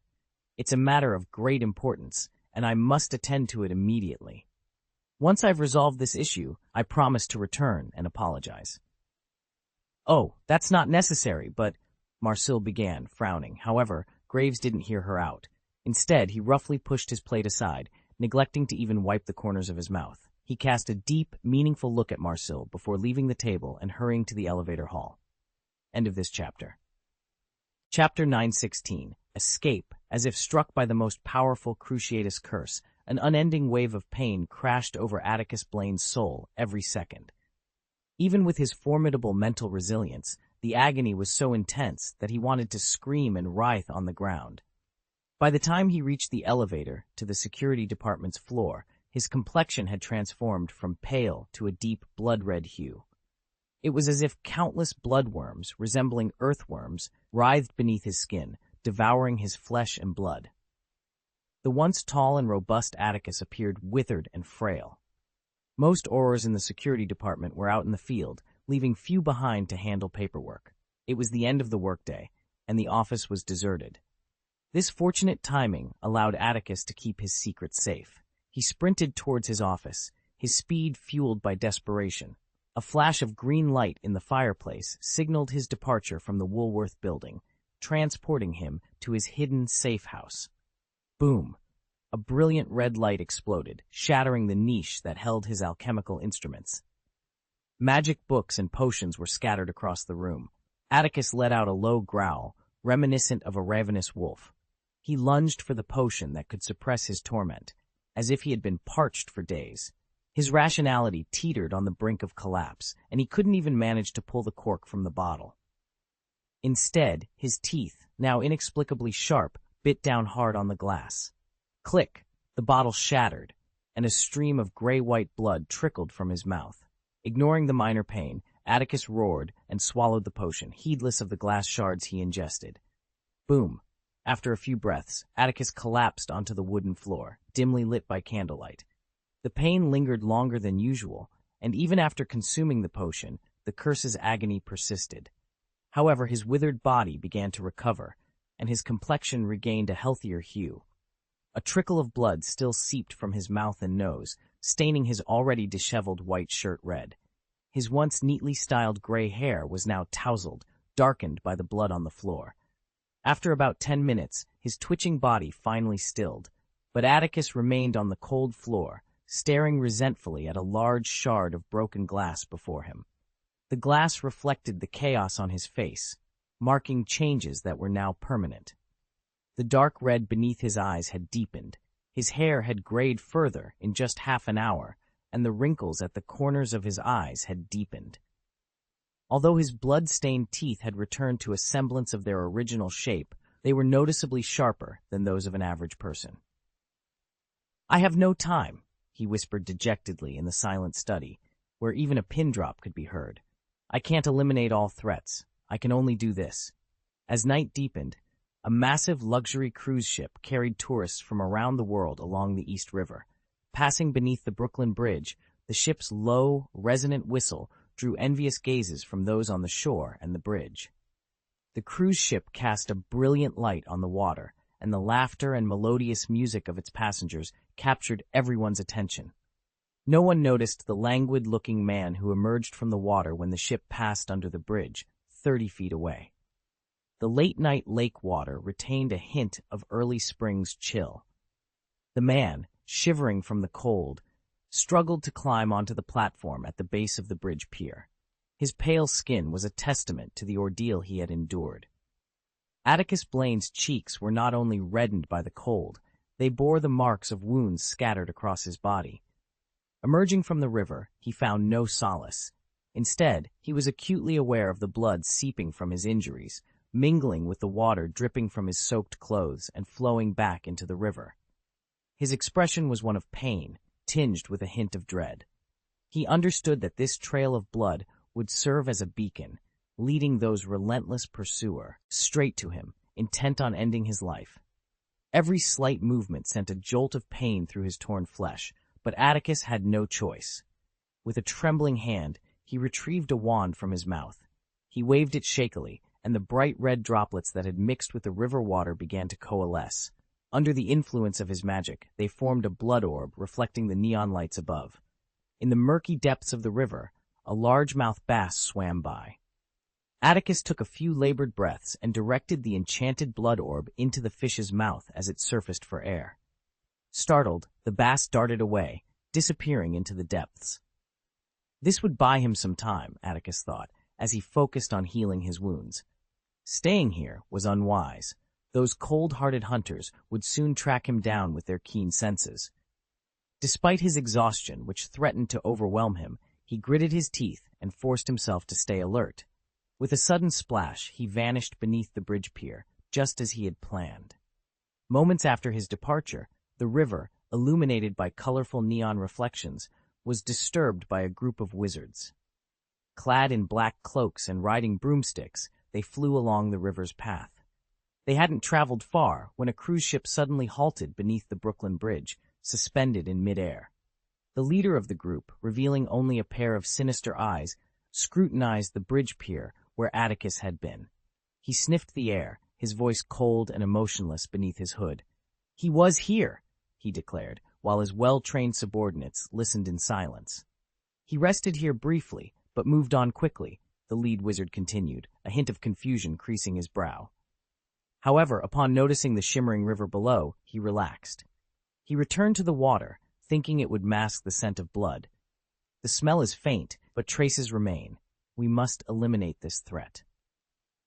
Speaker 1: It's a matter of great importance, and I must attend to it immediately. Once I've resolved this issue, I promise to return and apologize." "Oh, that's not necessary, but—" Marcille began, frowning. However, Graves didn't hear her out. Instead, he roughly pushed his plate aside, neglecting to even wipe the corners of his mouth. He cast a deep, meaningful look at Marcille before leaving the table and hurrying to the elevator hall. End of this chapter. Chapter 916. Escape. As if struck by the most powerful Cruciatus curse, an unending wave of pain crashed over Atticus Blaine's soul every second. Even with his formidable mental resilience, the agony was so intense that he wanted to scream and writhe on the ground. By the time he reached the elevator to the security department's floor, his complexion had transformed from pale to a deep blood-red hue. It was as if countless bloodworms, resembling earthworms, writhed beneath his skin, devouring his flesh and blood. The once tall and robust Atticus appeared withered and frail. Most Aurors in the security department were out in the field, leaving few behind to handle paperwork. It was the end of the workday, and the office was deserted. This fortunate timing allowed Atticus to keep his secret safe. He sprinted towards his office, his speed fueled by desperation. A flash of green light in the fireplace signaled his departure from the Woolworth building, transporting him to his hidden safe house. Boom! A brilliant red light exploded, shattering the niche that held his alchemical instruments. Magic books and potions were scattered across the room. Atticus let out a low growl, reminiscent of a ravenous wolf. He lunged for the potion that could suppress his torment, as if he had been parched for days. His rationality teetered on the brink of collapse, and he couldn't even manage to pull the cork from the bottle. Instead, his teeth, now inexplicably sharp, bit down hard on the glass. Click! The bottle shattered, and a stream of gray-white blood trickled from his mouth. Ignoring the minor pain, Atticus roared and swallowed the potion, heedless of the glass shards he ingested. Boom! After a few breaths, Atticus collapsed onto the wooden floor, dimly lit by candlelight. The pain lingered longer than usual, and even after consuming the potion, the curse's agony persisted. However, his withered body began to recover, and his complexion regained a healthier hue. A trickle of blood still seeped from his mouth and nose, staining his already disheveled white shirt red. His once neatly styled gray hair was now tousled, darkened by the blood on the floor. After about 10 minutes, his twitching body finally stilled, but Atticus remained on the cold floor, staring resentfully at a large shard of broken glass before him. The glass reflected the chaos on his face, marking changes that were now permanent. The dark red beneath his eyes had deepened, his hair had grayed further in just half an hour, and the wrinkles at the corners of his eyes had deepened. Although his blood-stained teeth had returned to a semblance of their original shape, they were noticeably sharper than those of an average person. "I have no time," he whispered dejectedly in the silent study, where even a pin drop could be heard. "I can't eliminate all threats. I can only do this." As night deepened, a massive luxury cruise ship carried tourists from around the world along the East River. Passing beneath the Brooklyn Bridge, the ship's low, resonant whistle drew envious gazes from those on the shore and the bridge. The cruise ship cast a brilliant light on the water, and the laughter and melodious music of its passengers captured everyone's attention. No one noticed the languid-looking man who emerged from the water when the ship passed under the bridge, 30 feet away. The late-night lake water retained a hint of early spring's chill. The man, shivering from the cold, struggled to climb onto the platform at the base of the bridge pier. His pale skin was a testament to the ordeal he had endured. Atticus Blaine's cheeks were not only reddened by the cold, they bore the marks of wounds scattered across his body. Emerging from the river, he found no solace. Instead, he was acutely aware of the blood seeping from his injuries, mingling with the water dripping from his soaked clothes and flowing back into the river. His expression was one of pain, tinged with a hint of dread. He understood that this trail of blood would serve as a beacon, leading those relentless pursuer straight to him, intent on ending his life. Every slight movement sent a jolt of pain through his torn flesh, but Atticus had no choice. With a trembling hand, he retrieved a wand from his mouth. He waved it shakily, and the bright red droplets that had mixed with the river water began to coalesce. Under the influence of his magic, they formed a blood orb reflecting the neon lights above. In the murky depths of the river, a largemouth bass swam by. Atticus took a few labored breaths and directed the enchanted blood orb into the fish's mouth as it surfaced for air. Startled, the bass darted away, disappearing into the depths. This would buy him some time, Atticus thought, as he focused on healing his wounds. Staying here was unwise. Those cold-hearted hunters would soon track him down with their keen senses. Despite his exhaustion, which threatened to overwhelm him, he gritted his teeth and forced himself to stay alert. With a sudden splash, he vanished beneath the bridge pier, just as he had planned. Moments after his departure, the river, illuminated by colorful neon reflections, was disturbed by a group of wizards. Clad in black cloaks and riding broomsticks, they flew along the river's path. They hadn't traveled far when a cruise ship suddenly halted beneath the Brooklyn Bridge, suspended in midair. The leader of the group, revealing only a pair of sinister eyes, scrutinized the bridge pier where Atticus had been. He sniffed the air, his voice cold and emotionless beneath his hood. "He was here," he declared, while his well-trained subordinates listened in silence. "He rested here briefly, but moved on quickly, the lead wizard continued, a hint of confusion creasing his brow. However, upon noticing the shimmering river below, he relaxed. He returned to the water, thinking it would mask the scent of blood. The smell is faint, but traces remain. We must eliminate this threat.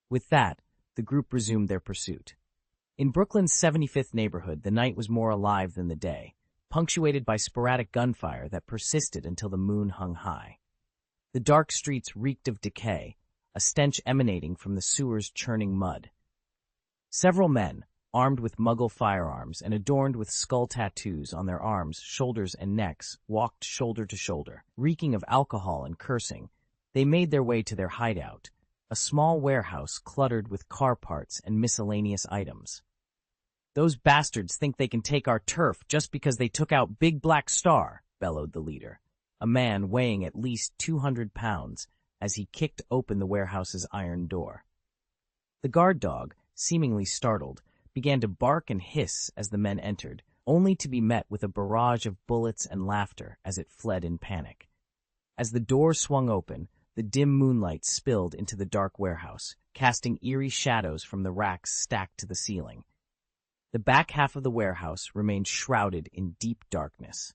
Speaker 1: With that, the group resumed their pursuit. In Brooklyn's 75th neighborhood, the night was more alive than the day, punctuated by sporadic gunfire that persisted until the moon hung high. The dark streets reeked of decay, a stench emanating from the sewer's churning mud. Several men, armed with Muggle firearms and adorned with skull tattoos on their arms, shoulders, and necks, walked shoulder to shoulder. Reeking of alcohol and cursing, they made their way to their hideout, a small warehouse cluttered with car parts and miscellaneous items. "Those bastards think they can take our turf just because they took out Big Black Star," bellowed the leader, a man weighing at least 200 pounds, as he kicked open the warehouse's iron door. The guard dog, seemingly startled, began to bark and hiss as the men entered, only to be met with a barrage of bullets and laughter as it fled in panic. As the door swung open, the dim moonlight spilled into the dark warehouse, casting eerie shadows from the racks stacked to the ceiling. The back half of the warehouse remained shrouded in deep darkness.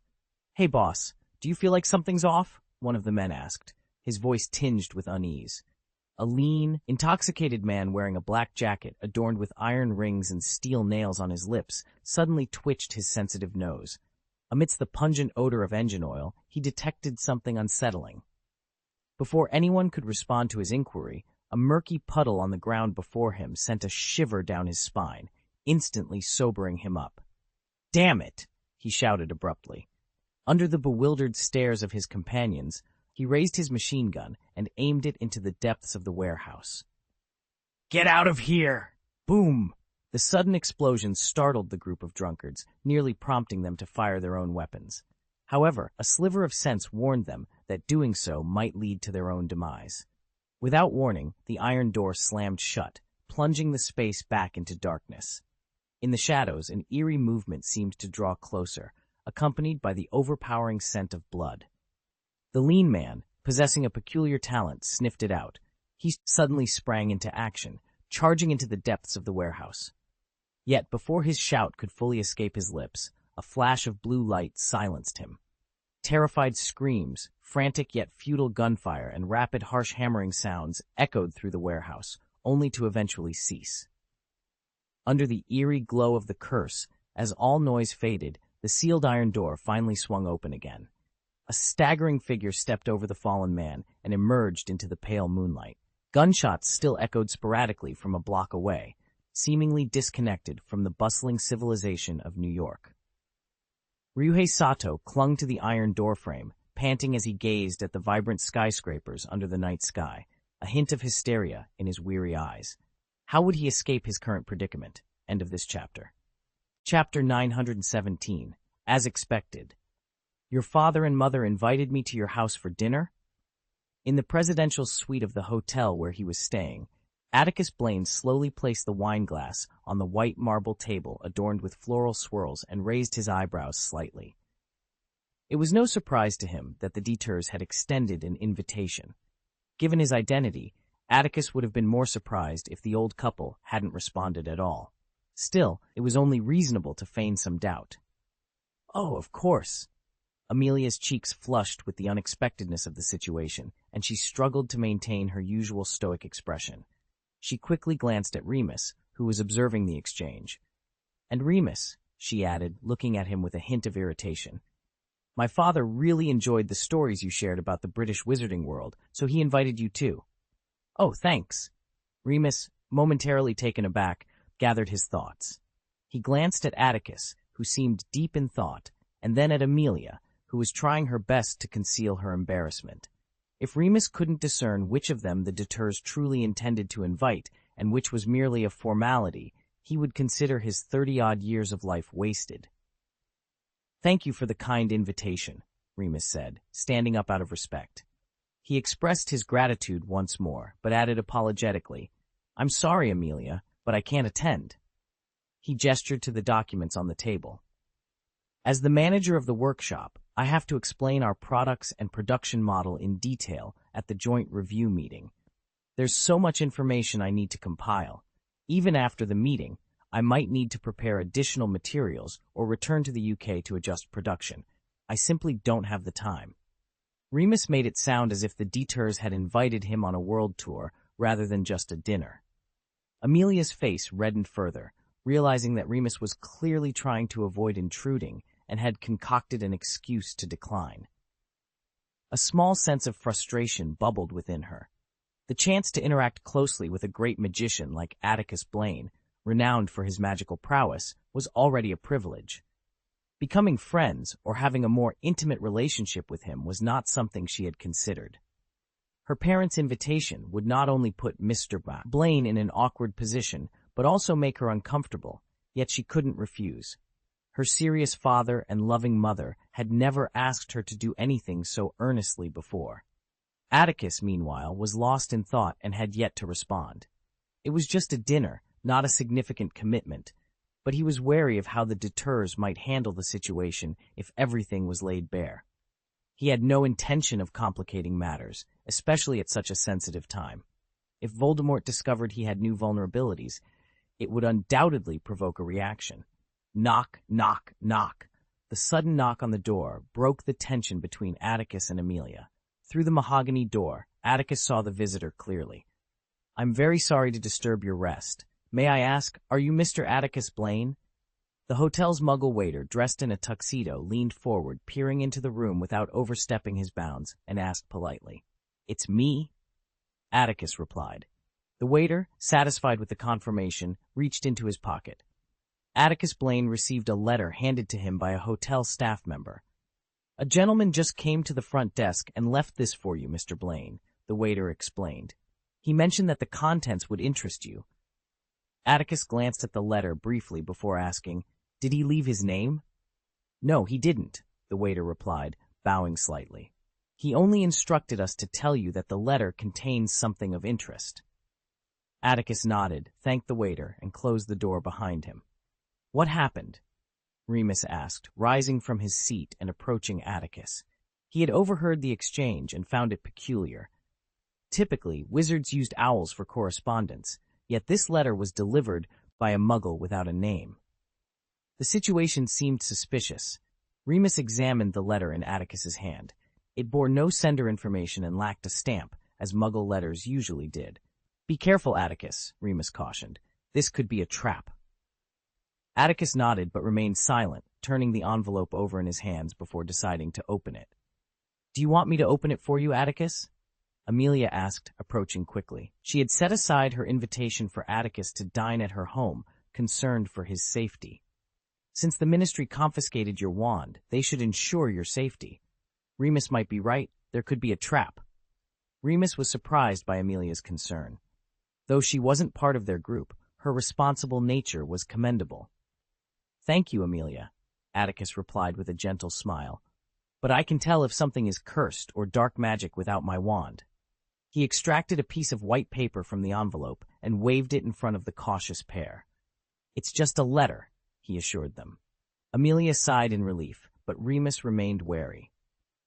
Speaker 1: "Hey, boss, do you feel like something's off?" one of the men asked, his voice tinged with unease. A lean, intoxicated man wearing a black jacket adorned with iron rings and steel nails on his lips suddenly twitched his sensitive nose. Amidst the pungent odor of engine oil, he detected something unsettling. Before anyone could respond to his inquiry, a murky puddle on the ground before him sent a shiver down his spine, instantly sobering him up. "Damn it!" he shouted abruptly. Under the bewildered stares of his companions, he raised his machine gun and aimed it into the depths of the warehouse. "Get out of here!" Boom! The sudden explosion startled the group of drunkards, nearly prompting them to fire their own weapons. However, a sliver of sense warned them that doing so might lead to their own demise. Without warning, the iron door slammed shut, plunging the space back into darkness. In the shadows, an eerie movement seemed to draw closer, accompanied by the overpowering scent of blood. The lean man, possessing a peculiar talent, sniffed it out. He suddenly sprang into action, charging into the depths of the warehouse. Yet before his shout could fully escape his lips, a flash of blue light silenced him. Terrified screams, frantic yet futile gunfire, and rapid, harsh hammering sounds echoed through the warehouse, only to eventually cease. Under the eerie glow of the curse, as all noise faded, the sealed iron door finally swung open again. A staggering figure stepped over the fallen man and emerged into the pale moonlight. Gunshots still echoed sporadically from a block away, seemingly disconnected from the bustling civilization of New York. Ryuhei Sato clung to the iron doorframe, panting as he gazed at the vibrant skyscrapers under the night sky, a hint of hysteria in his weary eyes. How would he escape his current predicament? End of this chapter. Chapter 917. As expected. Your father and mother invited me to your house for dinner? In the presidential suite of the hotel where he was staying, Atticus Blaine slowly placed the wine glass on the white marble table adorned with floral swirls and raised his eyebrows slightly. It was no surprise to him that the Detours had extended an invitation. Given his identity, Atticus would have been more surprised if the old couple hadn't responded at all. Still, it was only reasonable to feign some doubt. "Oh, of course." Amelia's cheeks flushed with the unexpectedness of the situation, and she struggled to maintain her usual stoic expression. She quickly glanced at Remus, who was observing the exchange. "And Remus," she added, looking at him with a hint of irritation, "my father really enjoyed the stories you shared about the British wizarding world, so he invited you too." "Oh, thanks." Remus, momentarily taken aback, gathered his thoughts. He glanced at Atticus, who seemed deep in thought, and then at Amelia, who was trying her best to conceal her embarrassment. If Remus couldn't discern which of them the Detours truly intended to invite and which was merely a formality, he would consider his 30-odd years of life wasted. "Thank you for the kind invitation," Remus said, standing up out of respect. He expressed his gratitude once more, but added apologetically, "I'm sorry, Amelia, but I can't attend." He gestured to the documents on the table. As the manager of the workshop, I have to explain our products and production model in detail at the joint review meeting. There's so much information I need to compile. Even after the meeting, I might need to prepare additional materials or return to the UK to adjust production. I simply don't have the time. Remus made it sound as if the Detours had invited him on a world tour rather than just a dinner. Amelia's face reddened further, realizing that Remus was clearly trying to avoid intruding and had concocted an excuse to decline. A small sense of frustration bubbled within her. The chance to interact closely with a great magician like Atticus Blaine, renowned for his magical prowess, was already a privilege. Becoming friends or having a more intimate relationship with him was not something she had considered. Her parents' invitation would not only put Mr. Blaine in an awkward position, but also make her uncomfortable, yet she couldn't refuse. Her serious father and loving mother had never asked her to do anything so earnestly before. Atticus, meanwhile, was lost in thought and had yet to respond. It was just a dinner, not a significant commitment, but he was wary of how the Detours might handle the situation if everything was laid bare. He had no intention of complicating matters, especially at such a sensitive time. If Voldemort discovered he had new vulnerabilities, it would undoubtedly provoke a reaction. Knock, knock, knock. The sudden knock on the door broke the tension between Atticus and Amelia. Through the mahogany door, Atticus saw the visitor clearly. "I'm very sorry to disturb your rest. May I ask, are you Mr. Atticus Blaine?" The hotel's muggle waiter, dressed in a tuxedo, leaned forward, peering into the room without overstepping his bounds, and asked politely, "It's me?" Atticus replied. The waiter, satisfied with the confirmation, reached into his pocket. Atticus Blaine received a letter handed to him by a hotel staff member. "A gentleman just came to the front desk and left this for you, Mr. Blaine," the waiter explained. "He mentioned that the contents would interest you." Atticus glanced at the letter briefly before asking, "Did he leave his name?" "No, he didn't," the waiter replied, bowing slightly. "He only instructed us to tell you that the letter contains something of interest." Atticus nodded, thanked the waiter, and closed the door behind him. "What happened?" Remus asked, rising from his seat and approaching Atticus. He had overheard the exchange and found it peculiar. Typically, wizards used owls for correspondence, yet this letter was delivered by a muggle without a name. The situation seemed suspicious. Remus examined the letter in Atticus's hand. It bore no sender information and lacked a stamp, as muggle letters usually did. "Be careful, Atticus," Remus cautioned. "This could be a trap." Atticus nodded but remained silent, turning the envelope over in his hands before deciding to open it. "Do you want me to open it for you, Atticus?" Amelia asked, approaching quickly. She had set aside her invitation for Atticus to dine at her home, concerned for his safety. "Since the ministry confiscated your wand, they should ensure your safety. Remus might be right, there could be a trap." Remus was surprised by Amelia's concern. Though she wasn't part of their group, her responsible nature was commendable. "Thank you, Amelia," Atticus replied with a gentle smile. "But I can tell if something is cursed or dark magic without my wand." He extracted a piece of white paper from the envelope and waved it in front of the cautious pair. "It's just a letter," he assured them. Amelia sighed in relief, but Remus remained wary.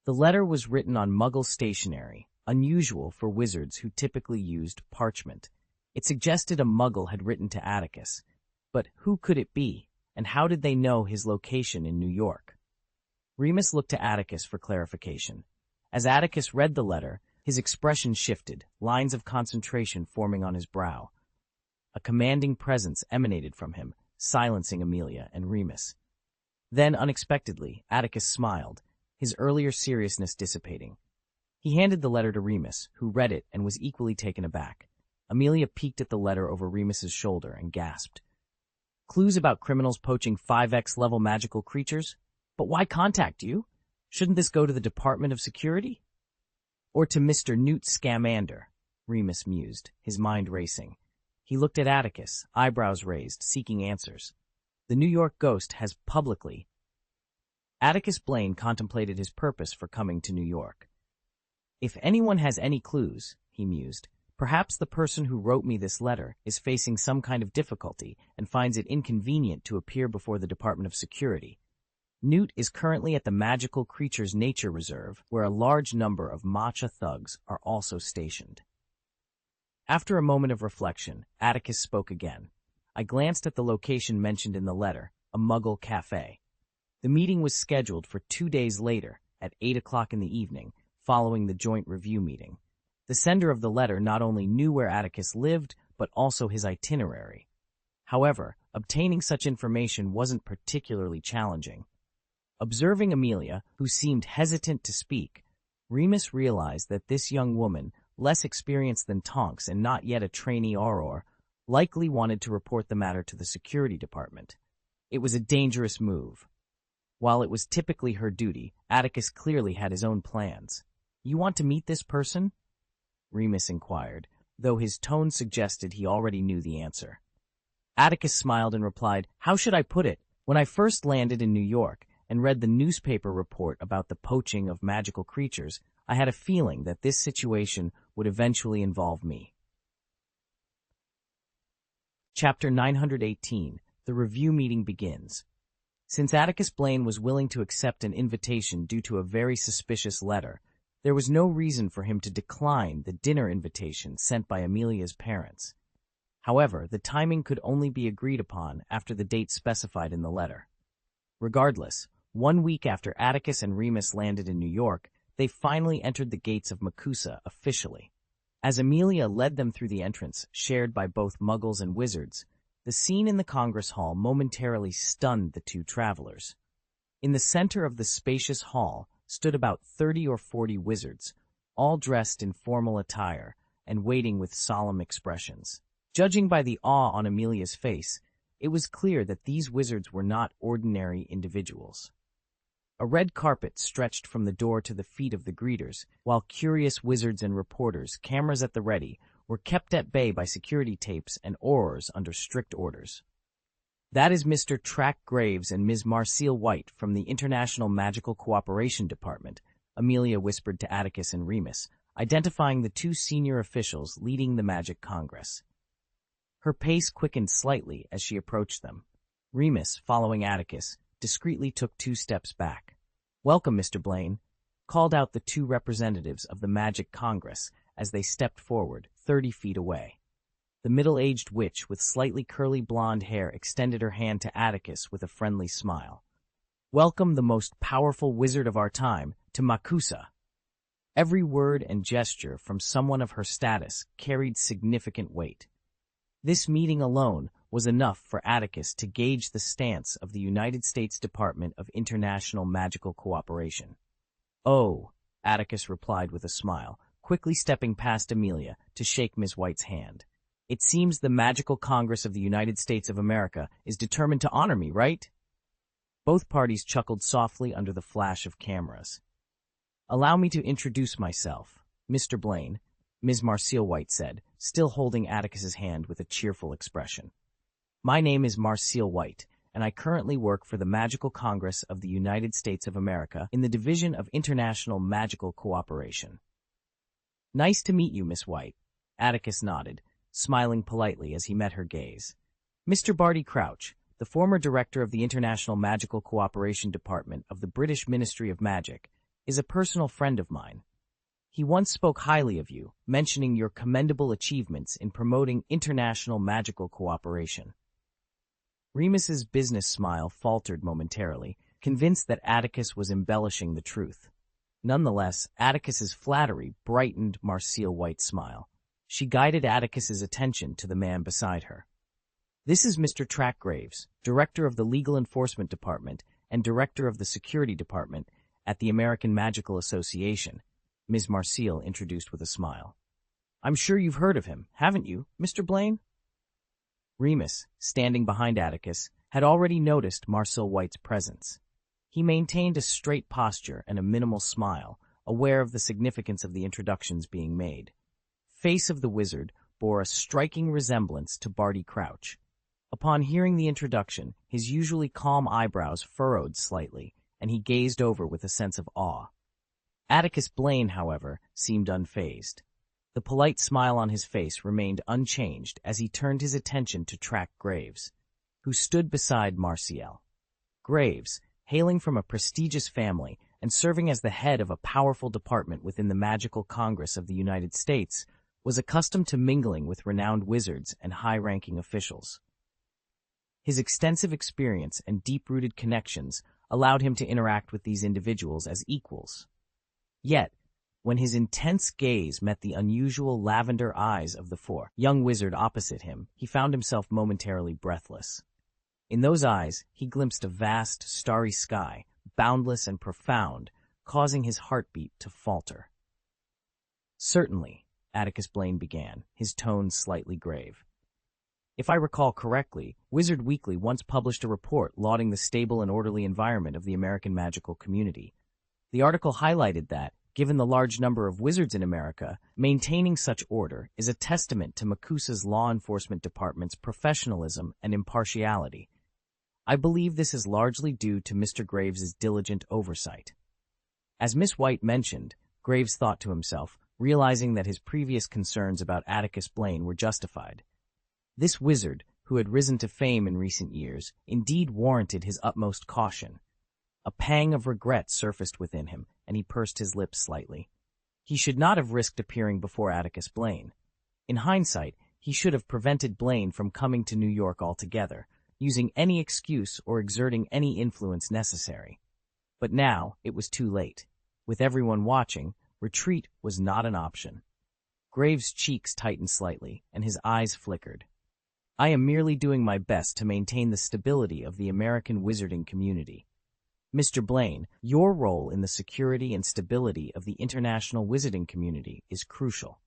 Speaker 1: The letter was written on muggle stationery, unusual for wizards who typically used parchment. It suggested a muggle had written to Atticus. But who could it be? And how did they know his location in New York? Remus looked to Atticus for clarification. As Atticus read the letter, his expression shifted, lines of concentration forming on his brow. A commanding presence emanated from him, silencing Amelia and Remus. Then, unexpectedly, Atticus smiled, his earlier seriousness dissipating. He handed the letter to Remus, who read it and was equally taken aback. Amelia peeked at the letter over Remus's shoulder and gasped. "Clues about criminals poaching 5X level magical creatures? But why contact you? Shouldn't this go to the Department of Security?" "Or to Mr. Newt Scamander," Remus mused, his mind racing. He looked at Atticus, eyebrows raised, seeking answers. The New York ghost has publicly... Atticus Blaine contemplated his purpose for coming to New York. "If anyone has any clues," he mused, "perhaps the person who wrote me this letter is facing some kind of difficulty and finds it inconvenient to appear before the Department of Security. Newt is currently at the Magical Creatures Nature Reserve, where a large number of matcha thugs are also stationed. After a moment of reflection, Atticus spoke again. I glanced at the location mentioned in the letter, a Muggle cafe. The meeting was scheduled for 2 days later, at 8 o'clock in the evening, following the joint review meeting. The sender of the letter not only knew where Atticus lived, but also his itinerary. However, obtaining such information wasn't particularly challenging. Observing Amelia, who seemed hesitant to speak, Remus realized that this young woman, less experienced than Tonks and not yet a trainee Auror, likely wanted to report the matter to the security department. It was a dangerous move. While it was typically her duty, Atticus clearly had his own plans. "You want to meet this person?" Remus inquired, though his tone suggested he already knew the answer. Atticus smiled and replied, "How should I put it? When I first landed in New York and read the newspaper report about the poaching of magical creatures, I had a feeling that this situation would eventually involve me." Chapter 918. The review meeting begins. Since Atticus Blaine was willing to accept an invitation due to a very suspicious letter, there was no reason for him to decline the dinner invitation sent by Amelia's parents. However, the timing could only be agreed upon after the date specified in the letter. Regardless, 1 week after Atticus and Remus landed in New York, they finally entered the gates of Makusa officially. As Amelia led them through the entrance, shared by both Muggles and Wizards, the scene in the Congress Hall momentarily stunned the two travelers. In the center of the spacious hall stood about 30 or 40 wizards, all dressed in formal attire and waiting with solemn expressions. Judging by the awe on Amelia's face, it was clear that these wizards were not ordinary individuals. A red carpet stretched from the door to the feet of the greeters, while curious wizards and reporters, cameras at the ready, were kept at bay by security tapes and aurors under strict orders. "That is Mr. Track Graves and Ms. Marcille White from the International Magical Cooperation Department," Amelia whispered to Atticus and Remus, identifying the two senior officials leading the Magic Congress. Her pace quickened slightly as she approached them. Remus, following Atticus, discreetly took 2 steps back. "Welcome, Mr. Blaine," called out the 2 representatives of the Magic Congress as they stepped forward, 30 feet away. The middle-aged witch with slightly curly blonde hair extended her hand to Atticus with a friendly smile. "Welcome, the most powerful wizard of our time, to Makusa." Every word and gesture from someone of her status carried significant weight. This meeting alone was enough for Atticus to gauge the stance of the United States Department of International Magical Cooperation. "Oh," Atticus replied with a smile, quickly stepping past Amelia to shake Ms. White's hand. "It seems the Magical Congress of the United States of America is determined to honor me, right?" Both parties chuckled softly under the flash of cameras. "Allow me to introduce myself, Mr. Blaine," Ms. Marcille White said, still holding Atticus's hand with a cheerful expression. "My name is Marcille White, and I currently work for the Magical Congress of the United States of America in the Division of International Magical Cooperation." "Nice to meet you, Miss White," Atticus nodded, smiling politely as he met her gaze. "Mr. Barty Crouch, the former director of the International Magical Cooperation Department of the British Ministry of Magic, is a personal friend of mine. He once spoke highly of you, mentioning your commendable achievements in promoting international magical cooperation." Remus's business smile faltered momentarily, convinced that Atticus was embellishing the truth. Nonetheless, Atticus's flattery brightened Marcille White's smile. She guided Atticus's attention to the man beside her. "This is Mr. Track Graves, Director of the Legal Enforcement Department and Director of the Security Department at the American Magical Association," Ms. Marcille introduced with a smile. "I'm sure you've heard of him, haven't you, Mr. Blaine?" Remus, standing behind Atticus, had already noticed Marcille White's presence. He maintained a straight posture and a minimal smile, aware of the significance of the introductions being made. Face of the wizard bore a striking resemblance to Barty Crouch. Upon hearing the introduction, his usually calm eyebrows furrowed slightly, and he gazed over with a sense of awe. Atticus Blaine, however, seemed unfazed. The polite smile on his face remained unchanged as he turned his attention to Track Graves, who stood beside Marcille. Graves, hailing from a prestigious family and serving as the head of a powerful department within the Magical Congress of the United States, was accustomed to mingling with renowned wizards and high-ranking officials. His extensive experience and deep-rooted connections allowed him to interact with these individuals as equals. Yet, when his intense gaze met the unusual lavender eyes of the young wizard opposite him, he found himself momentarily breathless. In those eyes, he glimpsed a vast, starry sky, boundless and profound, causing his heartbeat to falter. "Certainly," Atticus Blaine began, his tone slightly grave. "If I recall correctly, Wizard Weekly once published a report lauding the stable and orderly environment of the American magical community. The article highlighted that, given the large number of wizards in America, maintaining such order is a testament to MACUSA's law enforcement department's professionalism and impartiality. I believe this is largely due to Mr. Graves's diligent oversight." As Miss White mentioned, Graves thought to himself, realizing that his previous concerns about Atticus Blaine were justified. This wizard, who had risen to fame in recent years, indeed warranted his utmost caution. A pang of regret surfaced within him, and he pursed his lips slightly. He should not have risked appearing before Atticus Blaine. In hindsight, he should have prevented Blaine from coming to New York altogether, using any excuse or exerting any influence necessary. But now it was too late. With everyone watching, retreat was not an option. Graves' cheeks tightened slightly, and his eyes flickered. "I am merely doing my best to maintain the stability of the American wizarding community. Mr. Blaine, your role in the security and stability of the international wizarding community is crucial."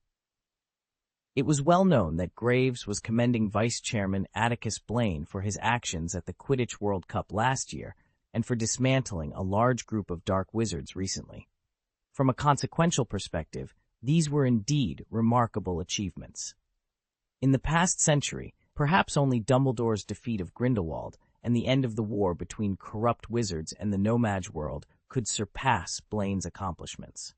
Speaker 1: It was well known that Graves was commending Vice Chairman Atticus Blaine for his actions at the Quidditch World Cup last year and for dismantling a large group of dark wizards recently. From a consequential perspective, these were indeed remarkable achievements. In the past century, perhaps only Dumbledore's defeat of Grindelwald and the end of the war between corrupt wizards and the No-Maj world could surpass Blaine's accomplishments.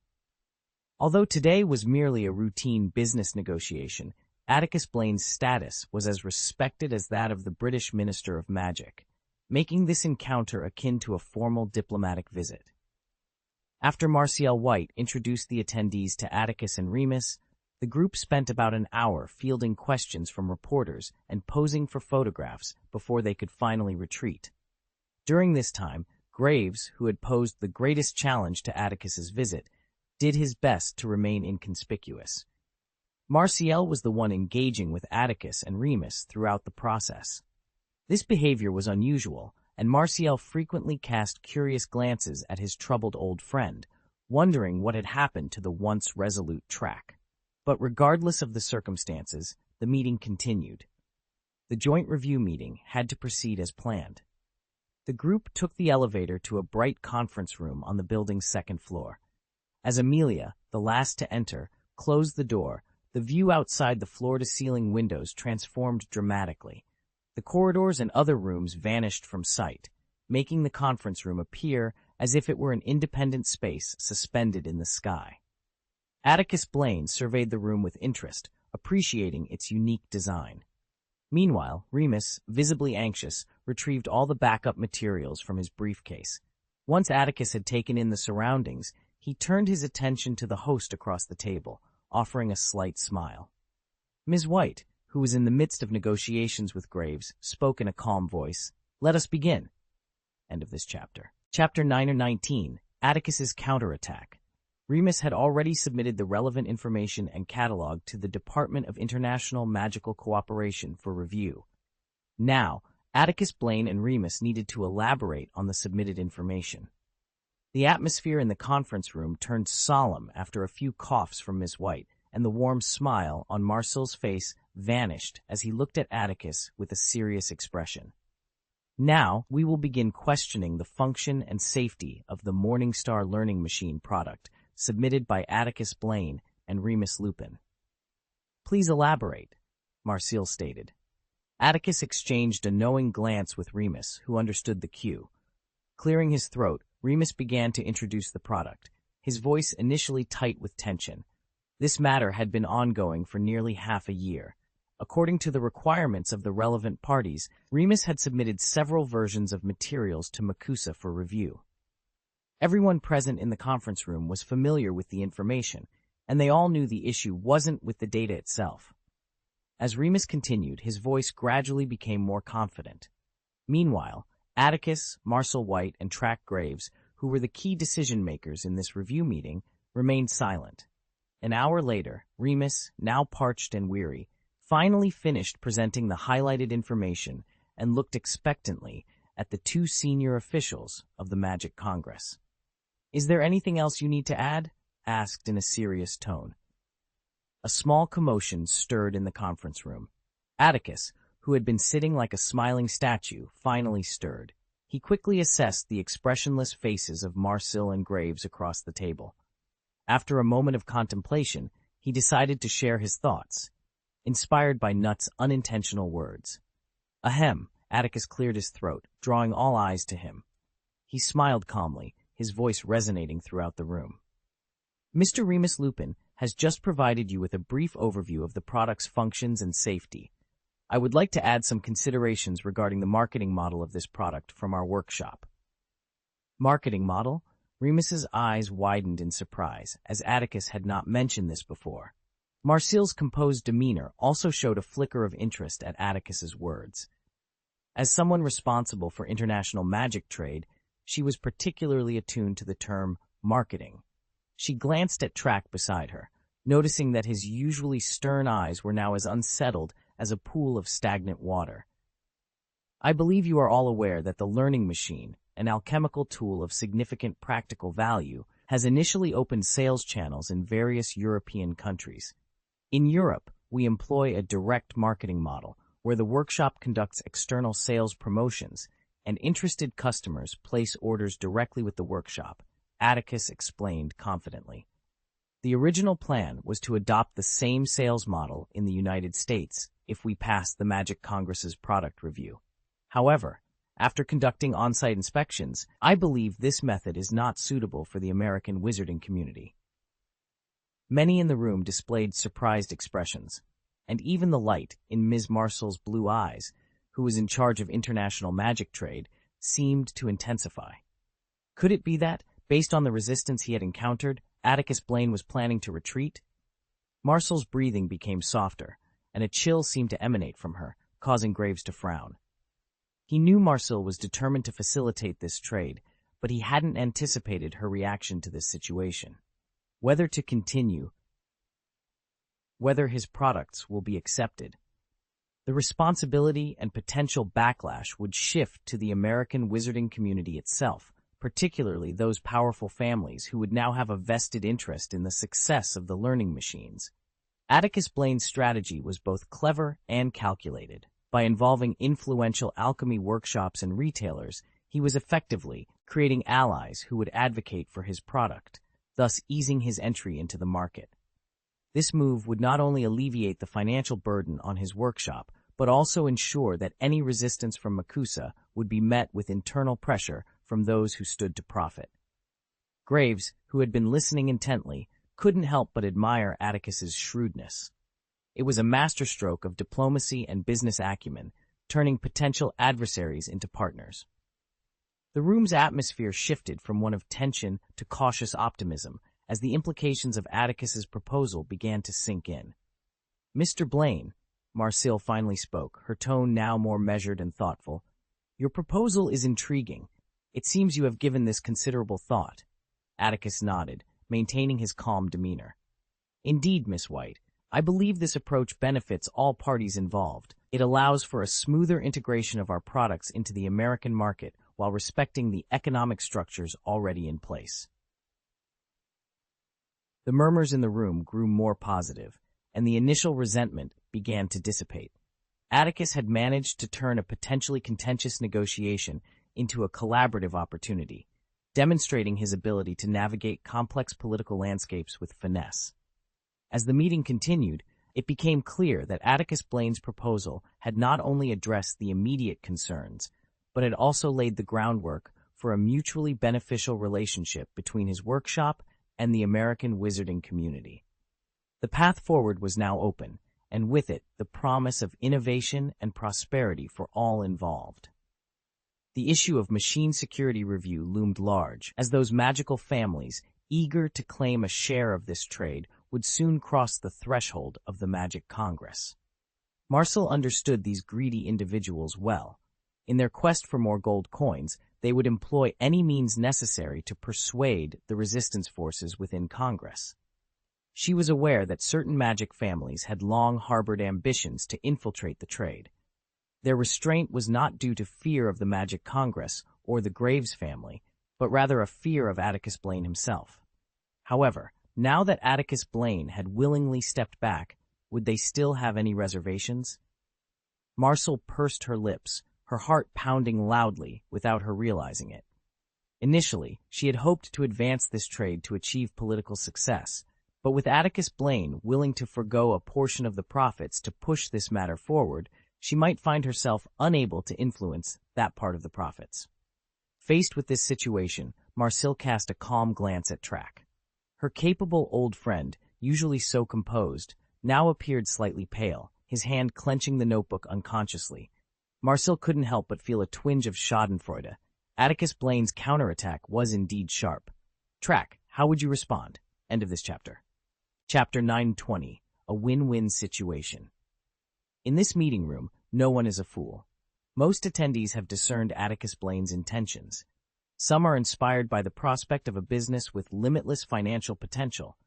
Speaker 1: Although today was merely a routine business negotiation, Atticus Blaine's status was as respected as that of the British Minister of Magic, making this encounter akin to a formal diplomatic visit. After Marciel White introduced the attendees to Atticus and Remus, the group spent about an hour fielding questions from reporters and posing for photographs before they could finally retreat. During this time, Graves, who had posed the greatest challenge to Atticus's visit, did his best to remain inconspicuous. Marciel was the one engaging with Atticus and Remus throughout the process. This behavior was unusual, and Marciel frequently cast curious glances at his troubled old friend, wondering what had happened to the once resolute Track. But regardless of the circumstances, the meeting continued. The joint review meeting had to proceed as planned. The group took the elevator to a bright conference room on the building's second floor. As Amelia, the last to enter, closed the door, the view outside the floor-to-ceiling windows transformed dramatically. The corridors and other rooms vanished from sight, making the conference room appear as if it were an independent space suspended in the sky. Atticus Blaine surveyed the room with interest, appreciating its unique design. Meanwhile, Remus, visibly anxious, retrieved all the backup materials from his briefcase. Once Atticus had taken in the surroundings, he turned his attention to the host across the table, offering a slight smile. Ms. White, who was in the midst of negotiations with Graves, spoke in a calm voice. "Let us begin." End of this chapter. Chapter 9 or 19, Atticus's Counterattack. Remus had already submitted the relevant information and catalog to the Department of International Magical Cooperation for review. Now, Atticus Blaine and Remus needed to elaborate on the submitted information. The atmosphere in the conference room turned solemn after a few coughs from Miss White, and the warm smile on Marcel's face vanished as he looked at Atticus with a serious expression. Now, we will begin questioning the function and safety of the Morningstar Learning Machine product submitted by Atticus Blaine and Remus Lupin. "Please elaborate," Marcel stated. Atticus exchanged a knowing glance with Remus, who understood the cue. Clearing his throat, Remus began to introduce the product, his voice initially tight with tension. This matter had been ongoing for nearly half a year. According to the requirements of the relevant parties, Remus had submitted several versions of materials to Makusa for review. Everyone present in the conference room was familiar with the information, and they all knew the issue wasn't with the data itself. As Remus continued, his voice gradually became more confident. Meanwhile, Atticus, Marcel White, and Track Graves, who were the key decision-makers in this review meeting, remained silent. An hour later, Remus, now parched and weary, finally finished presenting the highlighted information and looked expectantly at the two senior officials of the Magic Congress. "Is there anything else you need to add?" asked in a serious tone. A small commotion stirred in the conference room. Atticus, who had been sitting like a smiling statue, finally stirred. He quickly assessed the expressionless faces of Marcel and Graves across the table. After a moment of contemplation, he decided to share his thoughts, inspired by Nut's unintentional words. Ahem, Atticus cleared his throat, drawing all eyes to him. He smiled calmly, his voice resonating throughout the room. Mr. Remus Lupin has just provided you with a brief overview of the product's functions and safety. I would like to add some considerations regarding the marketing model of this product from our workshop. Marketing model? Remus's eyes widened in surprise, as Atticus had not mentioned this before. Marcel's composed demeanor also showed a flicker of interest at Atticus's words. As someone responsible for international magic trade, she was particularly attuned to the term marketing. She glanced at Track beside her, noticing that his usually stern eyes were now as unsettled as a pool of stagnant water. I believe you are all aware that the learning machine, an alchemical tool of significant practical value, has initially opened sales channels in various European countries. In Europe, we employ a direct marketing model where the workshop conducts external sales promotions and interested customers place orders directly with the workshop, Atticus explained confidently. The original plan was to adopt the same sales model in the United States if we passed the Magic Congress's product review. However, after conducting on-site inspections, I believe this method is not suitable for the American wizarding community. Many in the room displayed surprised expressions, and even the light in Ms. Marcel's blue eyes, who was in charge of international magic trade, seemed to intensify. Could it be that, based on the resistance he had encountered, Atticus Blaine was planning to retreat? Marcel's breathing became softer, and a chill seemed to emanate from her, causing Graves to frown. He knew Marcel was determined to facilitate this trade, but he hadn't anticipated her reaction to this situation. Whether to continue, whether his products will be accepted. The responsibility and potential backlash would shift to the American wizarding community itself, particularly those powerful families who would now have a vested interest in the success of the learning machines. Atticus Blaine's strategy was both clever and calculated. By involving influential alchemy workshops and retailers, he was effectively creating allies who would advocate for his product, thus easing his entry into the market. This move would not only alleviate the financial burden on his workshop, but also ensure that any resistance from Makusa would be met with internal pressure from those who stood to profit. Graves, who had been listening intently, couldn't help but admire Atticus's shrewdness. It was a masterstroke of diplomacy and business acumen, turning potential adversaries into partners. The room's atmosphere shifted from one of tension to cautious optimism as the implications of Atticus's proposal began to sink in. "Mr. Blaine," Marcel finally spoke, her tone now more measured and thoughtful, "your proposal is intriguing. It seems you have given this considerable thought." Atticus nodded, maintaining his calm demeanor. "Indeed, Miss White, I believe this approach benefits all parties involved. It allows for a smoother integration of our products into the American market while respecting the economic structures already in place." The murmurs in the room grew more positive, and the initial resentment began to dissipate. Atticus had managed to turn a potentially contentious negotiation into a collaborative opportunity, demonstrating his ability to navigate complex political landscapes with finesse. As the meeting continued, it became clear that Atticus Blaine's proposal had not only addressed the immediate concerns, but had also laid the groundwork for a mutually beneficial relationship between his workshop and the American wizarding community. The path forward was now open, and with it, the promise of innovation and prosperity for all involved. The issue of machine security review loomed large, as those magical families, eager to claim a share of this trade, would soon cross the threshold of the Magic Congress. Marcel understood these greedy individuals well. In their quest for more gold coins, they would employ any means necessary to persuade the resistance forces within Congress. She was aware that certain magic families had long harbored ambitions to infiltrate the trade. Their restraint was not due to fear of the Magic Congress or the Graves family, but rather a fear of Atticus Blaine himself. However, now that Atticus Blaine had willingly stepped back, would they still have any reservations? Marcel pursed her lips, her heart pounding loudly without her realizing it. Initially, she had hoped to advance this trade to achieve political success, but with Atticus Blaine willing to forgo a portion of the profits to push this matter forward, she might find herself unable to influence that part of the profits. Faced with this situation, Marcel cast a calm glance at Track. Her capable old friend, usually so composed, now appeared slightly pale, his hand clenching the notebook unconsciously. Marcel couldn't help but feel a twinge of schadenfreude. Atticus Blaine's counterattack was indeed sharp. Track, how would you respond? End of this chapter. Chapter 920, a win-win situation. In this meeting room, no one is a fool. Most attendees have discerned Atticus Blaine's intentions. Some are inspired by the prospect of a business with limitless financial potential.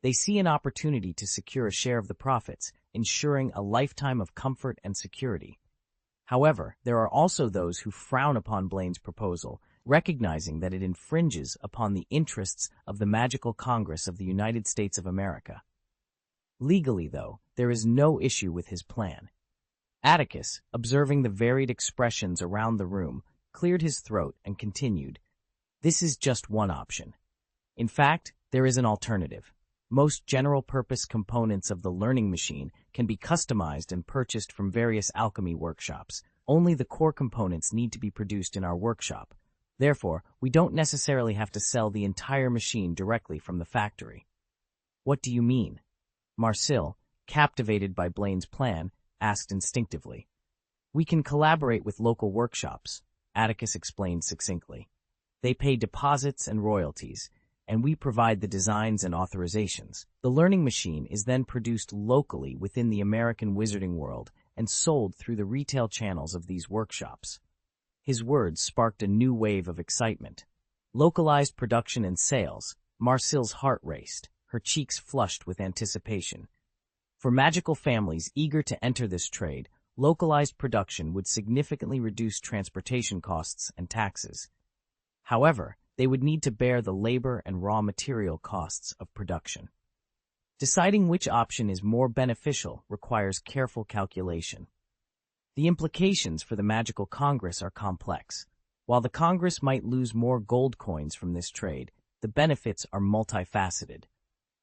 Speaker 1: They see an opportunity to secure a share of the profits, ensuring a lifetime of comfort and security. However, there are also those who frown upon Blaine's proposal, recognizing that it infringes upon the interests of the Magical Congress of the United States of America. Legally, though, there is no issue with his plan. Atticus, observing the varied expressions around the room, cleared his throat and continued, "This is just one option. In fact, there is an alternative. Most general-purpose components of the learning machine can be customized and purchased from various alchemy workshops. Only the core components need to be produced in our workshop. Therefore, we don't necessarily have to sell the entire machine directly from the factory." "What do you mean?" Marcel, captivated by Blaine's plan, asked instinctively. "We can collaborate with local workshops," Atticus explained succinctly. "They pay deposits and royalties, and we provide the designs and authorizations. The learning machine is then produced locally within the American wizarding world and sold through the retail channels of these workshops." His words sparked a new wave of excitement. Localized production and sales, Marcel's heart raced, her cheeks flushed with anticipation. For magical families eager to enter this trade, localized production would significantly reduce transportation costs and taxes. However, they would need to bear the labor and raw material costs of production. Deciding which option is more beneficial requires careful calculation. The implications for the Magical Congress are complex. While the Congress might lose more gold coins from this trade, the benefits are multifaceted.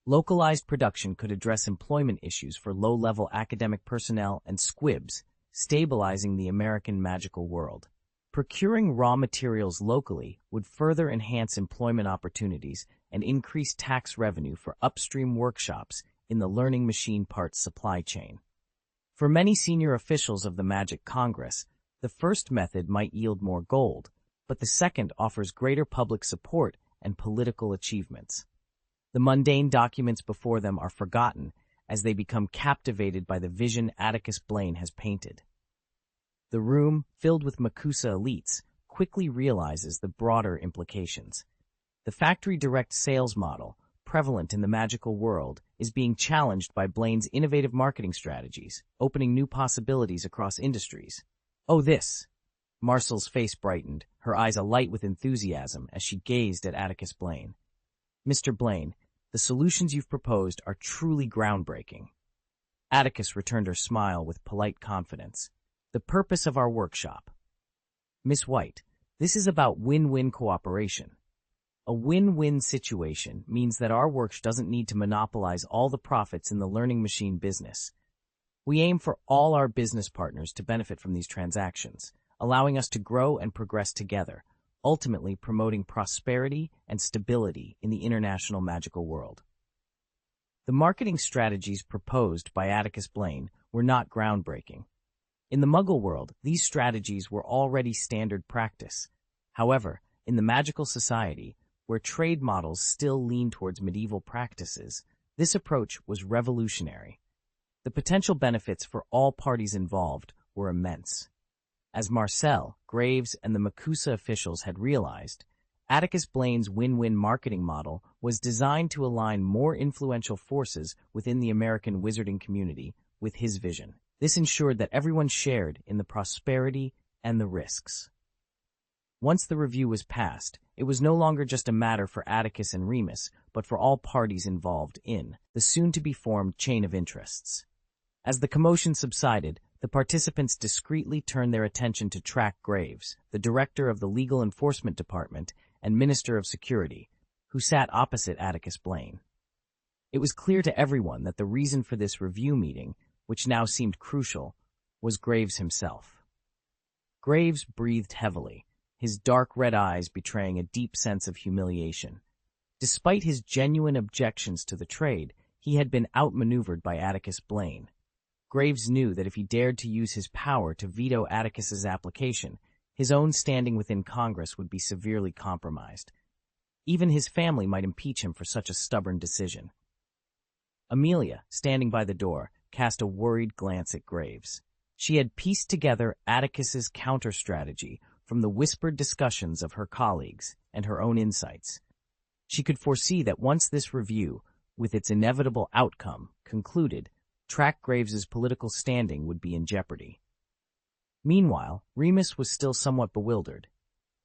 Speaker 1: Localized production could address employment issues for low-level academic personnel and squibs, stabilizing the American magical world. Procuring raw materials locally would further enhance employment opportunities and increase tax revenue for upstream workshops in the learning machine parts supply chain. For many senior officials of the Magic Congress, the first method might yield more gold, but the second offers greater public support and political achievements. The mundane documents before them are forgotten as they become captivated by the vision Atticus Blaine has painted. The room, filled with Makusa elites, quickly realizes the broader implications. The factory direct sales model, prevalent in the magical world, is being challenged by Blaine's innovative marketing strategies, opening new possibilities across industries. "Oh, this!" Marcel's face brightened, her eyes alight with enthusiasm as she gazed at Atticus Blaine. "Mr. Blaine, the solutions you've proposed are truly groundbreaking." Atticus returned her smile with polite confidence. "The purpose of our workshop." "Miss White, this is about win-win cooperation. A win-win situation means that our workshop doesn't need to monopolize all the profits in the learning machine business. We aim for all our business partners to benefit from these transactions, allowing us to grow and progress together, ultimately promoting prosperity and stability in the international magical world." The marketing strategies proposed by Atticus Blaine were not groundbreaking. In the Muggle world, these strategies were already standard practice. However, in the magical society, where trade models still lean towards medieval practices, this approach was revolutionary. The potential benefits for all parties involved were immense. As Marcel, Graves, and the MACUSA officials had realized, Atticus Blaine's win-win marketing model was designed to align more influential forces within the American wizarding community with his vision. This ensured that everyone shared in the prosperity and the risks. Once the review was passed, it was no longer just a matter for Atticus and Remus, but for all parties involved in the soon-to-be-formed chain of interests. As the commotion subsided, the participants discreetly turned their attention to Track Graves, the director of the Legal Enforcement Department and Minister of Security, who sat opposite Atticus Blaine. It was clear to everyone that the reason for this review meeting, which now seemed crucial, was Graves himself. Graves breathed heavily, his dark red eyes betraying a deep sense of humiliation. Despite his genuine objections to the trade, he had been outmaneuvered by Atticus Blaine. Graves knew that if he dared to use his power to veto Atticus's application, his own standing within Congress would be severely compromised. Even his family might impeach him for such a stubborn decision. Amelia, standing by the door, cast a worried glance at Graves. She had pieced together Atticus's counter-strategy from the whispered discussions of her colleagues and her own insights. She could foresee that once this review, with its inevitable outcome, concluded, Track Graves's political standing would be in jeopardy. Meanwhile, Remus was still somewhat bewildered.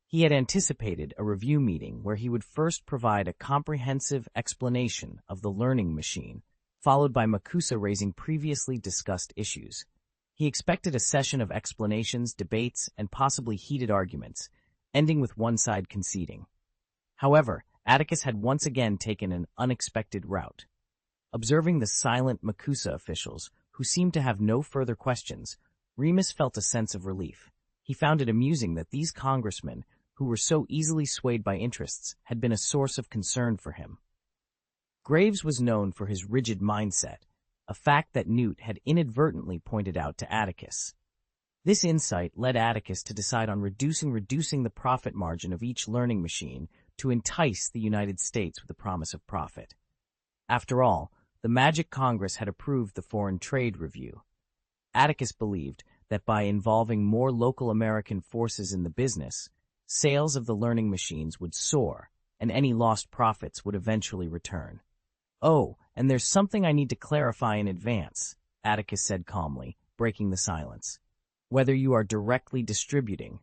Speaker 1: He had anticipated a review meeting where he would first provide a comprehensive explanation of the learning machine, followed by MACUSA raising previously discussed issues. He expected a session of explanations, debates, and possibly heated arguments, ending with one side conceding. However, Atticus had once again taken an unexpected route. Observing the silent MACUSA officials, who seemed to have no further questions, Remus felt a sense of relief. He found it amusing that these congressmen, who were so easily swayed by interests, had been a source of concern for him. Graves was known for his rigid mindset, a fact that Newt had inadvertently pointed out to Atticus. This insight led Atticus to decide on reducing the profit margin of each learning machine to entice the United States with the promise of profit. After all, the Magic Congress had approved the Foreign Trade Review. Atticus believed that by involving more local American forces in the business, sales of the learning machines would soar, and any lost profits would eventually return. "Oh, and there's something I need to clarify in advance," Atticus said calmly, breaking the silence. "Whether you are directly distributing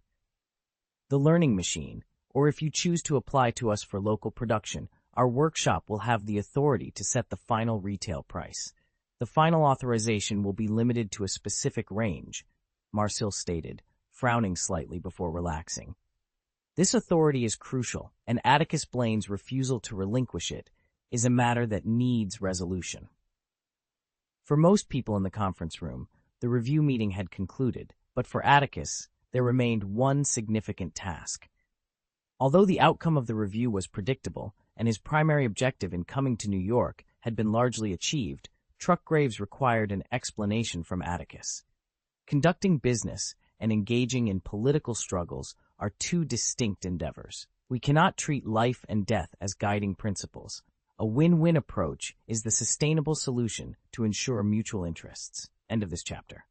Speaker 1: the learning machine, or if you choose to apply to us for local production, our workshop will have the authority to set the final retail price. The final authorization will be limited to a specific range," Marcel stated, frowning slightly before relaxing. This authority is crucial, and Atticus Blaine's refusal to relinquish it is a matter that needs resolution. For most people in the conference room, the review meeting had concluded, but for Atticus, there remained one significant task. Although the outcome of the review was predictable, and his primary objective in coming to New York had been largely achieved, Truck Graves required an explanation from Atticus. Conducting business and engaging in political struggles are two distinct endeavors. We cannot treat life and death as guiding principles. A win-win approach is the sustainable solution to ensure mutual interests. End of this chapter.